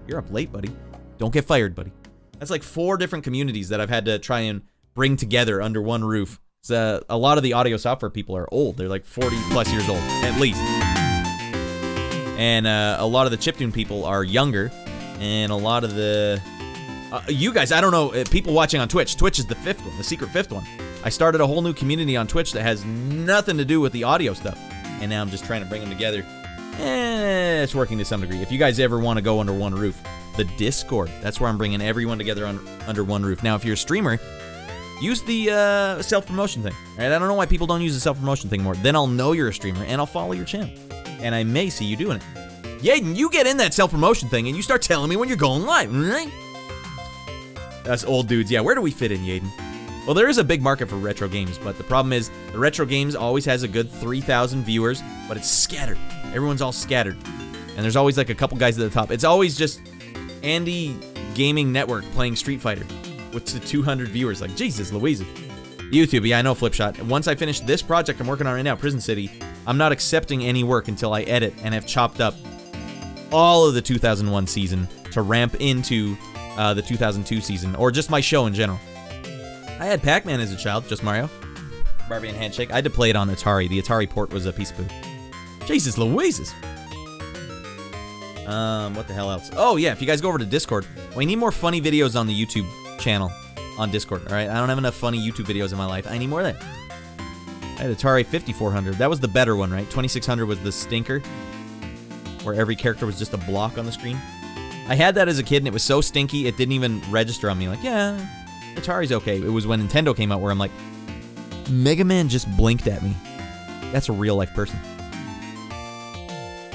you're up late, buddy. Don't get fired, buddy. That's like 4 different communities that I've had to try and bring together under one roof. So, a lot of the audio software people are old. They're like 40 plus years old, at least. And a lot of the chiptune people are younger. And a lot of the... you guys, I don't know, people watching on Twitch. Twitch is the 5th one, the secret 5th one. I started a whole new community on Twitch that has nothing to do with the audio stuff. And now I'm just trying to bring them together. It's working to some degree. If you guys ever want to go under one roof, the Discord, that's where I'm bringing everyone together under one roof. Now, if you're a streamer, use the self-promotion thing. Right? I don't know why people don't use the self-promotion thing more. Then I'll know you're a streamer, and I'll follow your channel. And I may see you doing it. Yaden, you get in that self-promotion thing, and you start telling me when you're going live, right? Us old dudes. Yeah, where do we fit in, Yaden? Well, there is a big market for retro games, but the problem is the retro games always has a good 3,000 viewers, but it's scattered. Everyone's all scattered. And there's always like a couple guys at the top. It's always just Andy Gaming Network playing Street Fighter with the 200 viewers. Like, Jesus Louise. YouTube, yeah, I know, Flipshot. Once I finish this project I'm working on right now, Prison City, I'm not accepting any work until I edit and have chopped up all of the 2001 season to ramp into the 2002 season, or just my show in general. I had Pac-Man as a child, just Mario. Barbie and Handshake. I had to play it on Atari. The Atari port was a piece of poo. Jesus Louises. What the hell else? Oh, yeah, if you guys go over to Discord, we need more funny videos on the YouTube channel on Discord, all right? I don't have enough funny YouTube videos in my life. I need more of that. I had Atari 5400. That was the better one, right? 2600 was the stinker, where every character was just a block on the screen. I had that as a kid, and it was so stinky, it didn't even register on me. Like, yeah, Atari's okay. It was when Nintendo came out where I'm like, Mega Man just blinked at me. That's a real-life person.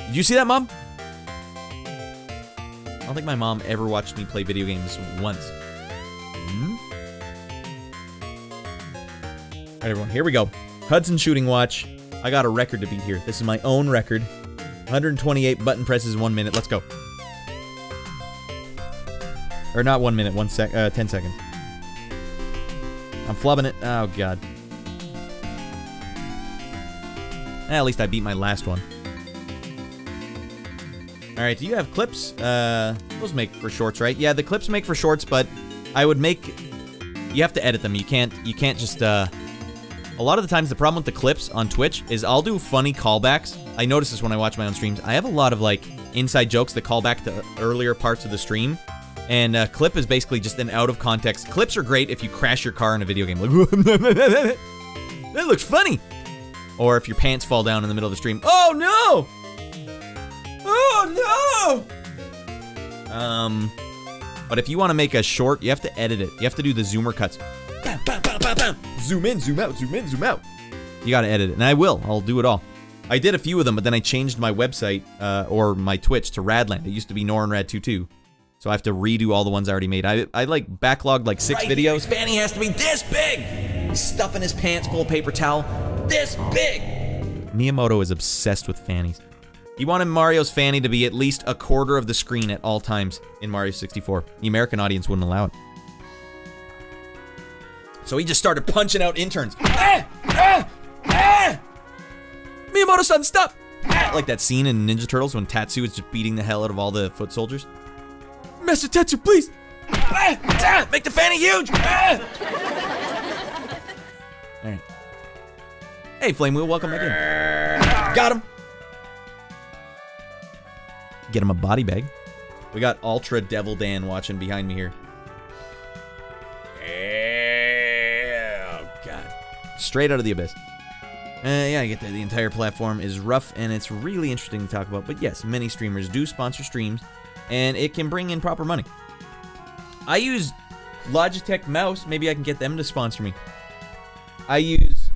Did you see that, Mom? don't think my mom ever watched me play video games once. All right, everyone, here we go. Hudson Shooting Watch. I got a record to beat here. This is my own record. 128 button presses in 1 minute. Let's go. Or not 1 minute, 10 seconds. I'm flubbing it. Oh, God. At least I beat my last one. All right, do you have clips? Those make for shorts, right? Yeah, the clips make for shorts, but I would make... You have to edit them. You can't just... A lot of the times, the problem with the clips on Twitch is I'll do funny callbacks. I notice this when I watch my own streams. I have a lot of, like, inside jokes that call back to earlier parts of the stream. And a clip is basically just an out-of-context. Clips are great if you crash your car in a video game. Like, that looks funny. Or if your pants fall down in the middle of the stream. Oh, no! Oh, no! But if you want to make a short, you have to edit it. You have to do the zoomer cuts. Zoom in, zoom out, zoom in, zoom out. You gotta edit it, and I will. I'll do it all. I did a few of them, but then I changed my website, or my Twitch to Radland. It used to be NoranRad22. So I have to redo all the ones I already made. I like backlogged like 6 videos. His fanny has to be this big. He's stuffing his pants full of paper towel. This big. Miyamoto is obsessed with fannies. He wanted Mario's fanny to be at least a quarter of the screen at all times in Mario 64. The American audience wouldn't allow it. So he just started punching out interns. Miyamoto-san, stop! Like that scene in Ninja Turtles when Tatsu is just beating the hell out of all the foot soldiers. Master Tatsu, please! Make the fanny huge! Alright. Hey, Flame Wheel, welcome back in. Got him! Get him a body bag. We got Ultra Devil Dan watching behind me here. Oh, God. Straight out of the abyss. Yeah, I get that. The entire platform is rough, and it's really interesting to talk about. But yes, many streamers do sponsor streams, and it can bring in proper money. I use Logitech mouse. Maybe I can get them to sponsor me. I use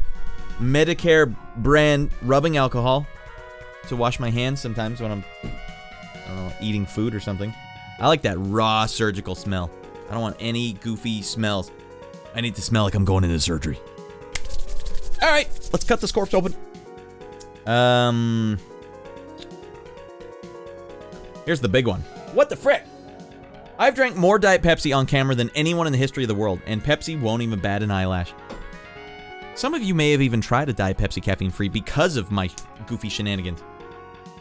Medicare brand rubbing alcohol to wash my hands sometimes when I'm, I don't know, eating food or something. I like that raw surgical smell. I don't want any goofy smells. I need to smell like I'm going into surgery. All right, let's cut this corpse open. Here's the big one. What the frick? I've drank more Diet Pepsi on camera than anyone in the history of the world, and Pepsi won't even bat an eyelash. Some of you may have even tried a Diet Pepsi caffeine-free because of my goofy shenanigans.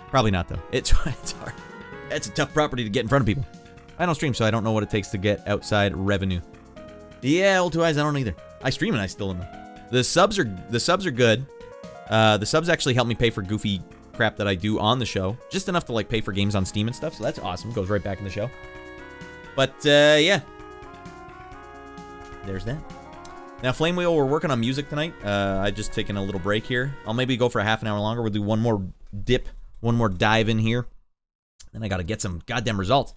Probably not, though. It's hard. It's a tough property to get in front of people. I don't stream, so I don't know what it takes to get outside revenue. Yeah, old two eyes, I don't either. I stream and I still don't know. The subs are good. The subs actually help me pay for goofy crap that I do on the show. Just enough to like pay for games on Steam and stuff, so that's awesome. Goes right back in the show. But yeah. There's that. Now, Flame Wheel, we're working on music tonight. I just taken a little break here. I'll maybe go for a half an hour longer. We'll do one more dip, one more dive in here. Then I gotta get some goddamn results.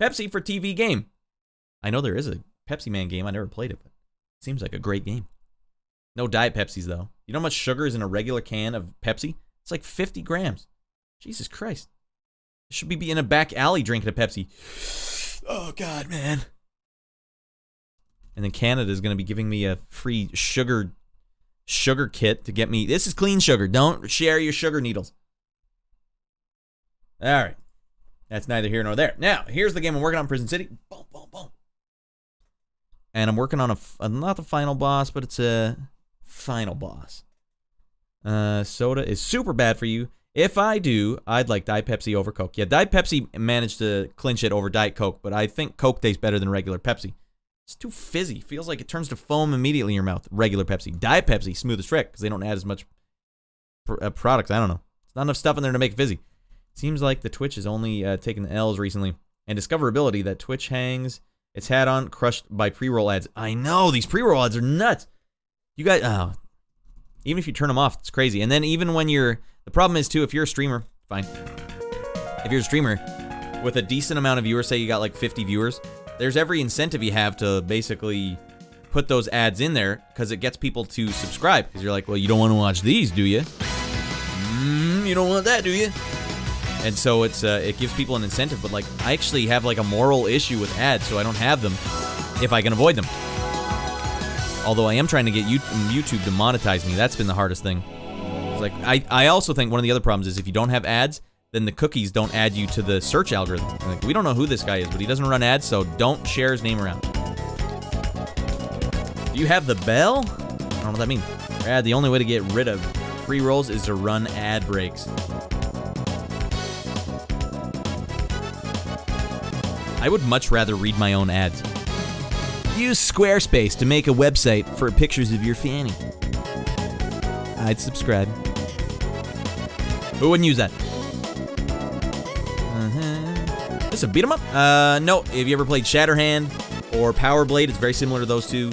Pepsi for TV game. I know there is a Pepsi Man game. I never played it, but it seems like a great game. No Diet Pepsis, though. You know how much sugar is in a regular can of Pepsi? It's like 50 grams. Jesus Christ. I should be in a back alley drinking a Pepsi. Oh, God, man. And then Canada is going to be giving me a free sugar kit to get me. This is clean sugar. Don't share your sugar needles. All right. That's neither here nor there. Now, here's the game I'm working on, Prison City. Boom, boom, boom. And I'm working on not the final boss, but it's a final boss. Soda is super bad for you. If I do, I'd like Diet Pepsi over Coke. Yeah, Diet Pepsi managed to clinch it over Diet Coke, but I think Coke tastes better than regular Pepsi. It's too fizzy. Feels like it turns to foam immediately in your mouth. Regular Pepsi. Diet Pepsi, smooth as frick, because they don't add as much products. I don't know. There's not enough stuff in there to make it fizzy. Seems like the Twitch is only taking the L's recently. And discoverability, that Twitch hangs its hat on, crushed by pre-roll ads. I know, these pre-roll ads are nuts. You guys, even if you turn them off, it's crazy. And then even when the problem is too, if you're a streamer, fine. If you're a streamer with a decent amount of viewers, say you got like 50 viewers, there's every incentive you have to basically put those ads in there because it gets people to subscribe. Because you're like, well, you don't want to watch these, do you? You don't want that, do you? And so it gives people an incentive, but like I actually have like a moral issue with ads, so I don't have them if I can avoid them. Although I am trying to get YouTube to monetize me. That's been the hardest thing. It's like I also think one of the other problems is if you don't have ads, then the cookies don't add you to the search algorithm. Like, we don't know who this guy is, but he doesn't run ads, so don't share his name around. Do you have the bell? I don't know what that means. The only way to get rid of pre-rolls is to run ad breaks. I would much rather read my own ads. Use Squarespace to make a website for pictures of your fanny. I'd subscribe. Who wouldn't use that? This is a beat 'em up? No. Have you ever played Shatterhand or Power Blade? It's very similar to those two.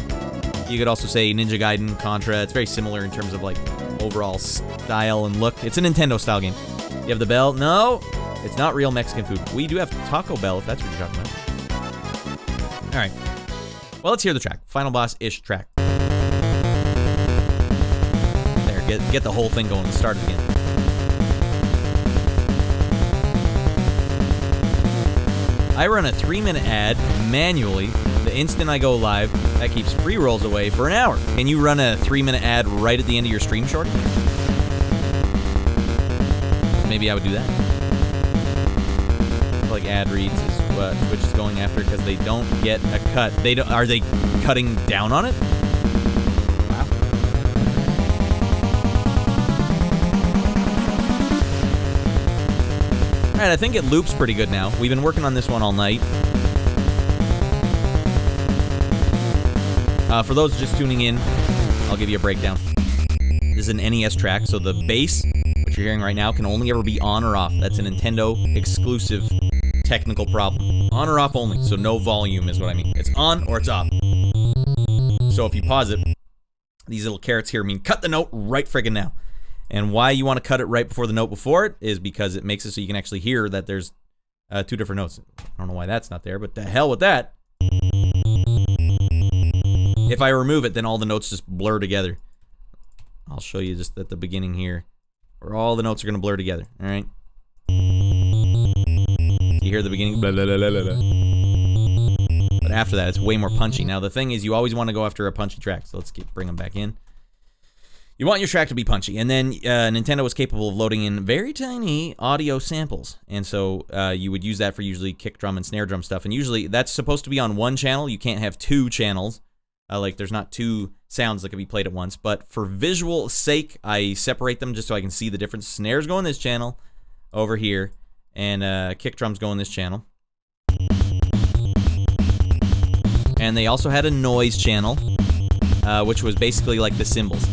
You could also say Ninja Gaiden, Contra. It's very similar in terms of like overall style and look. It's a Nintendo style game. You have the bell? No. It's not real Mexican food. We do have Taco Bell, if that's what you're talking about. All right. Well, let's hear the track. Final boss-ish track. There, get the whole thing going. Let's start it again. I run a 3-minute ad manually. The instant I go live, that keeps pre-rolls away for an hour. Can you run a 3-minute ad right at the end of your stream, Shorty? Maybe I would do that. Like ad reads is what Twitch is going after because they don't get a cut. Are they cutting down on it? Wow. All right, I think it loops pretty good now. We've been working on this one all night. For those just tuning in, I'll give you a breakdown. This is an NES track, so the bass, which you're hearing right now, can only ever be on or off. That's a Nintendo exclusive technical problem. On or off only, so no volume is what I mean. It's on or it's off. So if you pause it, these little carrots here mean cut the note right friggin' now. And why you want to cut it right before the note before it is because it makes it so you can actually hear that there's two different notes. I don't know why that's not there, but the hell with that. If I remove it, then all the notes just blur together. I'll show you just at the beginning here, where all the notes are going to blur together, all right? You hear the beginning, blah, blah, blah, blah, blah. But after that, it's way more punchy. Now, the thing is, you always want to go after a punchy track, so let's bring them back in. You want your track to be punchy, and then Nintendo was capable of loading in very tiny audio samples, and so you would use that for usually kick drum and snare drum stuff, and usually that's supposed to be on one channel. You can't have two channels. Like, there's not two sounds that can be played at once, but for visual sake, I separate them just so I can see the difference. Snares go in this channel over here, and kick drums go in this channel. And they also had a noise channel, which was basically like the cymbals.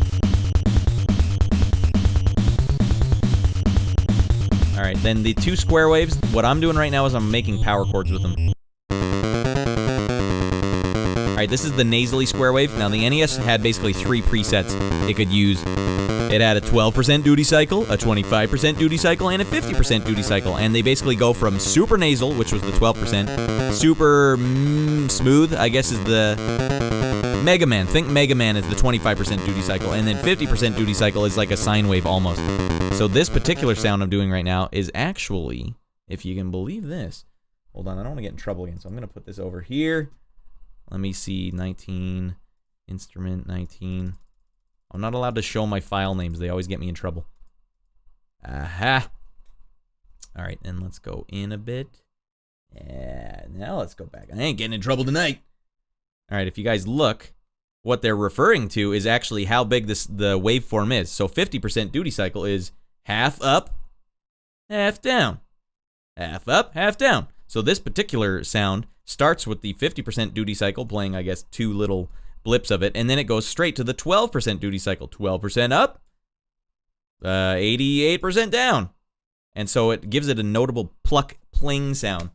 All right, then the two square waves, what I'm doing right now is I'm making power chords with them. All right, this is the nasally square wave. Now, the NES had basically 3 presets it could use. It had a 12% duty cycle, a 25% duty cycle, and a 50% duty cycle. And they basically go from super nasal, which was the 12%, super smooth, I guess is the Mega Man. Think Mega Man is the 25% duty cycle, and then 50% duty cycle is like a sine wave almost. So this particular sound I'm doing right now is actually, if you can believe this, hold on, I don't want to get in trouble again, so I'm going to put this over here. Let me see, 19, instrument 19. I'm not allowed to show my file names. They always get me in trouble. Aha. All right, and let's go in a bit. And now let's go back. I ain't getting in trouble tonight. All right, if you guys look, what they're referring to is actually how big the waveform is. So 50% duty cycle is half up, half down. Half up, half down. So this particular sound starts with the 50% duty cycle, playing, I guess, 2 little blips of it, and then it goes straight to the 12% duty cycle. 12% up, 88% down. And so it gives it a notable pluck pling sound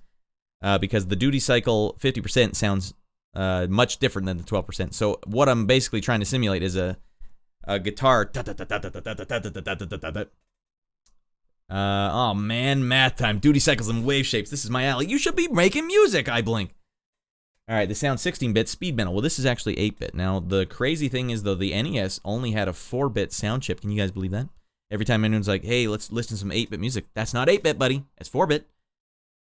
because the duty cycle 50% sounds much different than the 12%. So what I'm basically trying to simulate is a guitar. Oh man, math time. Duty cycles and wave shapes. This is my alley. You should be making music, I blink. All right, the sound 16-bit speed metal. Well, this is actually 8-bit. Now, the crazy thing is, though, the NES only had a 4-bit sound chip. Can you guys believe that? Every time anyone's like, hey, let's listen to some 8-bit music. That's not 8-bit, buddy. That's 4-bit.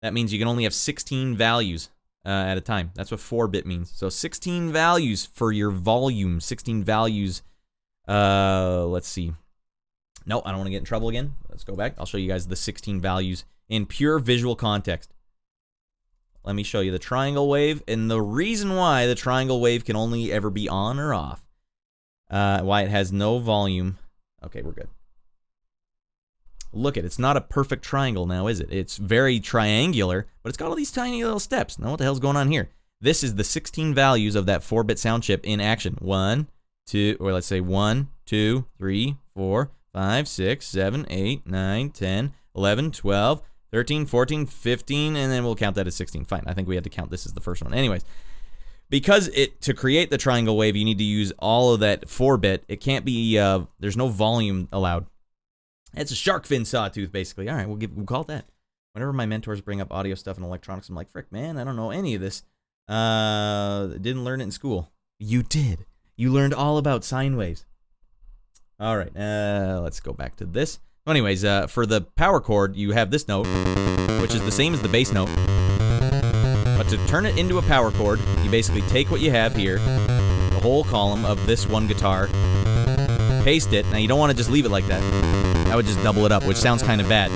That means you can only have 16 values at a time. That's what 4-bit means. So 16 values for your volume. 16 values. Let's see. No, I don't want to get in trouble again. Let's go back. I'll show you guys the 16 values in pure visual context. Let me show you the triangle wave, and the reason why the triangle wave can only ever be on or off. Why it has no volume. Okay, we're good. Look at it. It's not a perfect triangle now, is it? It's very triangular, but it's got all these tiny little steps. Now what the hell's going on here? This is the 16 values of that 4-bit sound chip in action. 1, 2, or let's say 1, 2, 3, 4, 5, 6, 7, 8, 9, 10, 11, 12, 13, 14, 15, and then we'll count that as 16. Fine, I think we had to count this as the first one. Anyways, because to create the triangle wave, you need to use all of that 4-bit. It can't be, there's no volume allowed. It's a shark fin sawtooth, basically. All right, we'll call it that. Whenever my mentors bring up audio stuff and electronics, I'm like, frick, man, I don't know any of this. Didn't learn it in school. You did. You learned all about sine waves. All right, let's go back to this. So anyways, for the power chord, you have this note, which is the same as the bass note. But to turn it into a power chord, you basically take what you have here, the whole column of this one guitar, paste it. Now, you don't want to just leave it like that. That would just double it up, which sounds kind of bad.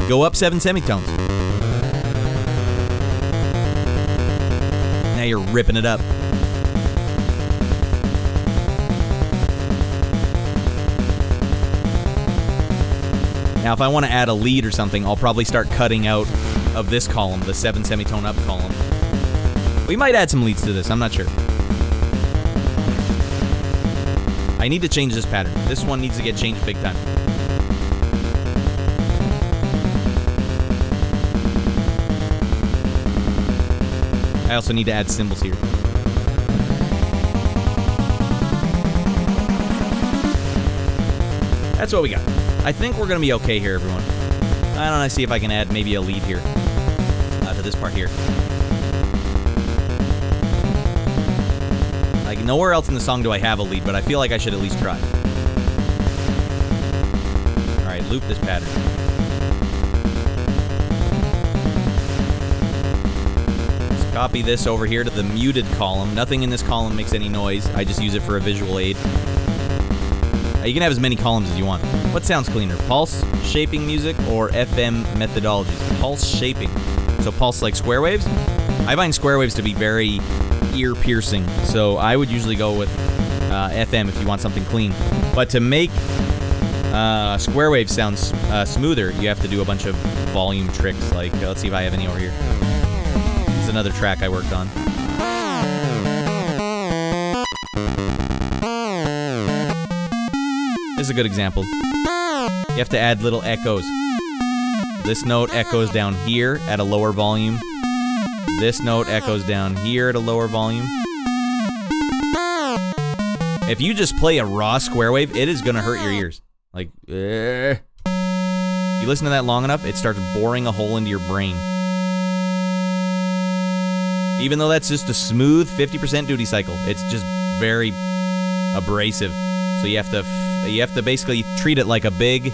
Go up 7 semitones. Now you're ripping it up. Now, if I want to add a lead or something, I'll probably start cutting out of this column, the 7 semitone up column. We might add some leads to this, I'm not sure. I need to change this pattern. This one needs to get changed big time. I also need to add cymbals here. That's what we got. I think we're going to be okay here, everyone. I don't know, see if I can add maybe a lead here to this part here. Like, nowhere else in the song do I have a lead, but I feel like I should at least try. Alright, loop this pattern. Let's copy this over here to the muted column. Nothing in this column makes any noise. I just use it for a visual aid. You can have as many columns as you want. What sounds cleaner, pulse, shaping music, or FM methodologies? Pulse shaping. So pulse like square waves? I find square waves to be very ear-piercing, so I would usually go with FM if you want something clean. But to make square waves sound smoother, you have to do a bunch of volume tricks. Like, let's see if I have any over here. This is another track I worked on. This is a good example. You have to add little echoes. This note echoes down here at a lower volume. This note echoes down here at a lower volume. If you just play a raw square wave, it is going to hurt your ears. Like, you listen to that long enough, it starts boring a hole into your brain. Even though that's just a smooth 50% duty cycle, it's just very abrasive. So you have to basically treat it like a big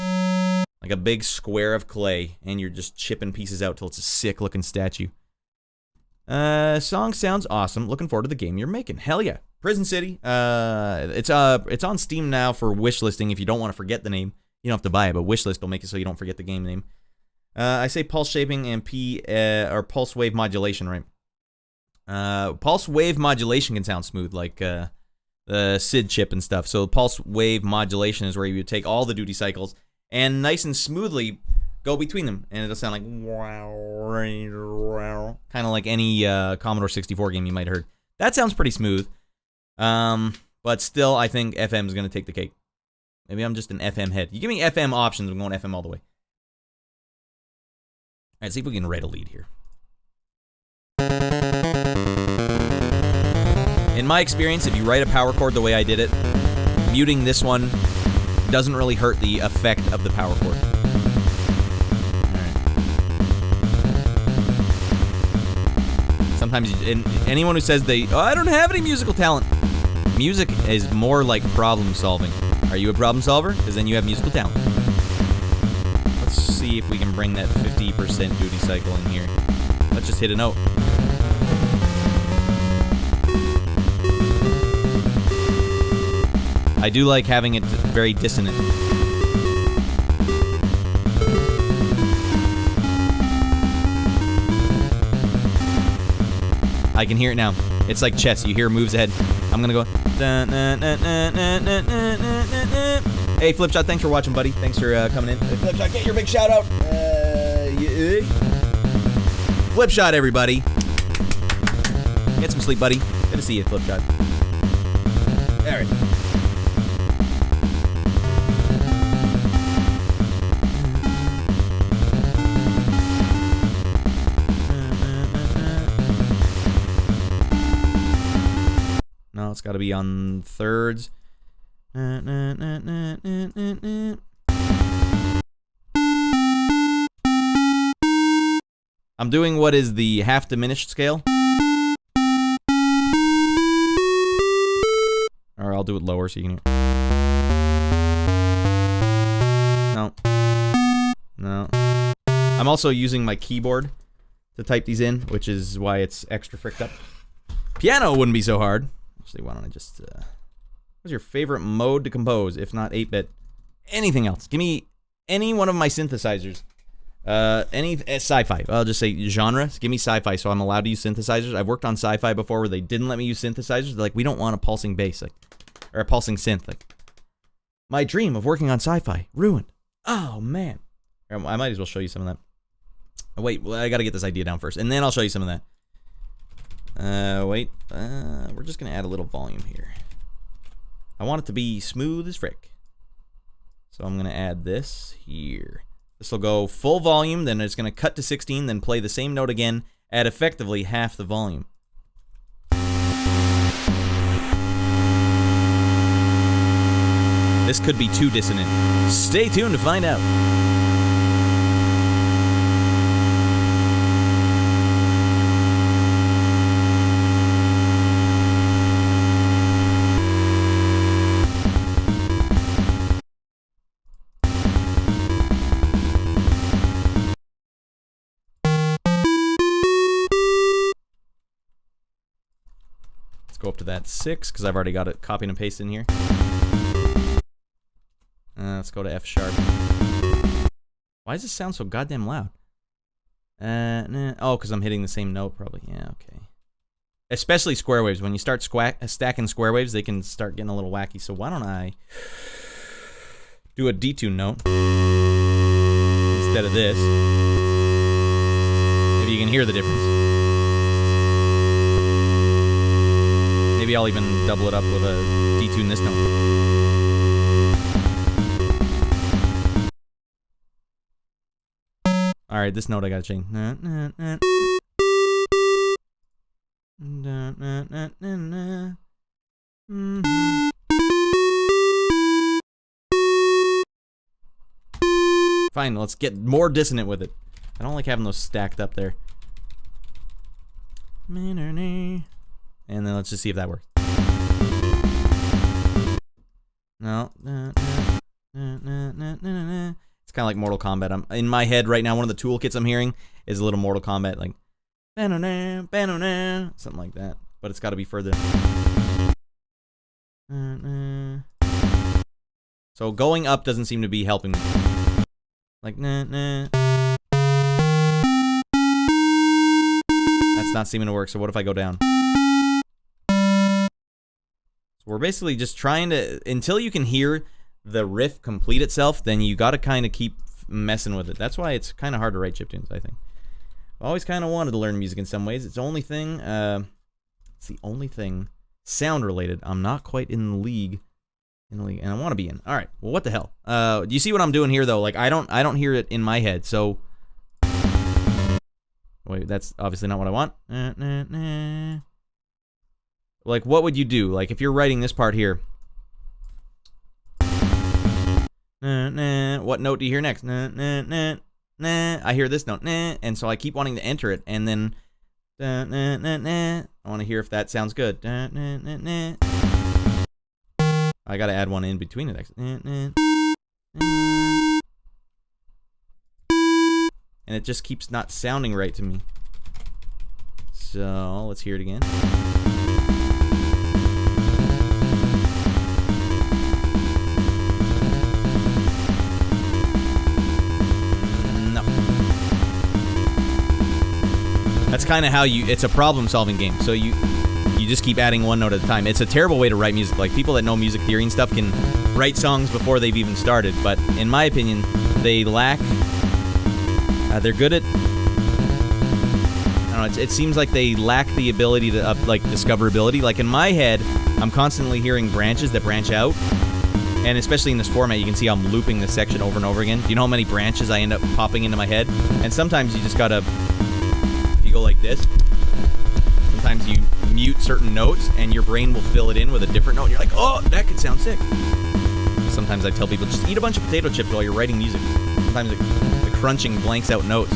square of clay, and you're just chipping pieces out till it's a sick looking statue. Song sounds awesome. Looking forward to the game you're making. Hell yeah. Prison City. It's on Steam now for wishlisting if you don't want to forget the name. You don't have to buy it, but wishlist will make it so you don't forget the game name. I say pulse shaping and or pulse wave modulation, right? Pulse wave modulation can sound smooth, like the SID chip and stuff. So pulse wave modulation is where you take all the duty cycles and nice and smoothly go between them, and it'll sound like kind of like any Commodore 64 game you might have heard. That sounds pretty smooth, but still, I think FM is going to take the cake. Maybe I'm just an FM head. You give me FM options, I'm going FM all the way. All right, see if we can write a lead here. In my experience, if you write a power chord the way I did it, muting this one doesn't really hurt the effect of the power chord. Sometimes, anyone who says I don't have any musical talent. Music is more like problem solving. Are you a problem solver? Because then you have musical talent. see if we can bring that 50% duty cycle in here. Let's just hit a note. I do like having it very dissonant. I can hear it now. It's like chess. You hear moves ahead. I'm gonna go. Hey, Flipshot, thanks for watching, buddy. Thanks for coming in. Hey, Flipshot, get your big shout out. Yeah. Flipshot, everybody. Get some sleep, buddy. Good to see you, Flipshot. All right. No, it's got to be on thirds. I'm doing what is the half diminished scale. Or I'll do it lower so you can hear. No. No. I'm also using my keyboard to type these in, which is why it's extra fricked up. Piano wouldn't be so hard. Actually, why don't I just... what's your favorite mode to compose, if not 8-bit? Anything else. Give me any one of my synthesizers. Any sci-fi. I'll just say genre. Give me sci-fi, so I'm allowed to use synthesizers. I've worked on sci-fi before where they didn't let me use synthesizers. They're like, we don't want a pulsing bass, like, or a pulsing synth. Like, my dream of working on sci-fi ruined. Oh man. I might as well show you some of that. Oh, wait, well, I got to get this idea down first, and then I'll show you some of that. Wait. We're just gonna add a little volume here. I want it to be smooth as frick. So I'm gonna add this here. This will go full volume, then it's gonna cut to 16, then play the same note again at effectively half the volume. This could be too dissonant. Stay tuned to find out. Go up to that 6 because I've already got it copied and pasted in here. Let's go to F sharp. Why does this sound so goddamn loud? Oh, because I'm hitting the same note probably. Yeah, okay. Especially square waves. When you start stacking square waves, they can start getting a little wacky. So why don't I do a detune note instead of this? Maybe you can hear the difference. Maybe I'll even double it up with a detune this note. Alright, this note I gotta change. Fine, let's get more dissonant with it. I don't like having those stacked up there. And then let's just see if that works. No. It's kind of like Mortal Kombat. I'm in my head right now. One of the toolkits I'm hearing is a little Mortal Kombat, like something like that. But it's got to be further. So going up doesn't seem to be helping me. Like That's not seeming to work. So what if I go down? We're basically just trying to, until you can hear the riff complete itself, then you got to kind of keep messing with it. That's why it's kind of hard to write chiptunes, I think. I always kind of wanted to learn music in some ways. It's the only thing, sound related. I'm not quite in the league, and I want to be in. All right, well, what the hell? Do you see what I'm doing here though? Like I don't hear it in my head. So wait, that's obviously not what I want. Like, what would you do? Like, if you're writing this part here. What note do you hear next? I hear this note. And so I keep wanting to enter it. And then. I want to hear if that sounds good. I got to add one in between it. and it just keeps not sounding right to me. So let's hear it again. No. That's kind of how it's a problem-solving game. So you just keep adding one note at a time. It's a terrible way to write music. Like, people that know music theory and stuff can write songs before they've even started, but in my opinion, they lack... they're good at... I don't know, it seems like they lack the ability to, like, discoverability. Like, in my head, I'm constantly hearing branches that branch out, and especially in this format, you can see I'm looping this section over and over again. Do you know how many branches I end up popping into my head? And sometimes you just gotta... If you go like this, sometimes you mute certain notes, and your brain will fill it in with a different note, and you're like, oh, that could sound sick. Sometimes I tell people, just eat a bunch of potato chips while you're writing music. Sometimes the crunching blanks out notes.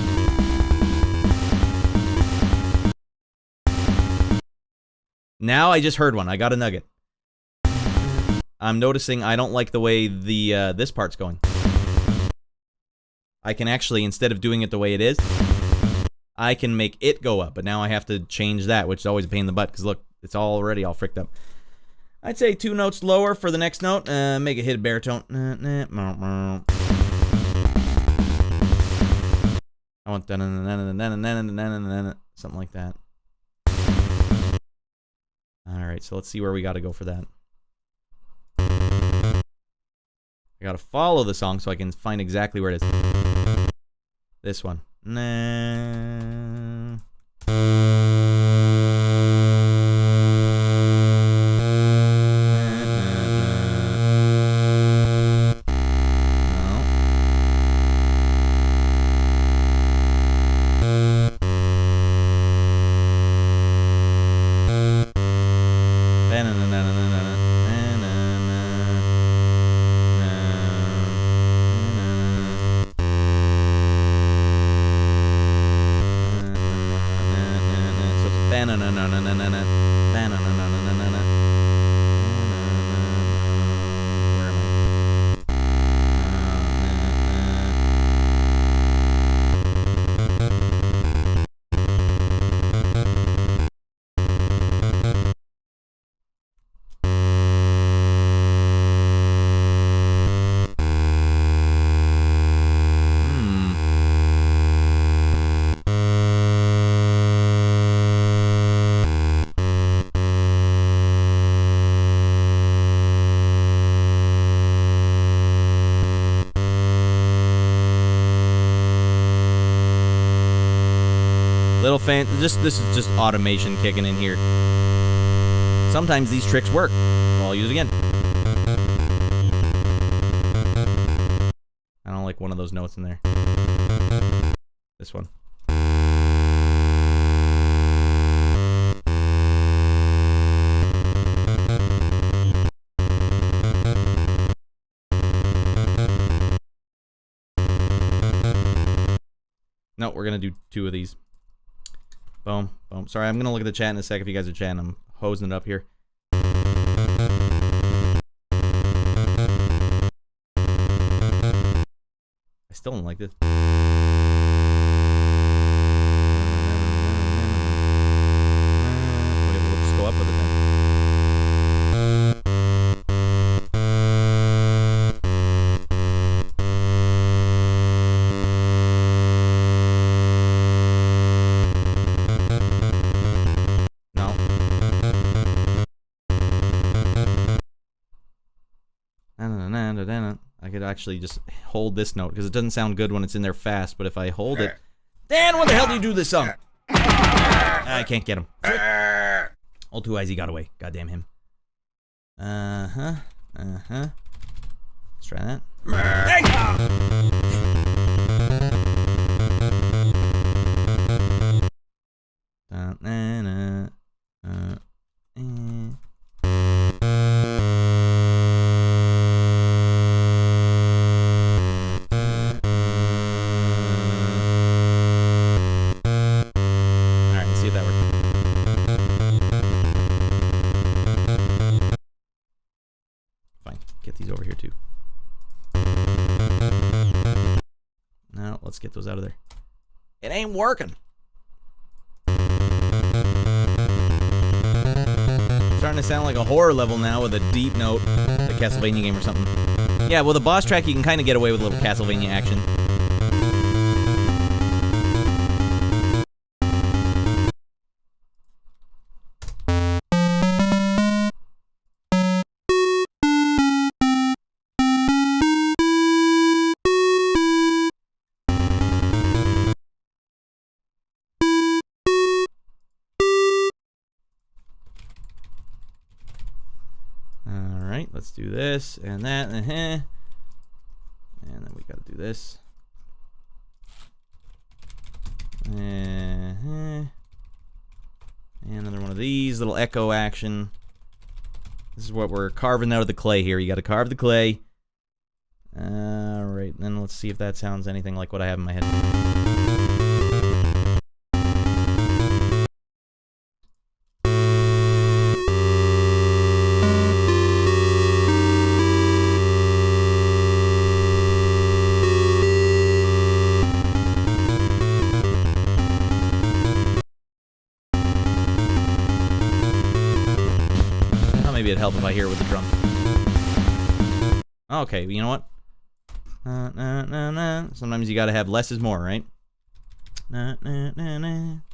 Now I just heard one. I got a nugget. I'm noticing I don't like the way the this part's going. I can actually, instead of doing it the way it is, I can make it go up. But now I have to change that, which is always a pain in the butt, because look, it's already all fricked up. I'd say 2 notes lower for the next note. Make it hit a baritone. I want something like that. Alright, so let's see where we gotta go for that. I gotta follow the song so I can find exactly where it is. This one. Nah. This is just automation kicking in here. Sometimes these tricks work. Well, I'll use it again. I don't like one of those notes in there. This one. No, we're gonna do 2 of these. Boom, boom. Sorry, I'm gonna look at the chat in a sec if you guys are chatting. I'm hosing it up here. I still don't like this. We'll just go up with it then. I could actually just hold this note, because it doesn't sound good when it's in there fast, but if I hold it... Dan, what the hell do you do this song? I can't get him. Old Two Eyes, he got away. Goddamn him. Let's try that. Let's get those out of there. ain't working. Starting to sound like a horror level now with a deep note, the Castlevania game or something. Yeah, well, the boss track, you can kind of get away with a little Castlevania action. Let's do this and that, and then we gotta do this. And another one of these, little echo action. This is what we're carving out of the clay here. You gotta carve the clay. Alright, then let's see if that sounds anything like what I have in my head. Maybe it'd help if I hear it with the drum. Okay, you know what? Sometimes you gotta have less is more, right? Something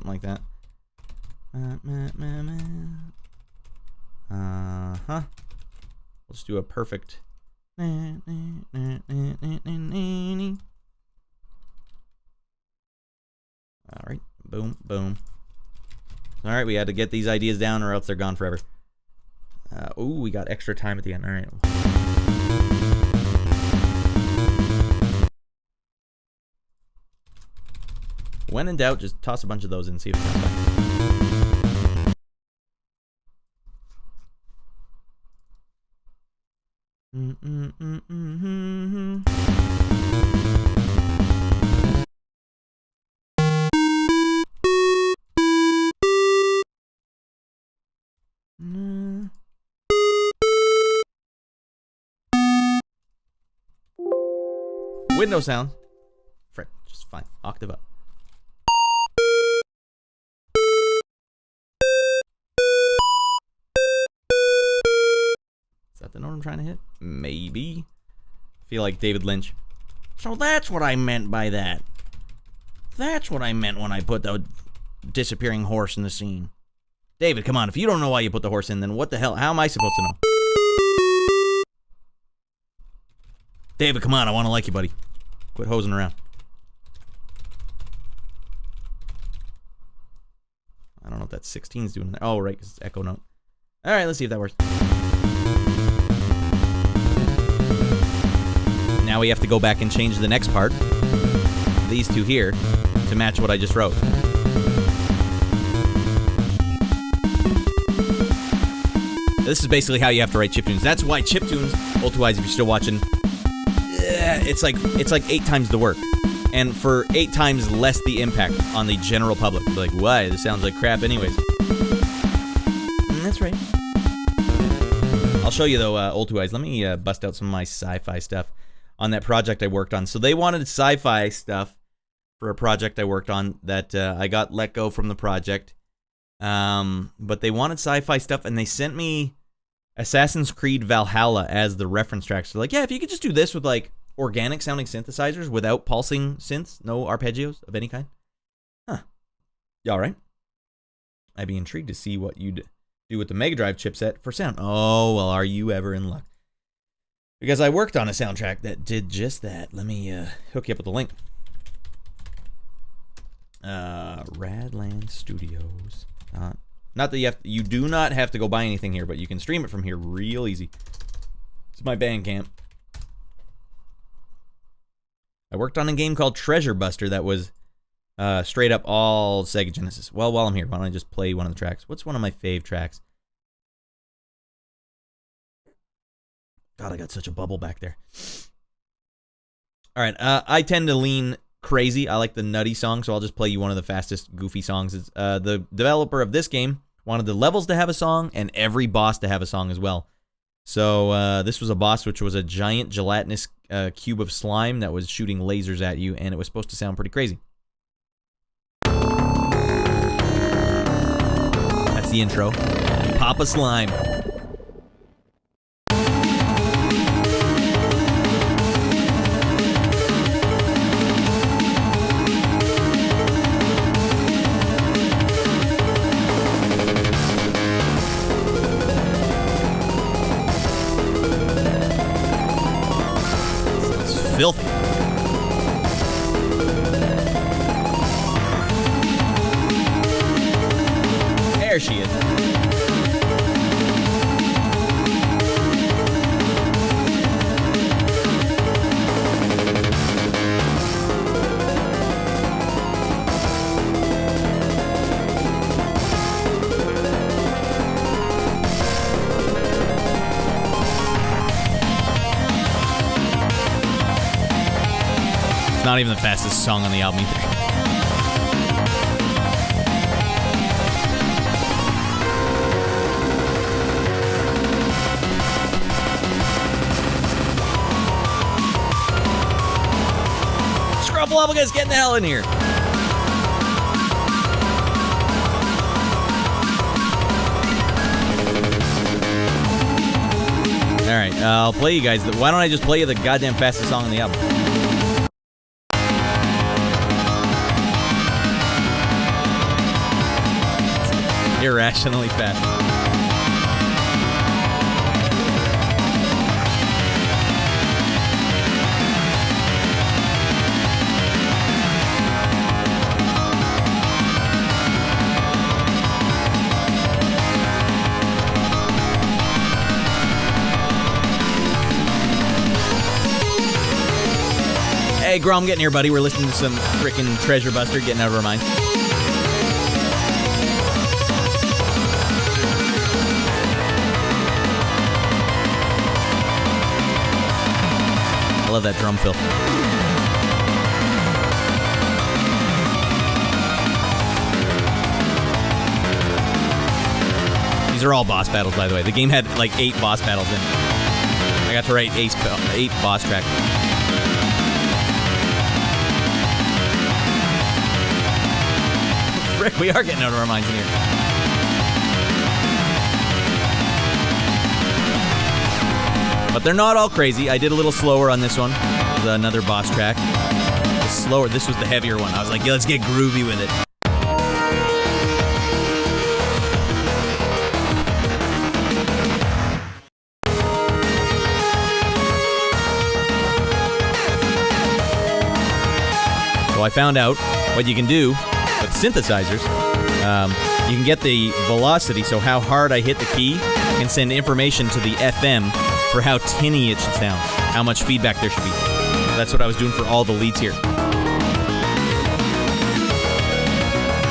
like that. Let's do a perfect. Alright, boom, boom. Alright, we had to get these ideas down or else they're gone forever. Ooh, we got extra time at the end. Alright. When in doubt, just toss a bunch of those in and see if it sounds like. Window sound. Frick, just fine. Octave up. Is that the note I'm trying to hit? Maybe. I feel like David Lynch. So that's what I meant by that. That's what I meant when I put the disappearing horse in the scene. David, come on. If you don't know why you put the horse in, then what the hell? How am I supposed to know? David, come on. I want to like you, buddy. Quit hosing around. I don't know what that 16's doing there. Oh, right, because it's echo note. All right, let's see if that works. Now we have to go back and change the next part, these two here, to match what I just wrote. This is basically how you have to write chiptunes. That's why chiptunes, Old Two Eyes, if you're still watching, it's like 8 times the work, and for 8 times less the impact on the general public. Like, why? This sounds like crap anyways. That's right. I'll show you though, Old Two Eyes. Let me bust out some of my sci-fi stuff on that project I worked on. So they wanted sci-fi stuff for a project I worked on that I got let go from the project. But they wanted sci-fi stuff, and they sent me Assassin's Creed Valhalla as the reference track. So like, yeah, if you could just do this with like organic sounding synthesizers without pulsing synths, no arpeggios of any kind. Huh. You all right? I'd be intrigued to see what you'd do with the Mega Drive chipset for sound. Oh, well, are you ever in luck? Because I worked on a soundtrack that did just that. Let me hook you up with the link. Radland Studios. Not that you do not have to go buy anything here, but you can stream it from here real easy. It's my Bandcamp. I worked on a game called Treasure Buster that was straight up all Sega Genesis. Well, while I'm here, why don't I just play one of the tracks? What's one of my fave tracks? God, I got such a bubble back there. All right, I tend to lean crazy. I like the nutty song, so I'll just play you one of the fastest, goofy songs. It's, the developer of this game wanted the levels to have a song and every boss to have a song as well. So this was a boss, which was a giant gelatinous cube of slime that was shooting lasers at you, and it was supposed to sound pretty crazy. That's the intro. Papa Slime. Filthy. There she is. Not even the fastest song on the album either. Scruffleupagus, get the hell in here. Alright, I'll play you guys. Why don't I just play you the goddamn fastest song on the album? Irrationally fast. Hey, Grom, getting here, buddy. We're listening to some freaking Treasure Buster, getting out of our minds. I love that drum fill. These are all boss battles, by the way. The game had like 8 boss battles in it. I got to write 8 boss tracks. Frick, we are getting out of our minds in here. But they're not all crazy. I did a little slower on this one. There's another boss track. It's slower. This was the heavier one. I was like, yeah, let's get groovy with it. So I found out what you can do with synthesizers. You can get the velocity, so how hard I hit the key can send information to the FM for how tinny it should sound, how much feedback there should be. That's what I was doing for all the leads here.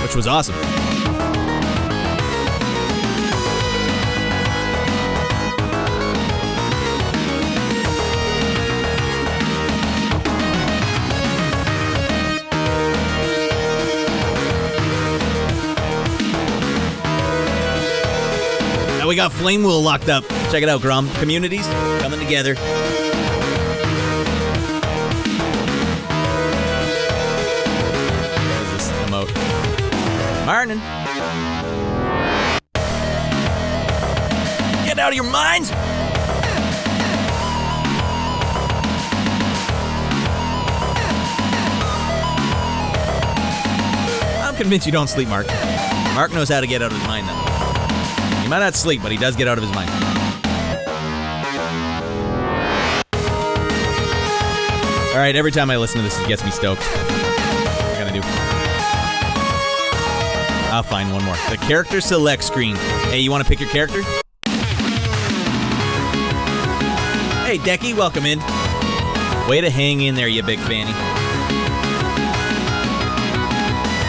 Which was awesome. Now we got Flame Wheel locked up. Check it out, Grom. Communities coming together. What is this emote? Martin. Get out of your minds! I'm convinced you don't sleep, Mark. Mark knows how to get out of his mind, though. He might not sleep, but he does get out of his mind. Alright, every time I listen to this, it gets me stoked. What am I gonna do? I'll find one more. The character select screen. Hey, you want to pick your character? Hey, Decky, welcome in. Way to hang in there, you big fanny.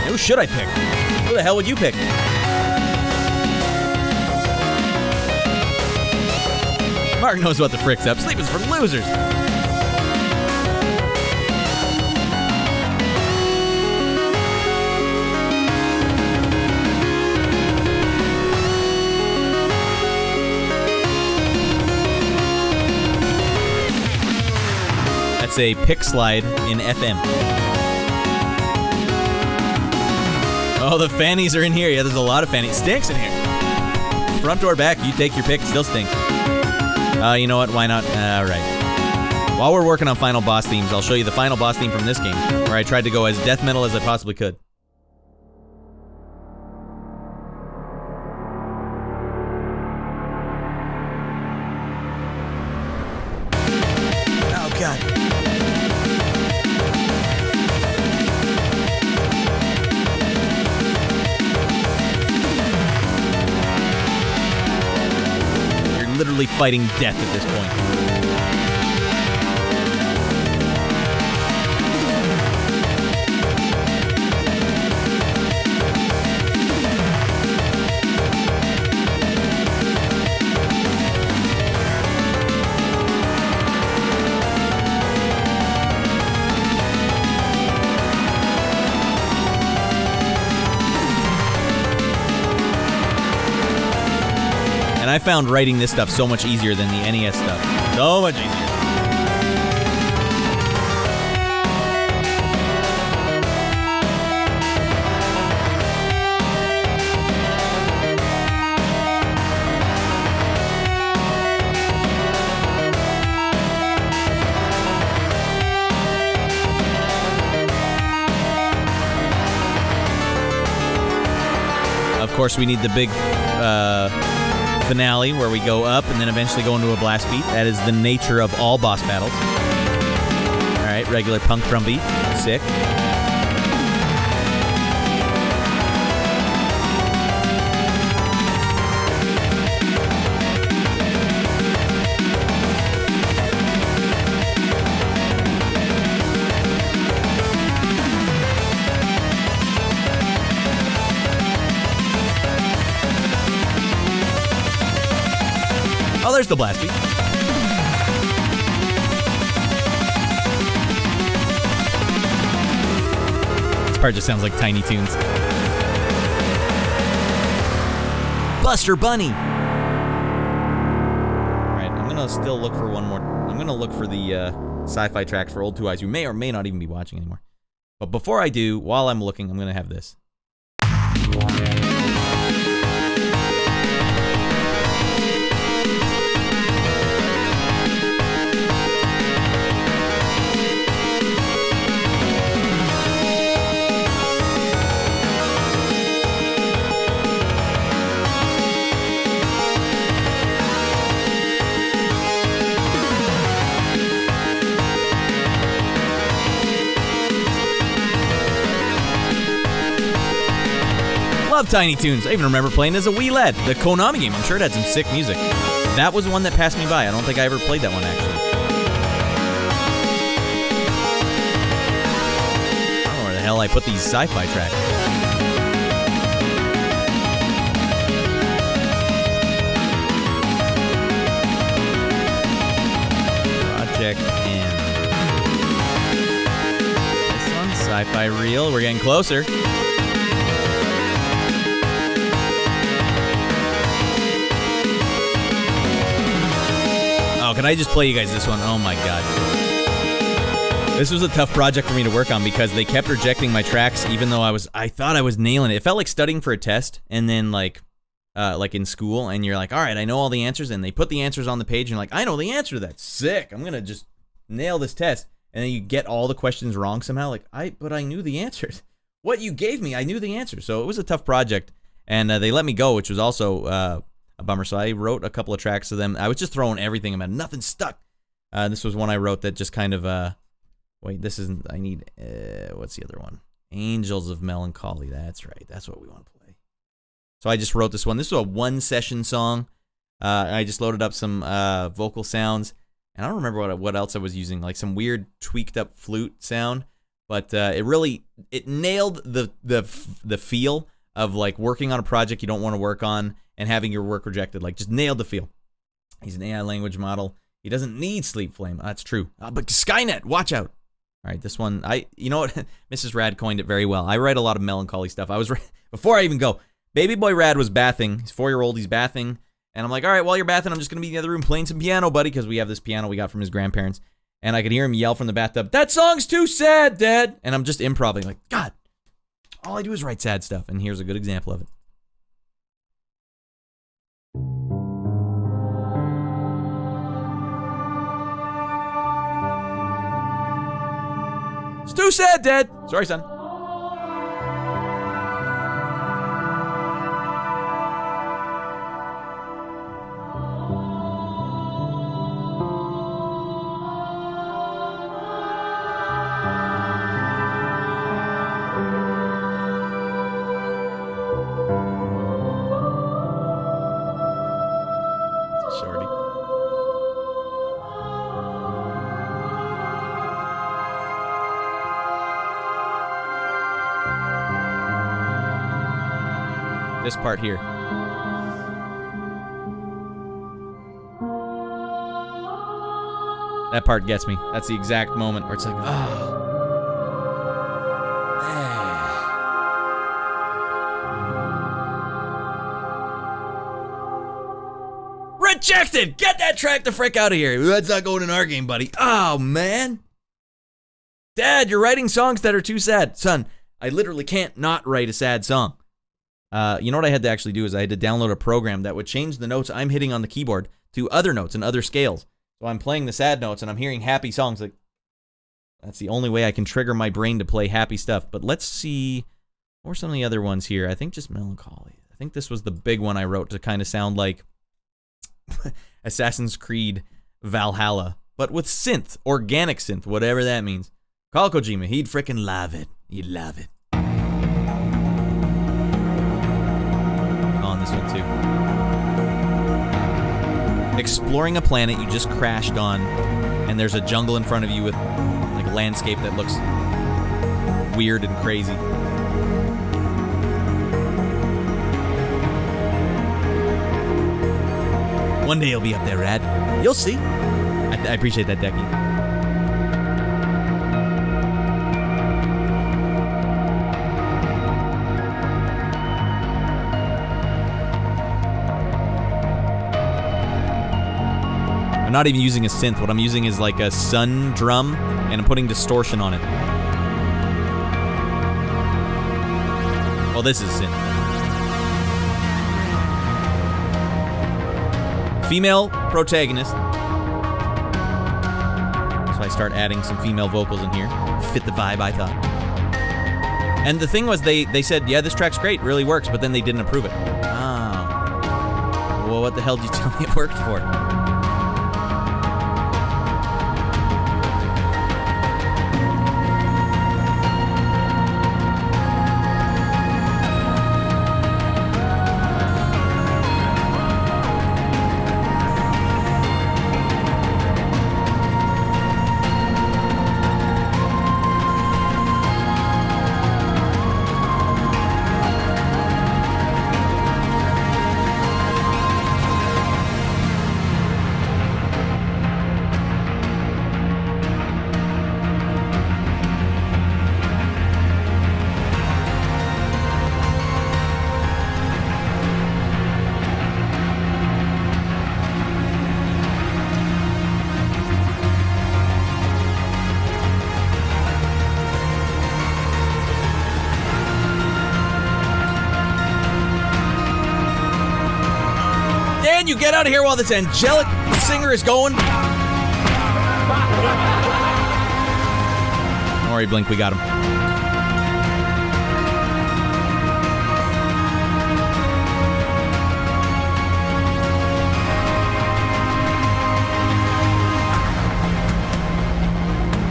Who should I pick? Who the hell would you pick? Mark knows what the frick's up. Sleep is for losers. It's a pick slide in FM. Oh, the fannies are in here. Yeah, there's a lot of fannies. Stinks in here. Front door, back, you take your pick. Still stinks. You know what? Why not? All right. While we're working on final boss themes, I'll show you the final boss theme from this game, where I tried to go as death metal as I possibly could. Oh, God. Literally fighting death at this point. And I found writing this stuff so much easier than the NES stuff. So much easier. Of course, we need the big finale where we go up and then eventually go into a blast beat. That is the nature of all boss battles. Alright, regular punk drum beat. Sick. Oh, there's the blast beat. This part just sounds like Tiny Toons. Buster Bunny! Alright, I'm gonna still look for one more. I'm gonna look for the sci-fi tracks for Old Two Eyes, who may or may not even be watching anymore. But before I do, while I'm looking, I'm gonna have this. Love Tiny Toons. I even remember playing as a wee lad. The Konami game. I'm sure it had some sick music. That was one that passed me by. I don't think I ever played that one, actually. I don't know where the hell I put these sci-fi tracks. Project M. This one, sci-fi reel. We're getting closer. Oh, can I just play you guys this one? Oh my god. This was a tough project for me to work on because they kept rejecting my tracks even though I thought I was nailing it. It felt like studying for a test and then like in school and you're like, all right, I know all the answers, and they put the answers on the page and you're like, I know the answer to that. Sick. I'm gonna just nail this test. And then you get all the questions wrong somehow. Like, but I knew the answers. What you gave me, I knew the answer. So it was a tough project. And they let me go, which was also a bummer. So I wrote a couple of tracks to them. I was just throwing everything. Nothing stuck. This was one I wrote that just kind of, wait, this isn't, I need, what's the other one? Angels of Melancholy. That's right. That's what we want to play. So I just wrote this one. This was a one-session song. I just loaded up some vocal sounds. And I don't remember what else I was using, like some weird tweaked up flute sound. But it nailed the feel of like working on a project you don't want to work on and having your work rejected. Like, just nailed the feel. He's an AI language model. He doesn't need Sleep Flame. That's true. But Skynet, watch out. All right, this one, you know what? Mrs. Rad coined it very well. I write a lot of melancholy stuff. Before I even go, Baby Boy Rad was bathing. He's 4-year-old, he's bathing. And I'm like, all right, while you're bathing, I'm just going to be in the other room playing some piano, buddy, because we have this piano we got from his grandparents. And I could hear him yell from the bathtub, "That song's too sad, Dad!" And I'm just improvising, like, God, all I do is write sad stuff. And here's a good example of it. It's too sad, Dad. Sorry, son. Shorty. This part here. That part gets me. That's the exact moment where it's like, oh. Rejected! Get that track the frick out of here. That's not going in our game, buddy. Oh, man. Dad, you're writing songs that are too sad. Son, I literally can't not write a sad song. You know what I had to actually do is I had to download a program that would change the notes I'm hitting on the keyboard to other notes and other scales. So I'm playing the sad notes and I'm hearing happy songs. Like, that's the only way I can trigger my brain to play happy stuff. But let's see, what were some of the other ones here? I think just melancholy. I think this was the big one I wrote to kind of sound like Assassin's Creed Valhalla, but with synth, organic synth, whatever that means. Call Kojima, he'd frickin' love it. He'd love it. On this one too. Exploring a planet you just crashed on, and there's a jungle in front of you with like a landscape that looks weird and crazy. One day you'll be up there, Rad. You'll see. I appreciate that, Decky. I'm not even using a synth. What I'm using is like a sun drum, and I'm putting distortion on it. Well, this is synth. Female protagonist. So I start adding some female vocals in here. Fit the vibe, I thought. And the thing was, they said, yeah, this track's great, really works, but then they didn't approve it. Oh. Well, what the hell did you tell me it worked for? You get out of here while this angelic singer is going. Don't worry, Blink, we got him.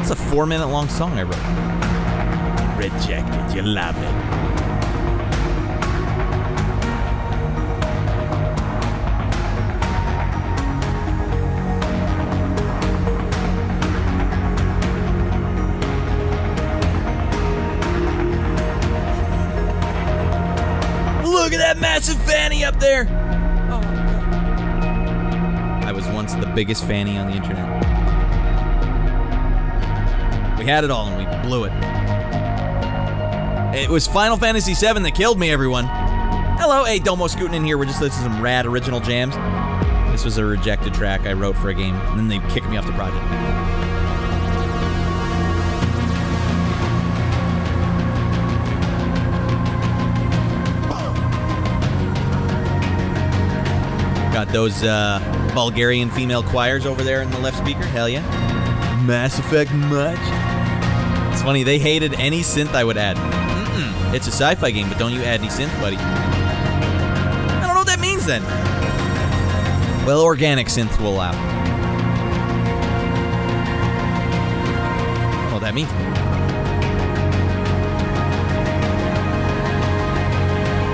It's a 4-minute long song I wrote. Rejected, you love it. Look at that massive fanny up there! Oh, God. I was once the biggest fanny on the internet. We had it all and we blew it. It was Final Fantasy VII that killed me, everyone. Hello, hey, Domo scooting in here. We're just listening to some rad original jams. This was a rejected track I wrote for a game, and then they kicked me off the project. Got those Bulgarian female choirs over there in the left speaker. Hell yeah. Mass Effect much? It's funny, they hated any synth I would add. It's a sci-fi game, but don't you add any synth, buddy. I don't know what that means then. Well, organic synth will allow. I don't know what that means.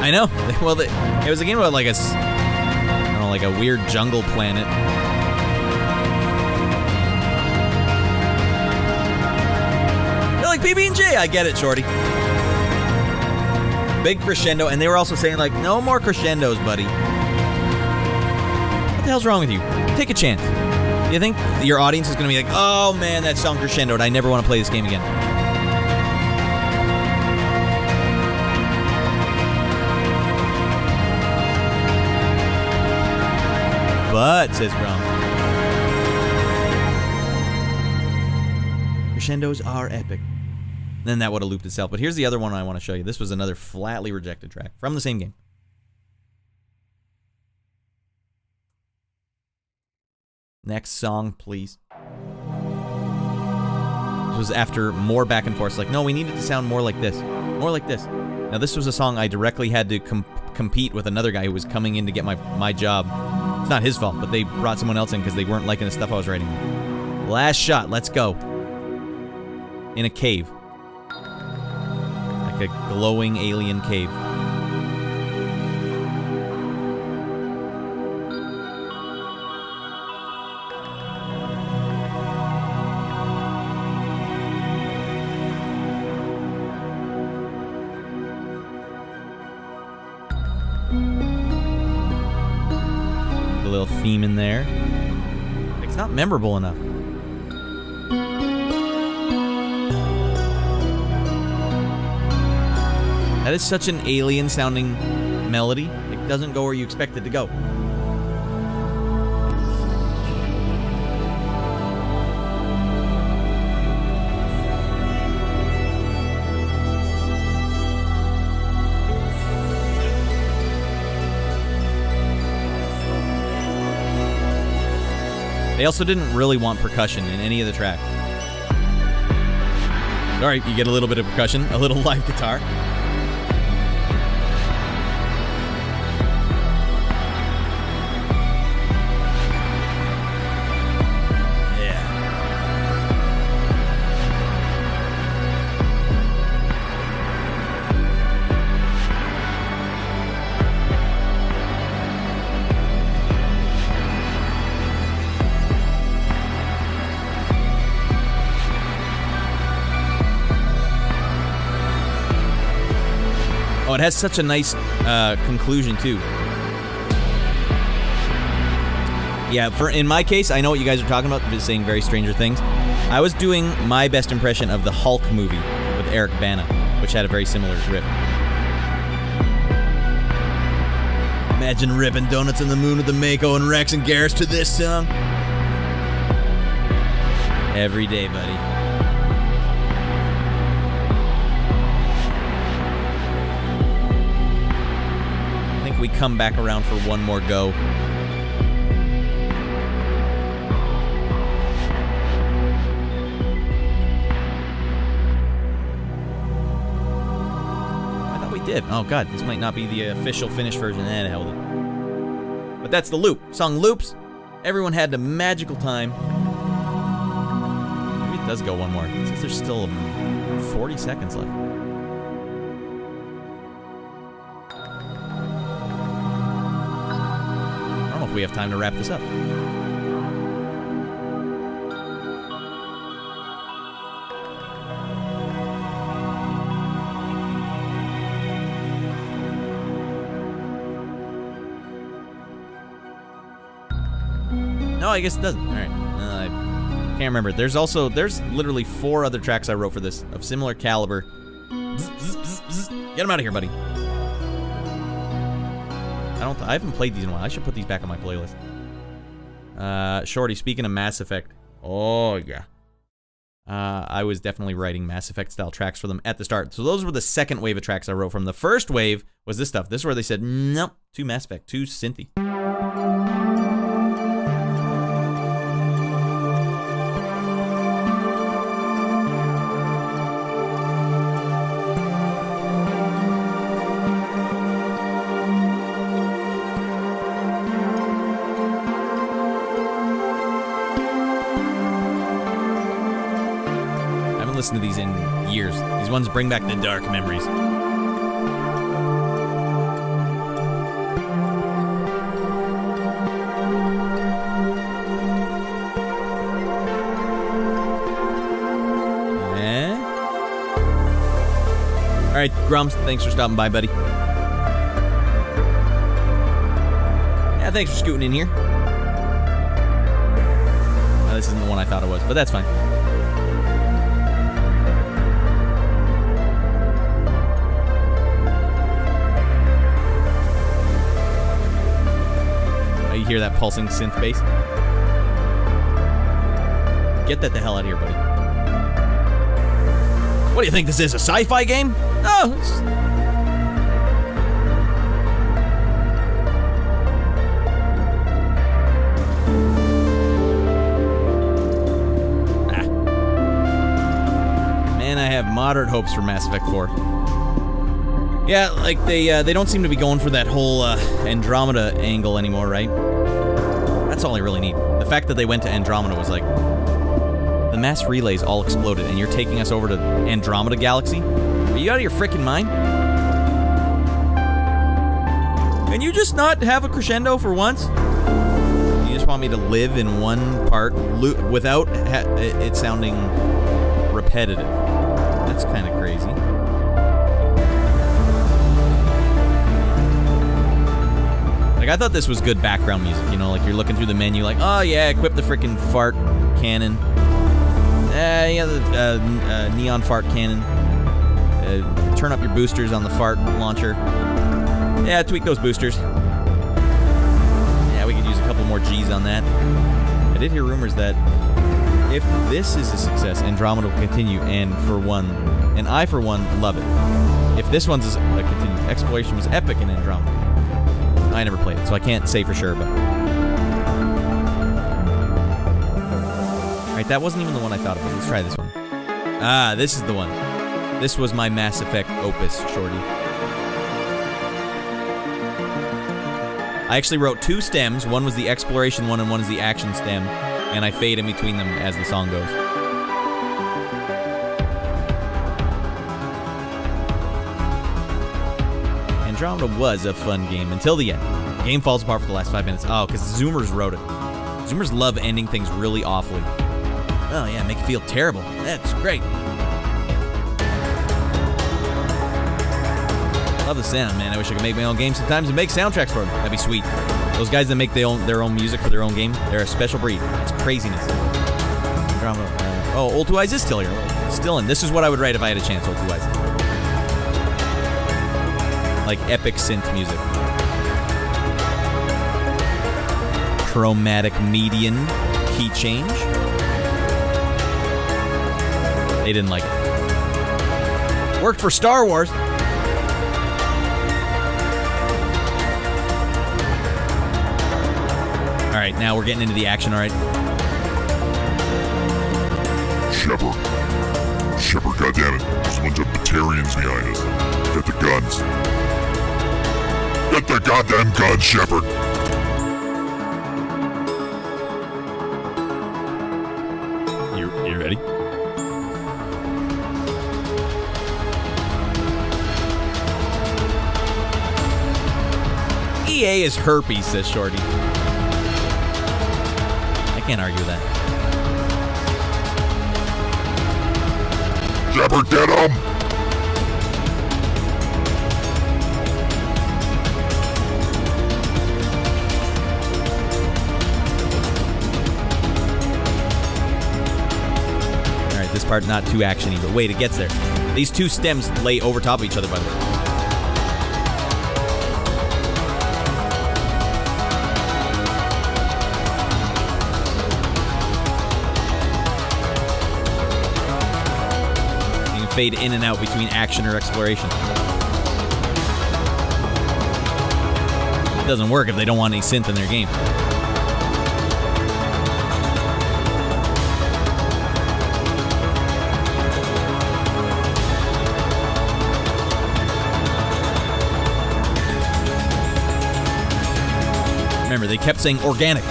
I know. Well, it was a game about like like a weird jungle planet. They're like PB&J. I get it, shorty. Big crescendo, and they were also saying like, no more crescendos, buddy. What the hell's wrong with you? Take a chance. You think your audience is going to be like, oh man, that song crescendoed. I never want to play this game again. But, says Grom, crescendos are epic. Then that would have looped itself. But here's the other one I want to show you. This was another flatly rejected track from the same game. Next song, please. This was after more back and forth. Like, no, we need it to sound more like this. More like this. Now, this was a song I directly had to compete with another guy who was coming in to get my job. It's not his fault, but they brought someone else in because they weren't liking the stuff I was writing. Last shot, let's go. In a cave. Like a glowing alien cave. A little theme in there. It's not memorable enough. That is such an alien sounding melody. It doesn't go where you expect it to go. They also didn't really want percussion in any of the tracks. Alright, you get a little bit of percussion, a little live guitar. Oh, it has such a nice conclusion, too. Yeah, in my case, I know what you guys are talking about, just saying very Stranger Things. I was doing my best impression of the Hulk movie with Eric Bana, which had a very similar riff. Imagine ripping donuts in the moon with the Mako and Rex and Garrus to this song. Every day, buddy. We come back around for one more go. I thought we did. Oh god, this might not be the official finished version. The hell with it. But that's the loop. Song loops. Everyone had a magical time. Maybe it does go one more. Since there's still 40 seconds left. If we have time to wrap this up. No, I guess it doesn't. All right. I can't remember. There's literally 4 other tracks I wrote for this of similar caliber. Get them out of here, buddy. I haven't played these in a while. I should put these back on my playlist. Shorty, speaking of Mass Effect. Oh, yeah. I was definitely writing Mass Effect style tracks for them at the start. So those were the second wave of tracks I wrote from. The first wave was this stuff. This is where they said, nope, too Mass Effect, too synthy. haven't listened to these in years. These ones bring back the dark memories. All right, Grums, thanks for stopping by, buddy. Yeah, thanks for scooting in here. Oh, this isn't the one I thought it was, but that's fine. Oh, you hear that pulsing synth bass? Get that the hell out of here, buddy. What do you think this is, a sci-fi game? Oh, Man, I have moderate hopes for Mass Effect 4. Yeah, like they don't seem to be going for that whole Andromeda angle anymore, right? That's all I really need. The fact that they went to Andromeda was like, the mass relays all exploded, and you're taking us over to Andromeda Galaxy? Are you out of your freaking mind? Can you just not have a crescendo for once? You just want me to live in one part without it sounding repetitive. That's kind of crazy. Like, I thought this was good background music, you know, like you're looking through the menu like, oh yeah, equip the freaking fart cannon. Yeah, the neon fart cannon. Turn up your boosters on the fart launcher. Yeah, tweak those boosters. Yeah, we could use a couple more G's on that. I did hear rumors that if this is a success, Andromeda will continue, and I, for one, love it. If this one's a continued, exploration was epic in Andromeda. I never played it, so I can't say for sure, but... Alright, that wasn't even the one I thought of. Let's try this one. Ah, this is the one. This was my Mass Effect opus, shorty. I actually wrote 2 stems. One was the exploration one, and one is the action stem. And I fade in between them as the song goes. Andromeda was a fun game until the end. The game falls apart for the last 5 minutes. Oh, because Zoomers wrote it. Zoomers love ending things really awfully. Oh yeah, make it feel terrible. That's great. Love the sound, man. I wish I could make my own games sometimes and make soundtracks for them. That'd be sweet. Those guys that make their own music for their own game, they're a special breed. It's craziness. Oh, Old Two Eyes is still here. Still in. This is what I would write if I had a chance, Old Two Eyes. Like epic synth music. Chromatic median key change. They didn't like it. Worked for Star Wars. All right, now we're getting into the action, all right? Shepard, goddammit. There's a bunch of Batarians behind us. Get the guns. Get the goddamn guns, Shepard. You ready? EA is herpes, says Shorty. I can't argue with that. Shepard, get him! Alright, this part not too actiony, but wait, it gets there. These 2 stems lay over top of each other, by the way. Fade in and out between action or exploration. It doesn't work if they don't want any synth in their game. Remember, they kept saying organic.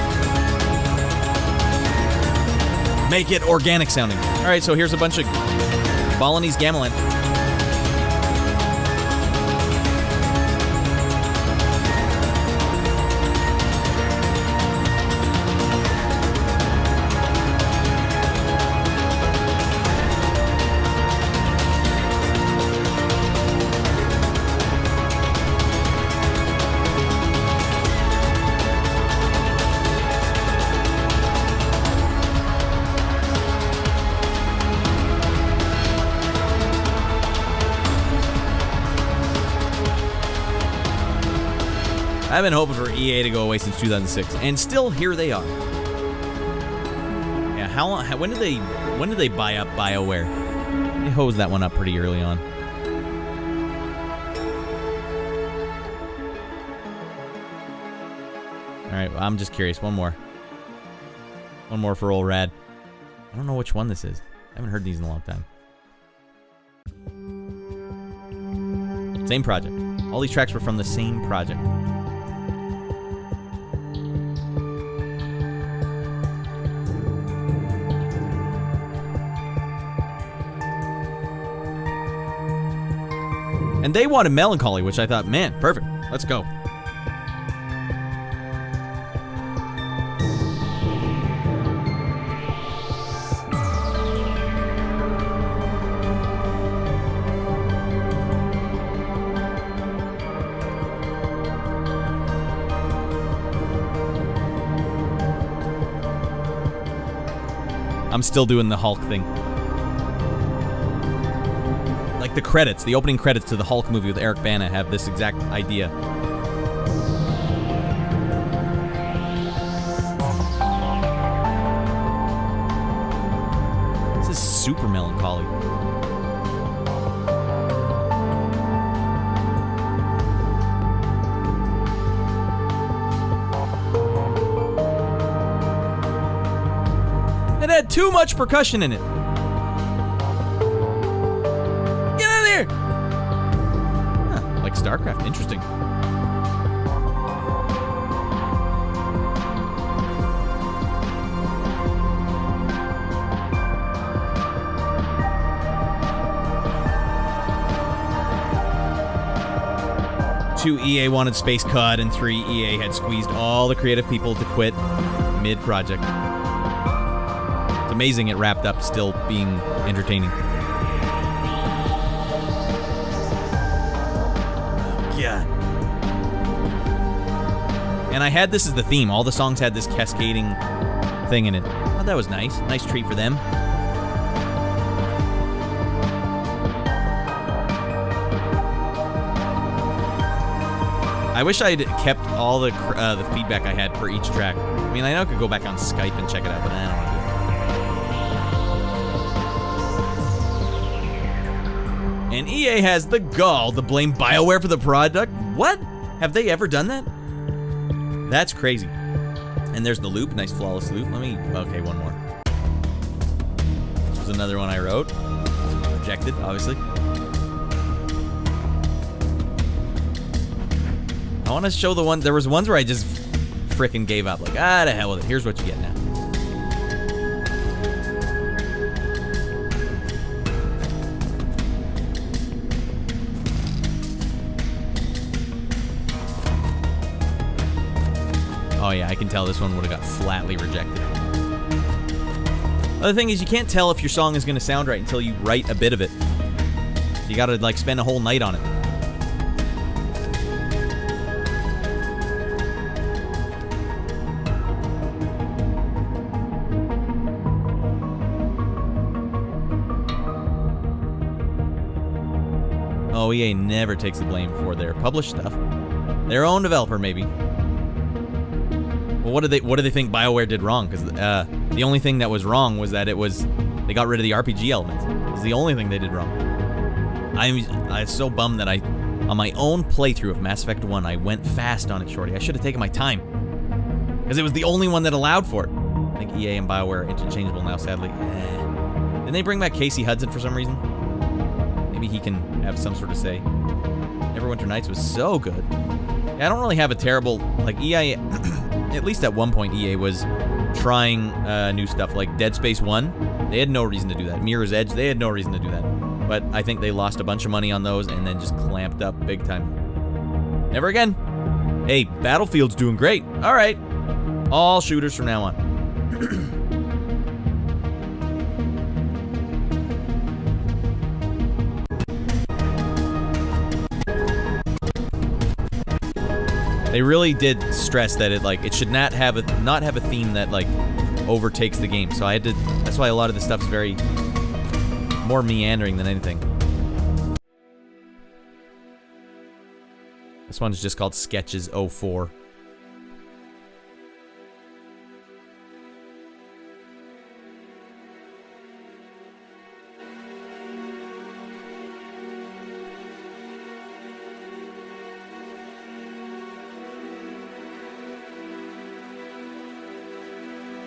Make it organic sounding. right, so here's a bunch of Balinese gamelan. I've been hoping for EA to go away since 2006, and still here they are. Yeah, how long? When did they buy up BioWare? They hosed that one up pretty early on. All right, well, I'm just curious. One more for old Rad. I don't know which one this is. I haven't heard these in a long time. Same project. All these tracks were from the same project. And they wanted Melancholy, which I thought, man, perfect. Let's go. I'm still doing the Hulk thing. Like the credits, the opening credits to the Hulk movie with Eric Bana have this exact idea. This is super melancholy. It had too much percussion in it. Get out of here! Huh, like StarCraft. Interesting. Two, EA wanted space cut, and 3, EA had squeezed all the creative people to quit mid-project. Amazing it wrapped up still being entertaining. Yeah. And I had this as the theme. All the songs had this cascading thing in it. Oh, that was nice. Nice treat for them. I wish I'd kept all the feedback I had for each track. I mean, I know I could go back on Skype and check it out, but I don't want to do it. And EA has the gall to blame BioWare for the product? What? Have they ever done that? That's crazy. And there's the loop. Nice flawless loop. Okay, one more. This was another one I wrote. Rejected, obviously. I want to show the one. There was ones where I just frickin' gave up. Like, to hell with it. Here's what you get now. Oh yeah, I can tell this one would have got flatly rejected. Other thing is, you can't tell if your song is going to sound right until you write a bit of it. You got to like spend a whole night on it. Oh, EA never takes the blame for their published stuff. Their own developer, maybe. Well, what do they think BioWare did wrong? Because the only thing that was wrong was that they got rid of the RPG elements. It's the only thing they did wrong. I'm so bummed that on my own playthrough of Mass Effect 1, I went fast on it, Shorty. I should have taken my time. Because it was the only one that allowed for it. I think EA and BioWare are interchangeable now, sadly. Didn't they bring back Casey Hudson for some reason? Maybe he can have some sort of say. Neverwinter Nights was so good. Yeah, I don't really have a terrible... Like, EA... At least at one point, EA was trying new stuff. Like Dead Space 1 They had no reason to do that. Mirror's Edge, they had no reason to do that. But I think they lost a bunch of money on those and then just clamped up big time. Never again. Hey, Battlefield's doing great. All right. All shooters from now on. They really did stress that it should not have a theme that like overtakes the game. So I had to. That's why a lot of this stuff is very more meandering than anything. This one's just called Sketches 04.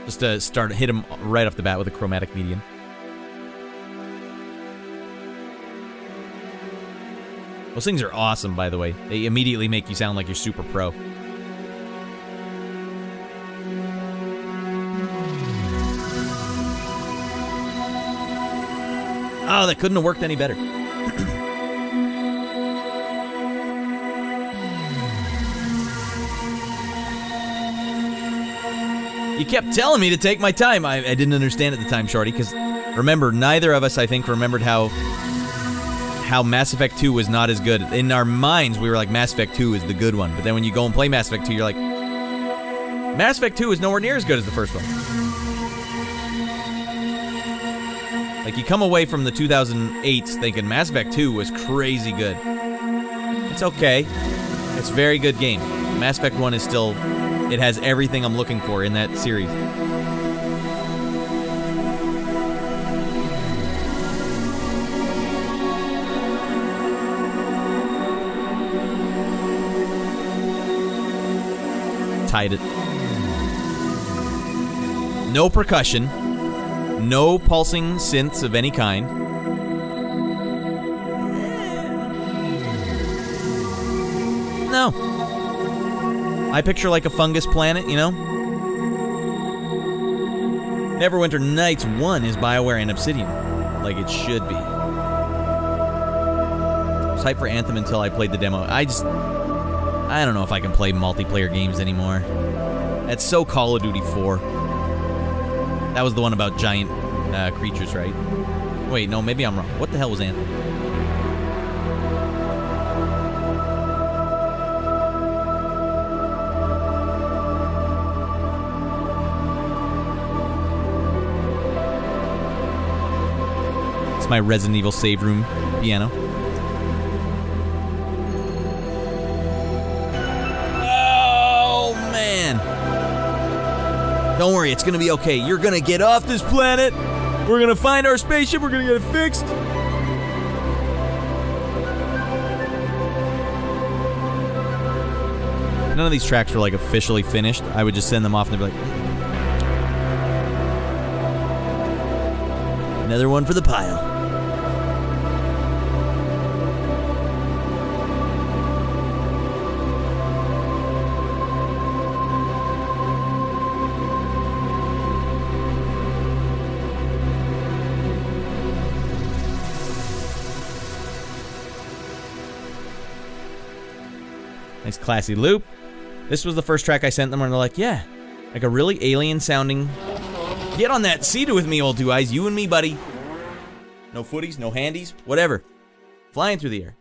Just to hit him right off the bat with a chromatic median. Those things are awesome, by the way. They immediately make you sound like you're super pro. Oh, that couldn't have worked any better. You kept telling me to take my time. I didn't understand at the time, Shorty, because remember, neither of us, I think, remembered how Mass Effect 2 was not as good. In our minds, we were like, Mass Effect 2 is the good one. But then when you go and play Mass Effect 2, you're like, Mass Effect 2 is nowhere near as good as the first one. Like, you come away from the 2008s thinking Mass Effect 2 was crazy good. It's okay. It's a very good game. Mass Effect 1 is still... It has everything I'm looking for in that series. Tied it. No percussion. No pulsing synths of any kind. No. I picture like a fungus planet, you know? Neverwinter Nights 1 is BioWare and Obsidian. Like it should be. I was hyped for Anthem until I played the demo. I don't know if I can play multiplayer games anymore. That's so Call of Duty 4. That was the one about giant creatures, right? Wait, no, maybe I'm wrong. What the hell was Anthem? It's my Resident Evil save room piano. Don't worry, it's gonna be okay. You're gonna get off this planet. We're gonna find our spaceship. We're gonna get it fixed. None of these tracks were like officially finished. I would just send them off and they'd be like, another one for the pile. Nice classy loop. This was the first track I sent them and they're like, yeah, like a really alien sounding. Get on that Sea-Doo with me, old two eyes. You and me, buddy. No footies, no handies, whatever. Flying through the air.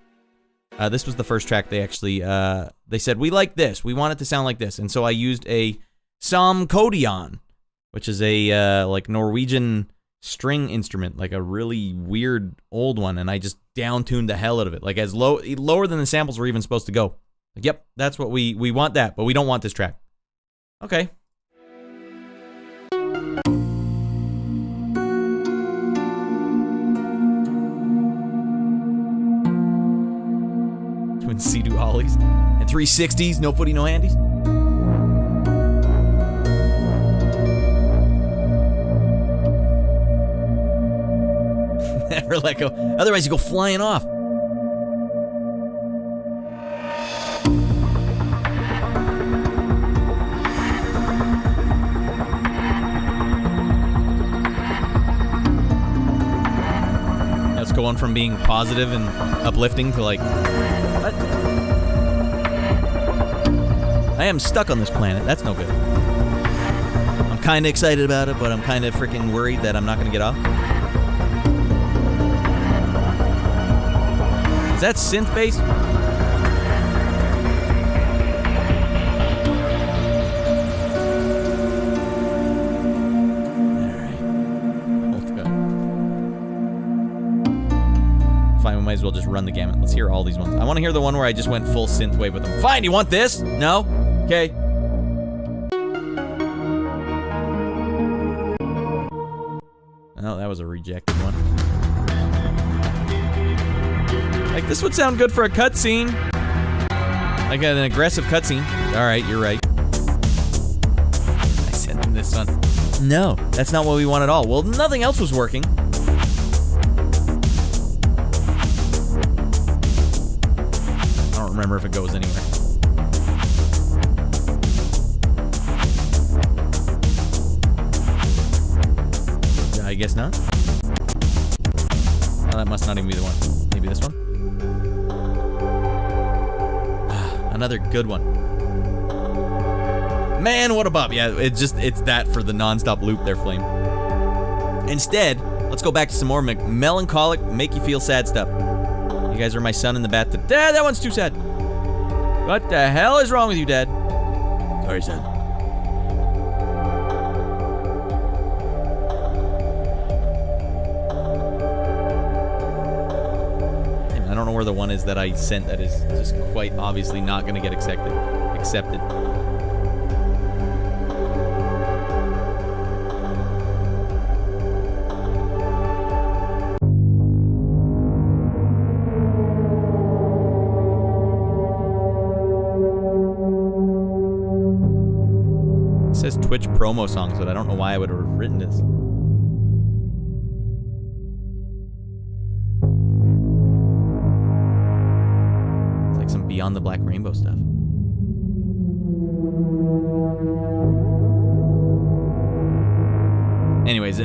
This was the first track they actually, they said, we like this. We want it to sound like this. And so I used a samkodion, which is a, like, Norwegian string instrument, like a really weird old one. And I just down-tuned the hell out of it. Like, as lower than the samples were even supposed to go. Like, yep, that's what we want that, but we don't want this track. Okay. Twin Sea-Doo ollies and 360s, no footy, no handies. Never let go. Otherwise, you go flying off. going from being positive and uplifting to like, what? I am stuck on this planet. That's no good. I'm kind of excited about it, but I'm kind of freaking worried that I'm not going to get off. Is that synth bass? Fine, we might as well just run the gamut. Let's hear all these ones. I want to hear the one where I just went full synthwave with them. Fine, you want this? No? Okay. Oh, that was a rejected one. Like, this would sound good for a cutscene. Like an aggressive cutscene. Alright, you're right. I sent them this one. No, that's not what we want at all. Well, nothing else was working. I don't remember if it goes anywhere. I guess not. Oh, that must not even be the one. Maybe this one? Another good one. Man, what a bop. Yeah, it's that for the non-stop loop there, Flame. Instead, let's go back to some more melancholic, make you feel sad stuff. You guys are my son in the bathtub. Dad, that one's too sad. What the hell is wrong with you, Dad? Sorry, son. I don't know where the one is that I sent that is just quite obviously not going to get accepted. It says Twitch promo songs, but I don't know why I would have written this. Beyond the Black Rainbow stuff. Anyways,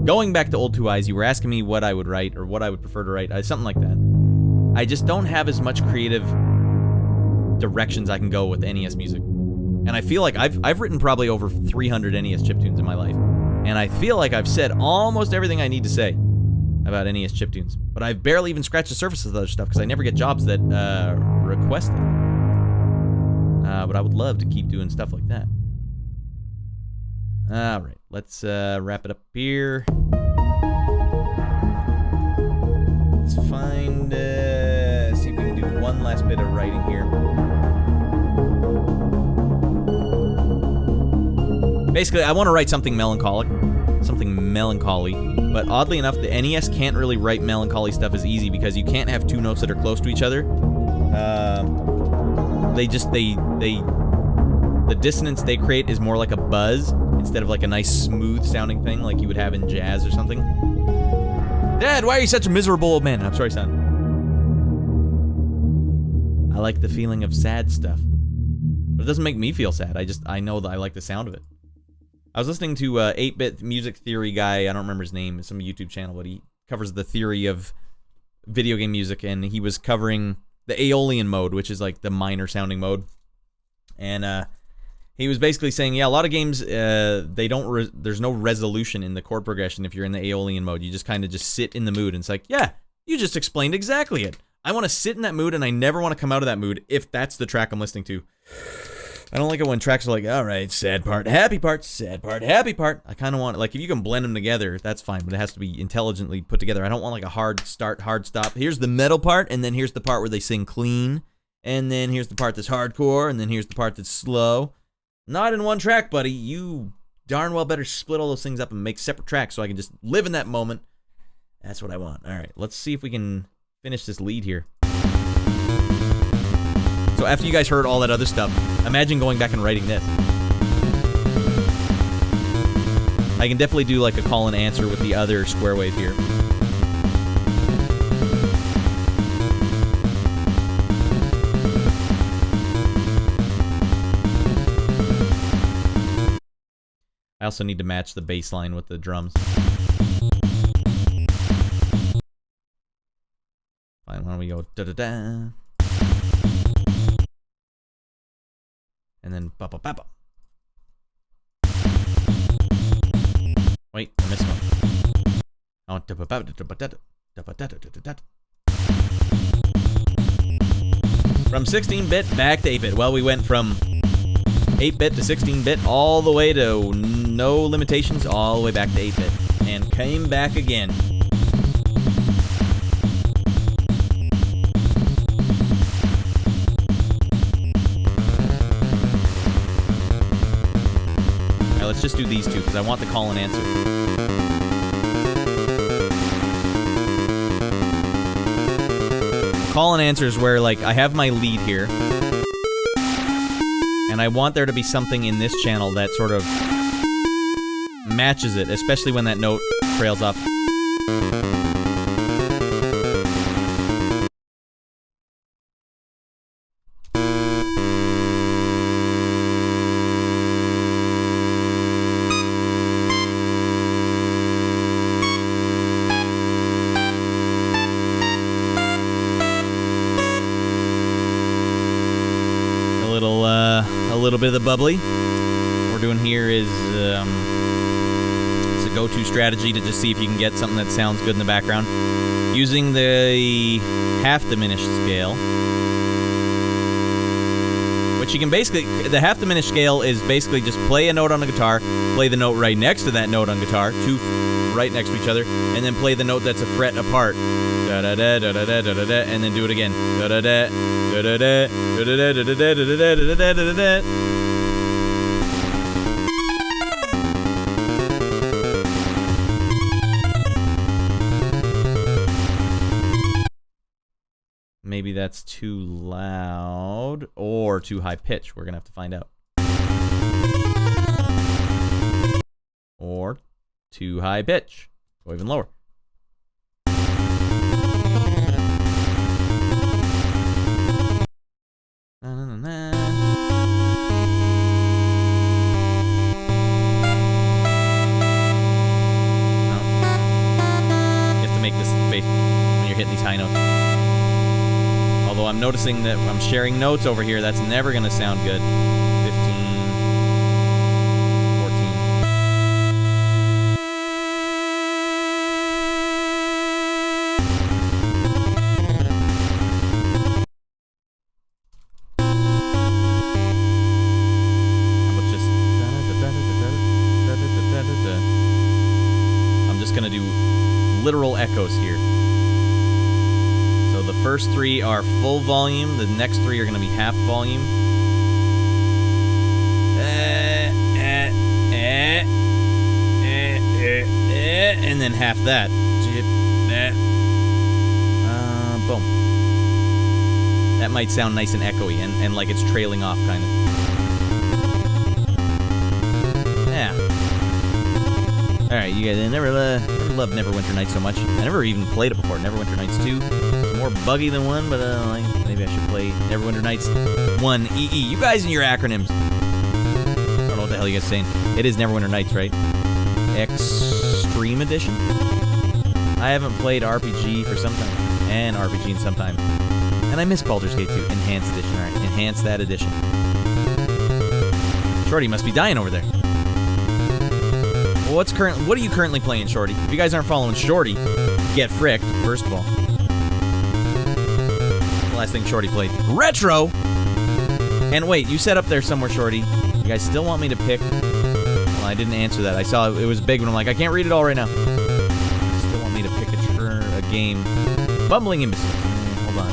going back to Old Two Eyes, you were asking me what I would write or what I would prefer to write, something like that. I just don't have as much creative directions I can go with NES music, and I feel like I've written probably over 300 NES chiptunes in my life, and I feel like I've said almost everything I need to say about NES chiptunes, but I've barely even scratched the surface of the other stuff because I never get jobs that request it. But I would love to keep doing stuff like that. All right, let's wrap it up here. Let's find, see if we can do one last bit of writing here. Basically, I want to write something melancholic. Something melancholy, but oddly enough, the NES can't really write melancholy stuff as easy because you can't have two notes that are close to each other. The dissonance they create is more like a buzz instead of like a nice smooth sounding thing like you would have in jazz or something. Dad, why are you such a miserable old man? I'm sorry, son. I like the feeling of sad stuff, but it doesn't make me feel sad. I know that I like the sound of it. I was listening to 8-bit music theory guy, I don't remember his name, it's some YouTube channel, but he covers the theory of video game music, and he was covering the Aeolian mode, which is like the minor sounding mode. And he was basically saying, yeah, a lot of games, there's no resolution in the chord progression if you're in the Aeolian mode. You just kind of just sit in the mood, and it's like, yeah, you just explained exactly it. I want to sit in that mood, and I never want to come out of that mood if that's the track I'm listening to. I don't like it when tracks are like, all right, sad part, happy part, sad part, happy part. I kind of want, like, if you can blend them together, that's fine, but it has to be intelligently put together. I don't want, like, a hard start, hard stop. Here's the metal part, and then here's the part where they sing clean, and then here's the part that's hardcore, and then here's the part that's slow. Not in one track, buddy. You darn well better split all those things up and make separate tracks so I can just live in that moment. That's what I want. All right, let's see if we can finish this lead here. So after you guys heard all that other stuff, imagine going back and writing this. I can definitely do like a call and answer with the other square wave here. I also need to match the bass line with the drums. Fine, why don't we go da-da-da. And then ba-ba-ba-ba. Wait, I missed one. Oh, da-ba-ba-da-da-ba-da-da. Da-ba-da-da-da-da-da. From 16-bit back to 8-bit. Well, we went from 8-bit to 16-bit all the way to no limitations, all the way back to 8-bit. And came back again. Alright, let's just do these two, because I want the call and answer. Call and answer is where, like, I have my lead here. And I want there to be something in this channel that sort of matches it, especially when that note trails off. A little bit of the bubbly. What we're doing here is it's a go-to strategy to just see if you can get something that sounds good in the background. Using the half diminished scale. Which you can basically, the half diminished scale is basically just play a note on the guitar, play the note right next to that note on guitar, two right next to each other, and then play the note that's a fret apart. Da-da-da, da-da-da, da-da-da, and then do it again. Da-da-da, da-da-da, da-da-da, da-da-da, da-da-da, da-da-da. Maybe that's too loud or too high pitch. We're gonna have to find out. Or too high pitch. Go even lower. Na-na-na-na. No. You have to make this face when you're hitting these high notes. Although I'm noticing that I'm sharing notes over here, that's never going to sound good. 15, 14. How about just... I'm just going to do literal echoes here. So the first three are full volume, the next three are going to be half volume. And then half that. Boom. That might sound nice and echoey and like it's trailing off, kind of. Yeah. Alright, you guys, I never loved Neverwinter Nights so much. I never even played it before. Neverwinter Nights 2. It's more buggy than 1, but like, maybe I should play Neverwinter Nights 1 EE. You guys and your acronyms. I don't know what the hell you guys are saying. It is Neverwinter Nights, right? Extreme Edition? I haven't played RPG for some time. And RPG in some time. And I miss Baldur's Gate 2. Enhanced Edition, alright. Enhance that edition. Shorty must be dying over there. Well, what are you currently playing, Shorty? If you guys aren't following Shorty, get fricked, first of all. The last thing Shorty played. Retro! And wait, you set up there somewhere, Shorty. You guys still want me to pick... Well, I didn't answer that. I saw it was big, but I'm like, I can't read it all right now. You still want me to pick a game. Bumbling imbeciles. Hold on.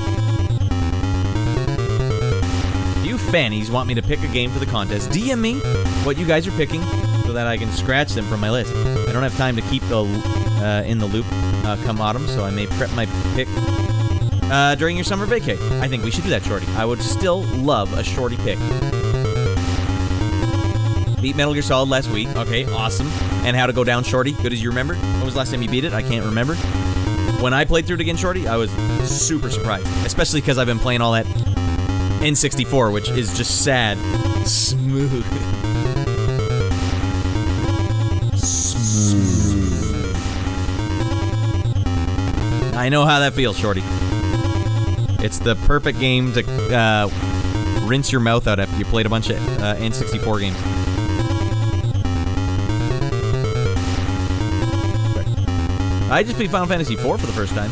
You fannies want me to pick a game for the contest. DM me what you guys are picking so that I can scratch them from my list. I don't have time to keep the in the loop come autumn, so I may prep my pick during your summer vacay. I think we should do that, Shorty. I would still love a Shorty pick. Beat Metal Gear Solid last week. Okay, awesome. And how to go down, Shorty? Good as you remember? When was the last time you beat it? I can't remember. When I played through it again, Shorty, I was super surprised. Especially because I've been playing all that N64, which is just sad. Smooth. Smooth. I know how that feels, Shorty. It's the perfect game to rinse your mouth out after you played a bunch of N64 games. I just beat Final Fantasy IV for the first time.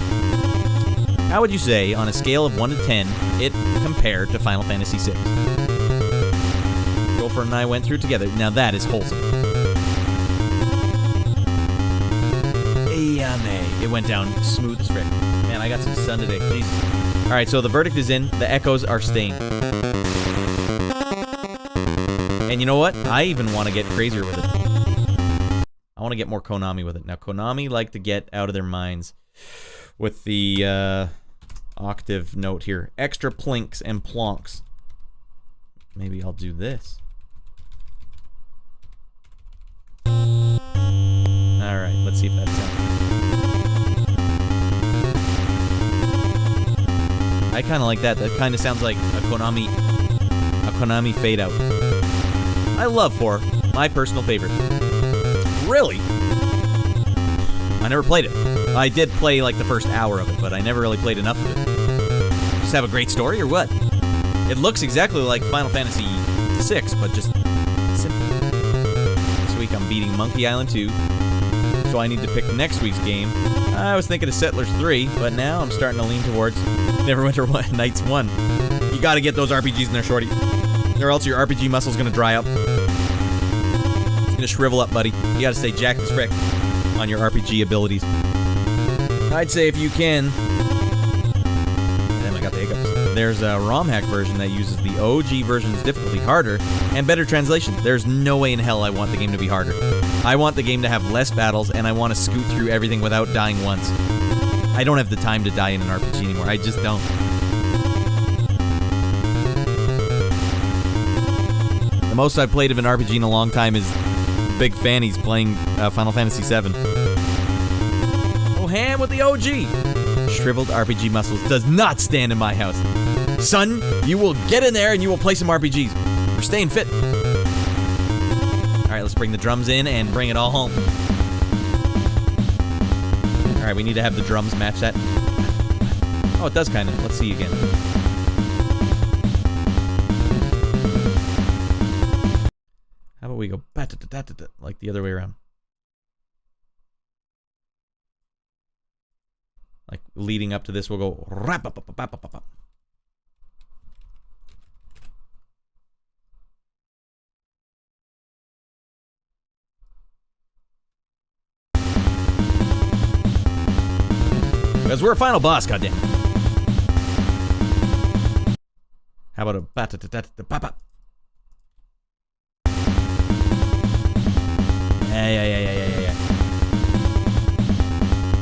How would you say, on a scale of 1 to 10, it compared to Final Fantasy VI? Girlfriend and I went through together. Now that is wholesome. Yummy. It went down smooth as frick. Man, I got some sun today. Jeez. All right, so the verdict is in. The echoes are staying. And you know what? I even want to get crazier with it. I want to get more Konami with it. Now, Konami like to get out of their minds with the octave note here. Extra plinks and plonks. Maybe I'll do this. Alright, let's see if that sounds. I kind of like that. That kind of sounds like a Konami fade out. I love 4. My personal favorite. Really? I never played it. I did play like the first hour of it, but I never really played enough of it. Just have a great story or what? It looks exactly like Final Fantasy VI, but just simple. This week I'm beating Monkey Island 2, so I need to pick next week's game. I was thinking of Settlers 3, but now I'm starting to lean towards Neverwinter Nights 1. You gotta get those RPGs in there, shorty. Or else your RPG muscle's gonna dry up. It's gonna shrivel up, buddy. You gotta stay jacked as frick on your RPG abilities. I'd say if you can... Damn, I got the hiccups. There's a ROM hack version that uses the OG version's difficulty harder and better translation. There's no way in hell I want the game to be harder. I want the game to have less battles, and I want to scoot through everything without dying once. I don't have the time to die in an RPG anymore. I just don't. The most I've played of an RPG in a long time is Big Fanny's playing Final Fantasy VII. Oh, ham with the OG! Shriveled RPG muscles does not stand in my house. Son, you will get in there and you will play some RPGs. We're staying fit. Alright, let's bring the drums in and bring it all home. Alright, we need to have the drums match that. Oh, it does kind of. Let's see again. How about we go like the other way around? Like leading up to this, we'll go rap up. Because we're a final boss, goddamn. How about a ba-ta-ta-ta-ta-pa-pa? Yeah.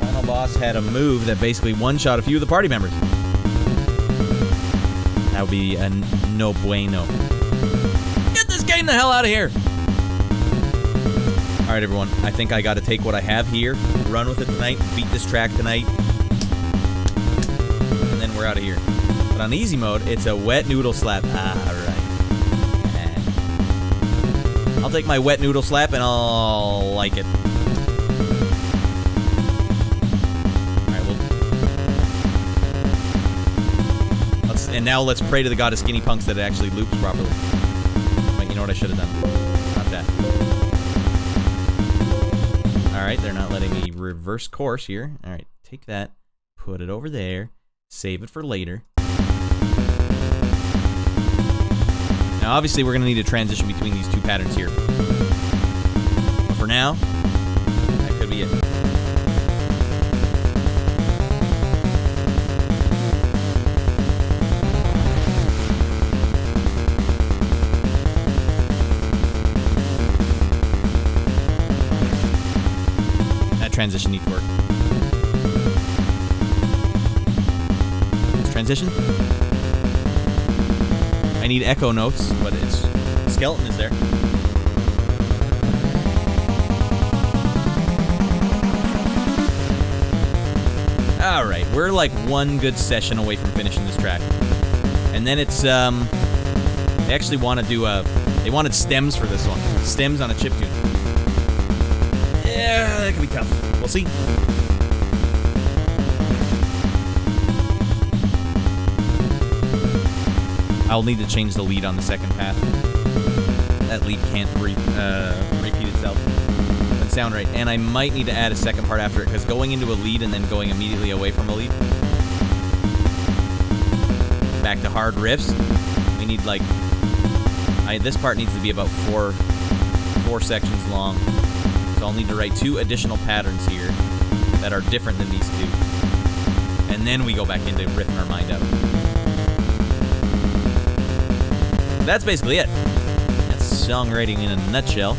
Final boss had a move that basically one-shot a few of the party members. That would be a no bueno. Get this game the hell out of here! Alright, everyone. I think I gotta take what I have here, run with it tonight, beat this track tonight, and then we're out of here. But on easy mode, it's a wet noodle slap. Alright. I'll take my wet noodle slap and I'll like it. Alright, and now let's pray to the god of skinny punks that it actually loops properly. Wait, you know what I should have done? Not that. Alright, they're not letting me reverse course here. Alright, take that, put it over there, save it for later. Now, obviously, we're going to need a transition between these two patterns here. But for now, that could be it. That transition needs work. Let's transition. I need echo notes, but its skeleton is there. Alright, we're like one good session away from finishing this track. And then it's, they actually want to do they wanted stems for this one. Stems on a chiptune. Yeah, that could be tough. We'll see. I'll need to change the lead on the second path. That lead can't repeat itself. Doesn't sound right. And I might need to add a second part after it, because going into a lead and then going immediately away from a lead. Back to hard riffs. We need like... this part needs to be about four sections long. So I'll need to write 2 additional patterns here that are different than these 2. And then we go back into riffing our mind up. That's basically it. That's songwriting in a nutshell.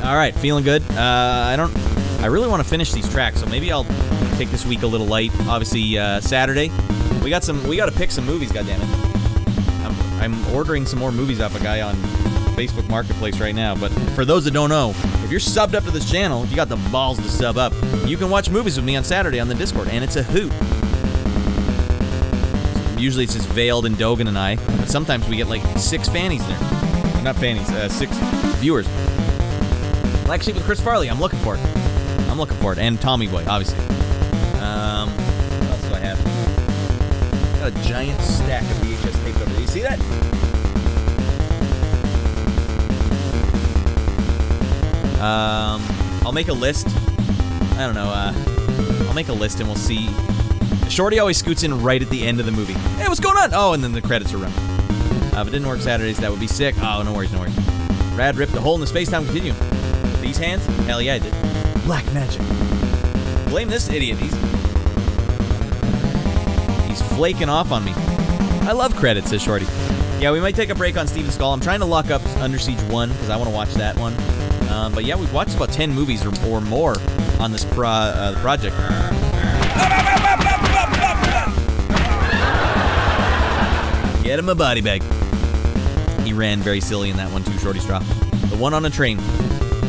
All right, feeling good. I really want to finish these tracks, so maybe I'll take this week a little light. Obviously, Saturday, we got to pick some movies. Goddammit, I'm ordering some more movies off a guy on Facebook Marketplace right now. But for those that don't know, if you're subbed up to this channel, if you got the balls to sub up, you can watch movies with me on Saturday on the Discord, and it's a hoot. Usually it's just Veiled and Dogan and I, but sometimes we get like 6 fannies there. Not fannies, 6 viewers. Black Sheep with Chris Farley, I'm looking for it. And Tommy Boy, obviously. What else do I have? Got a giant stack of VHS tapes over there. You see that? I'll make a list. I don't know. I'll make a list and we'll see. Shorty always scoots in right at the end of the movie. Hey, what's going on? Oh, and then the credits are running. If it didn't work Saturdays, that would be sick. Oh, no worries. Rad ripped a hole in the space-time continuum. With these hands? Hell yeah, I did. Black magic. Blame this idiot. He's flaking off on me. I love credits, says Shorty. Yeah, we might take a break on Steven Skull. I'm trying to lock up Under Siege 1 because I want to watch that one. But yeah, we've watched about 10 movies or more on this project. Get him a body bag. He ran very silly in that one too, Shorty Straw. The one on a train.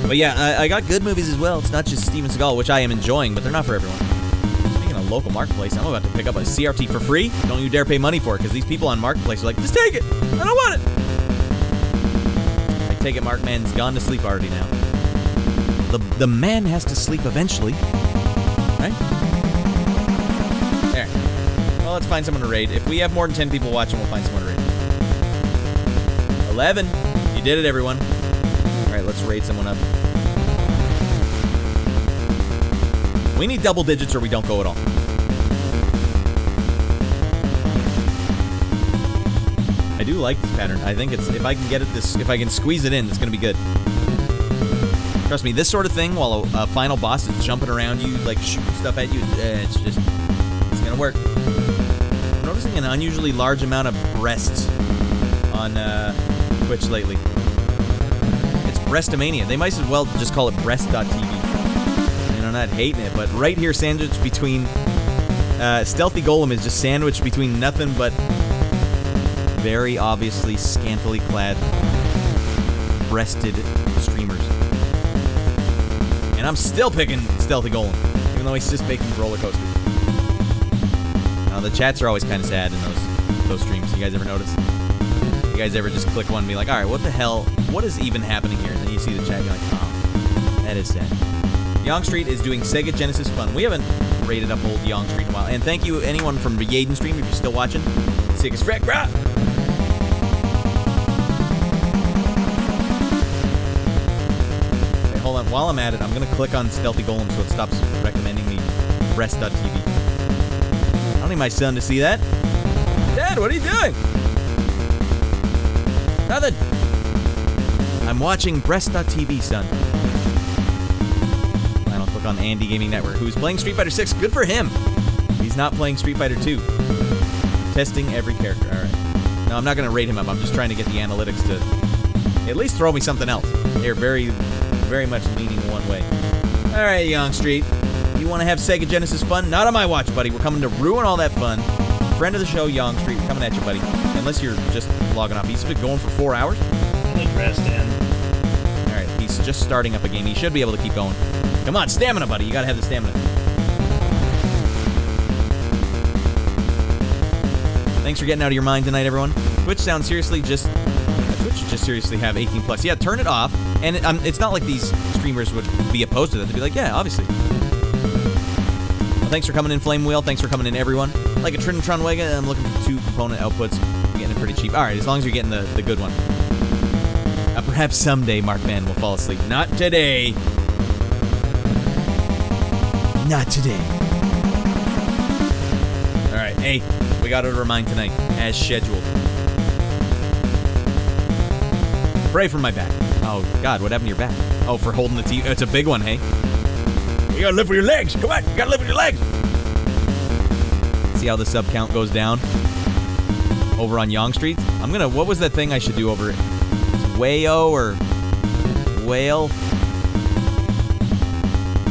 But yeah, I got good movies as well. It's not just Steven Seagal, which I am enjoying, but they're not for everyone. Speaking of local Marketplace, I'm about to pick up a CRT for free. Don't you dare pay money for it, because these people on Marketplace are like, just take it. I don't want it. I take it Mark Man's gone to sleep already now. The man has to sleep eventually. Right? There. Well, let's find someone to raid. If we have more than 10 people watching, we'll find someone to raid. 11. You did it, everyone. All right, let's raid someone up. We need double digits or we don't go at all. I do like this pattern. I think it's, if I can get it if I can squeeze it in, it's going to be good. Trust me, this sort of thing, while a final boss is jumping around you, like shooting stuff at you, it's going to work. I'm noticing an unusually large amount of breasts on Twitch lately. It's Breastomania. They might as well just call it breast.tv. I'm not hating it, but right here, sandwiched between Stealthy Golem is just sandwiched between nothing but very obviously scantily clad breasted streamers. And I'm still picking Stealthy Golem, even though he's just making roller coasters. Now the chats are always kind of sad in those streams. You guys ever notice? You guys ever just click one and be like, all right, what the hell? What is even happening here? And then you see the chat, you're like, oh, that is sad. Yonge Street is doing Sega Genesis Fun. We haven't rated up old Yonge Street in a while. And thank you, anyone from the Yaden stream, if you're still watching. Sick as frick, brah! Okay, hold on. While I'm at it, I'm going to click on Stealthy Golem so it stops recommending me breast.tv. I don't need my son to see that. Dad, what are you doing? Nothing. I'm watching breast.tv, son. On Andy Gaming Network, who's playing Street Fighter 6. Good for him. He's not playing Street Fighter 2. Testing every character. All right. No, I'm not going to rate him up. I'm just trying to get the analytics to at least throw me something else. They're very, very much leaning one way. All right, Yonge Street. You want to have Sega Genesis Fun? Not on my watch, buddy. We're coming to ruin all that fun. Friend of the show, Yonge Street. We're coming at you, buddy. Unless you're just logging off. He's been going for 4 hours. Like rest in. All right. He's just starting up a game. He should be able to keep going. Come on, stamina, buddy. You gotta have the stamina. Thanks for getting out of your mind tonight, everyone. Twitch should just seriously have 18 plus. Yeah, turn it off. And it's not like these streamers would be opposed to that. They'd be like, yeah, obviously. Thanks for coming in, Flame Wheel. Thanks for coming in, everyone. Like a Trinitron Wega, I'm looking for 2 component outputs. I'm getting it pretty cheap. All right, as long as you're getting the good one. Perhaps someday Mark Man will fall asleep. Not today. Not today. All right, hey, we got to remind tonight, as scheduled. Pray for my back. Oh, God, what happened to your back? Oh, for holding the TV. It's a big one, hey? You gotta live with your legs. Come on, you gotta live with your legs. See how the sub count goes down over on Yonge Street? What was that thing I should do over it? It's Wayo or Whale?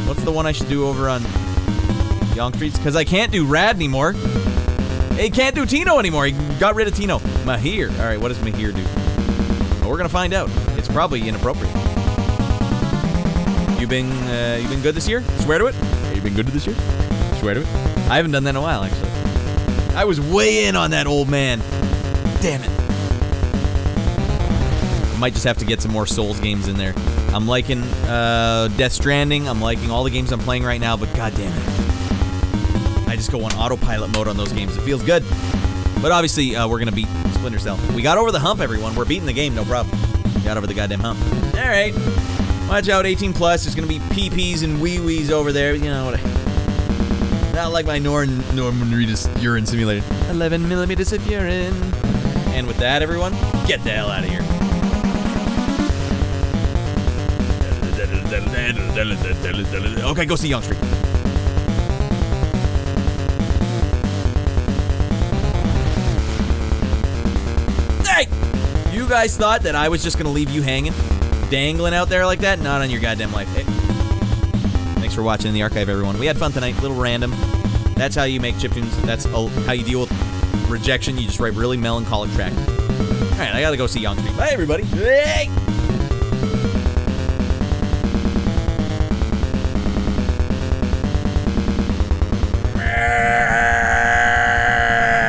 What's the one I should do over on Yonge Street? Because I can't do Rad anymore. He can't do Tino anymore. He got rid of Tino. Mahir. All right, what does Mahir do? Well, we're gonna find out. It's probably inappropriate. You been good this year? Swear to it. Have you been good this year? Swear to it. I haven't done that in a while, actually. I was way in on that old man. Damn it. I might just have to get some more Souls games in there. I'm liking Death Stranding. I'm liking all the games I'm playing right now, but god damn it. I just go on autopilot mode on those games. It feels good. But obviously, we're going to beat Splinter Cell. We got over the hump, everyone. We're beating the game, no problem. Got over the goddamn hump. All right. Watch out, 18 plus. There's going to be pee-pees and wee-wees over there. You know what? Not like my Norman Reedus urine simulator. 11 millimeters of urine. And with that, everyone, get the hell out of here. Okay, go see Yonge Street. Hey! You guys thought that I was just going to leave you hanging? Dangling out there like that? Not on your goddamn life. Hey. Thanks for watching in the archive, everyone. We had fun tonight. A little random. That's how you make chiptunes. That's how you deal with rejection. You just write really melancholic track. All right, I got to go see Yonge Street. Bye, everybody. Hey!